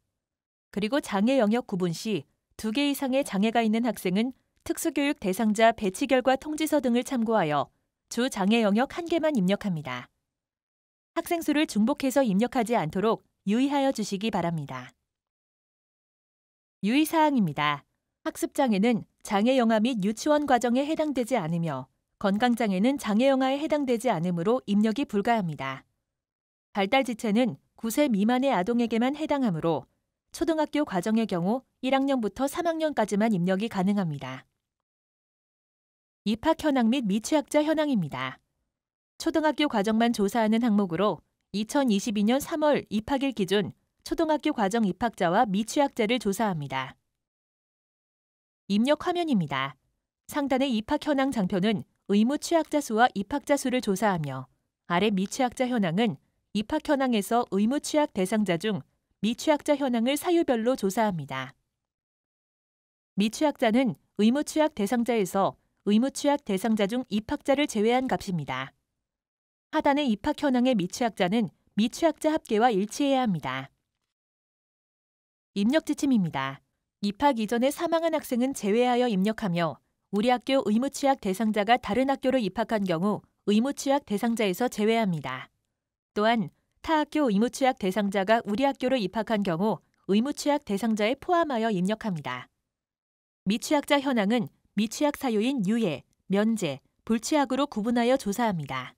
그리고 장애 영역 구분 시 2개 이상의 장애가 있는 학생은 특수교육 대상자 배치 결과 통지서 등을 참고하여 주 장애 영역 1개만 입력합니다. 학생 수를 중복해서 입력하지 않도록 유의하여 주시기 바랍니다. 유의사항입니다. 학습장애는 장애영아 및 유치원 과정에 해당되지 않으며 건강장애는 장애영아에 해당되지 않으므로 입력이 불가합니다. 발달지체는 9세 미만의 아동에게만 해당하므로 초등학교 과정의 경우 1학년부터 3학년까지만 입력이 가능합니다. 입학 현황 및 미취학자 현황입니다. 초등학교 과정만 조사하는 항목으로 2022년 3월 입학일 기준 초등학교 과정 입학자와 미취학자를 조사합니다. 입력 화면입니다. 상단의 입학 현황 장표는 의무 취학자 수와 입학자 수를 조사하며 아래 미취학자 현황은 입학 현황에서 의무 취학 대상자 중 미취학자 현황을 사유별로 조사합니다. 미취학자는 의무 취학 대상자에서 의무 취학 대상자 중 입학자를 제외한 값입니다. 하단의 입학 현황의 미취학자는 미취학자 합계와 일치해야 합니다. 입력 지침입니다. 입학 이전에 사망한 학생은 제외하여 입력하며 우리 학교 의무 취학 대상자가 다른 학교로 입학한 경우 의무 취학 대상자에서 제외합니다. 또한 타 학교 의무 취학 대상자가 우리 학교로 입학한 경우 의무 취학 대상자에 포함하여 입력합니다. 미취학자 현황은 미취학 사유인 유예, 면제, 불취학으로 구분하여 조사합니다.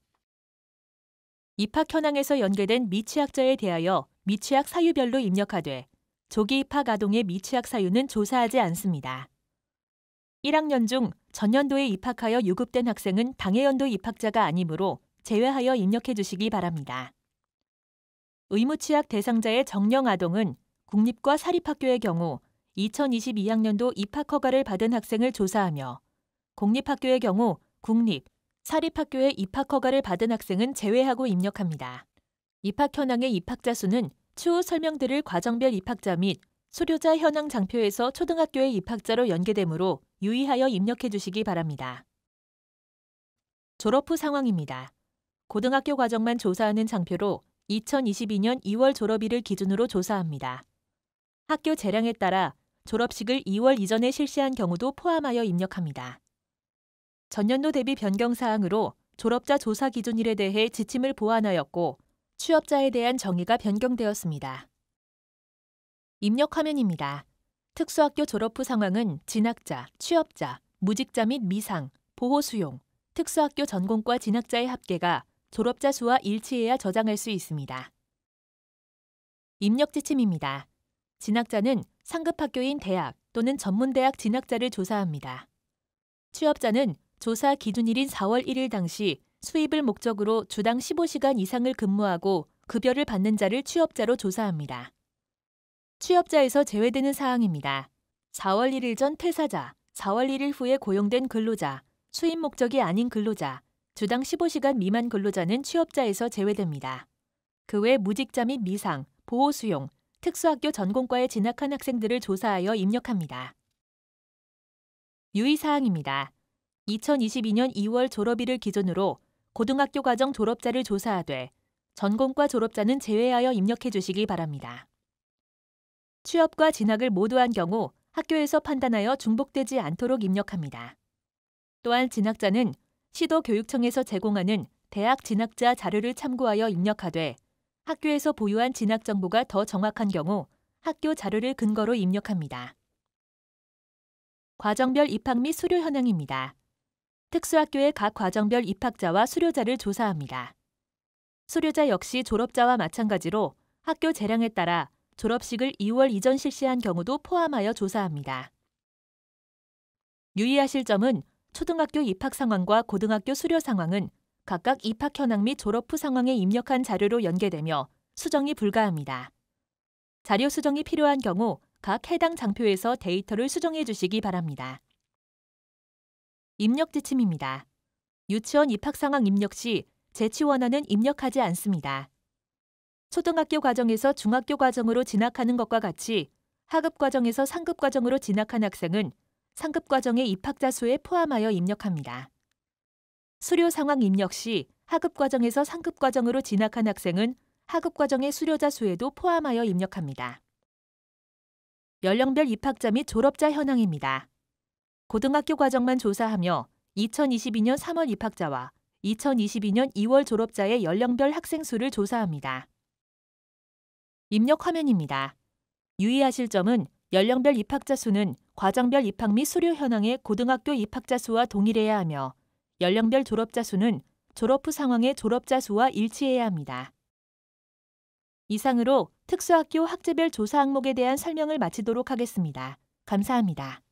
입학 현황에서 연계된 미취학자에 대하여 미취학 사유별로 입력하되 조기 입학 아동의 미취학 사유는 조사하지 않습니다. 1학년 중 전년도에 입학하여 유급된 학생은 당해연도 입학자가 아니므로 제외하여 입력해 주시기 바랍니다. 의무취학 대상자의 정령 아동은 국립과 사립학교의 경우 2022학년도 입학 허가를 받은 학생을 조사하며 공립학교의 경우 국립, 사립학교의 입학 허가를 받은 학생은 제외하고 입력합니다. 입학 현황의 입학자 수는 추후 설명드릴 과정별 입학자 및 수료자 현황 장표에서 초등학교의 입학자로 연계되므로 유의하여 입력해 주시기 바랍니다. 졸업 후 상황입니다. 고등학교 과정만 조사하는 장표로 2022년 2월 졸업일을 기준으로 조사합니다. 학교 재량에 따라 졸업식을 2월 이전에 실시한 경우도 포함하여 입력합니다. 전년도 대비 변경 사항으로 졸업자 조사 기준일에 대해 지침을 보완하였고 취업자에 대한 정의가 변경되었습니다. 입력 화면입니다. 특수학교 졸업 후 상황은 진학자, 취업자, 무직자 및 미상, 보호 수용, 특수학교 전공과 진학자의 합계가 졸업자 수와 일치해야 저장할 수 있습니다. 입력 지침입니다. 진학자는 상급학교인 대학 또는 전문대학 진학자를 조사합니다. 취업자는 조사 기준일인 4월 1일 당시 수입을 목적으로 주당 15시간 이상을 근무하고 급여를 받는 자를 취업자로 조사합니다. 취업자에서 제외되는 사항입니다. 4월 1일 전 퇴사자, 4월 1일 후에 고용된 근로자, 수입 목적이 아닌 근로자, 주당 15시간 미만 근로자는 취업자에서 제외됩니다. 그 외 무직자 및 미상, 보호 수용, 특수학교 전공과에 진학한 학생들을 조사하여 입력합니다. 유의사항입니다. 2022년 2월 졸업일을 기준으로 고등학교 과정 졸업자를 조사하되 전공과 졸업자는 제외하여 입력해 주시기 바랍니다. 취업과 진학을 모두 한 경우 학교에서 판단하여 중복되지 않도록 입력합니다. 또한 진학자는 시도교육청에서 제공하는 대학 진학자 자료를 참고하여 입력하되 학교에서 보유한 진학 정보가 더 정확한 경우 학교 자료를 근거로 입력합니다. 과정별 입학 및 수료 현황입니다. 특수학교의 각 과정별 입학자와 수료자를 조사합니다. 수료자 역시 졸업자와 마찬가지로 학교 재량에 따라 졸업식을 2월 이전 실시한 경우도 포함하여 조사합니다. 유의하실 점은 초등학교 입학 상황과 고등학교 수료 상황은 각각 입학 현황 및 졸업 후 상황에 입력한 자료로 연계되며 수정이 불가합니다. 자료 수정이 필요한 경우 각 해당 장표에서 데이터를 수정해 주시기 바랍니다. 입력 지침입니다. 유치원 입학 상황 입력 시 재취원화는 입력하지 않습니다. 초등학교 과정에서 중학교 과정으로 진학하는 것과 같이 하급 과정에서 상급 과정으로 진학한 학생은 상급 과정의 입학자 수에 포함하여 입력합니다. 수료 상황 입력 시 하급 과정에서 상급 과정으로 진학한 학생은 하급 과정의 수료자 수에도 포함하여 입력합니다. 연령별 입학자 및 졸업자 현황입니다. 고등학교 과정만 조사하며 2022년 3월 입학자와 2022년 2월 졸업자의 연령별 학생 수를 조사합니다. 입력 화면입니다. 유의하실 점은 연령별 입학자 수는 과정별 입학 및 수료 현황의 고등학교 입학자 수와 동일해야 하며 연령별 졸업자 수는 졸업 후 상황의 졸업자 수와 일치해야 합니다. 이상으로 특수학교 학제별 조사 항목에 대한 설명을 마치도록 하겠습니다. 감사합니다.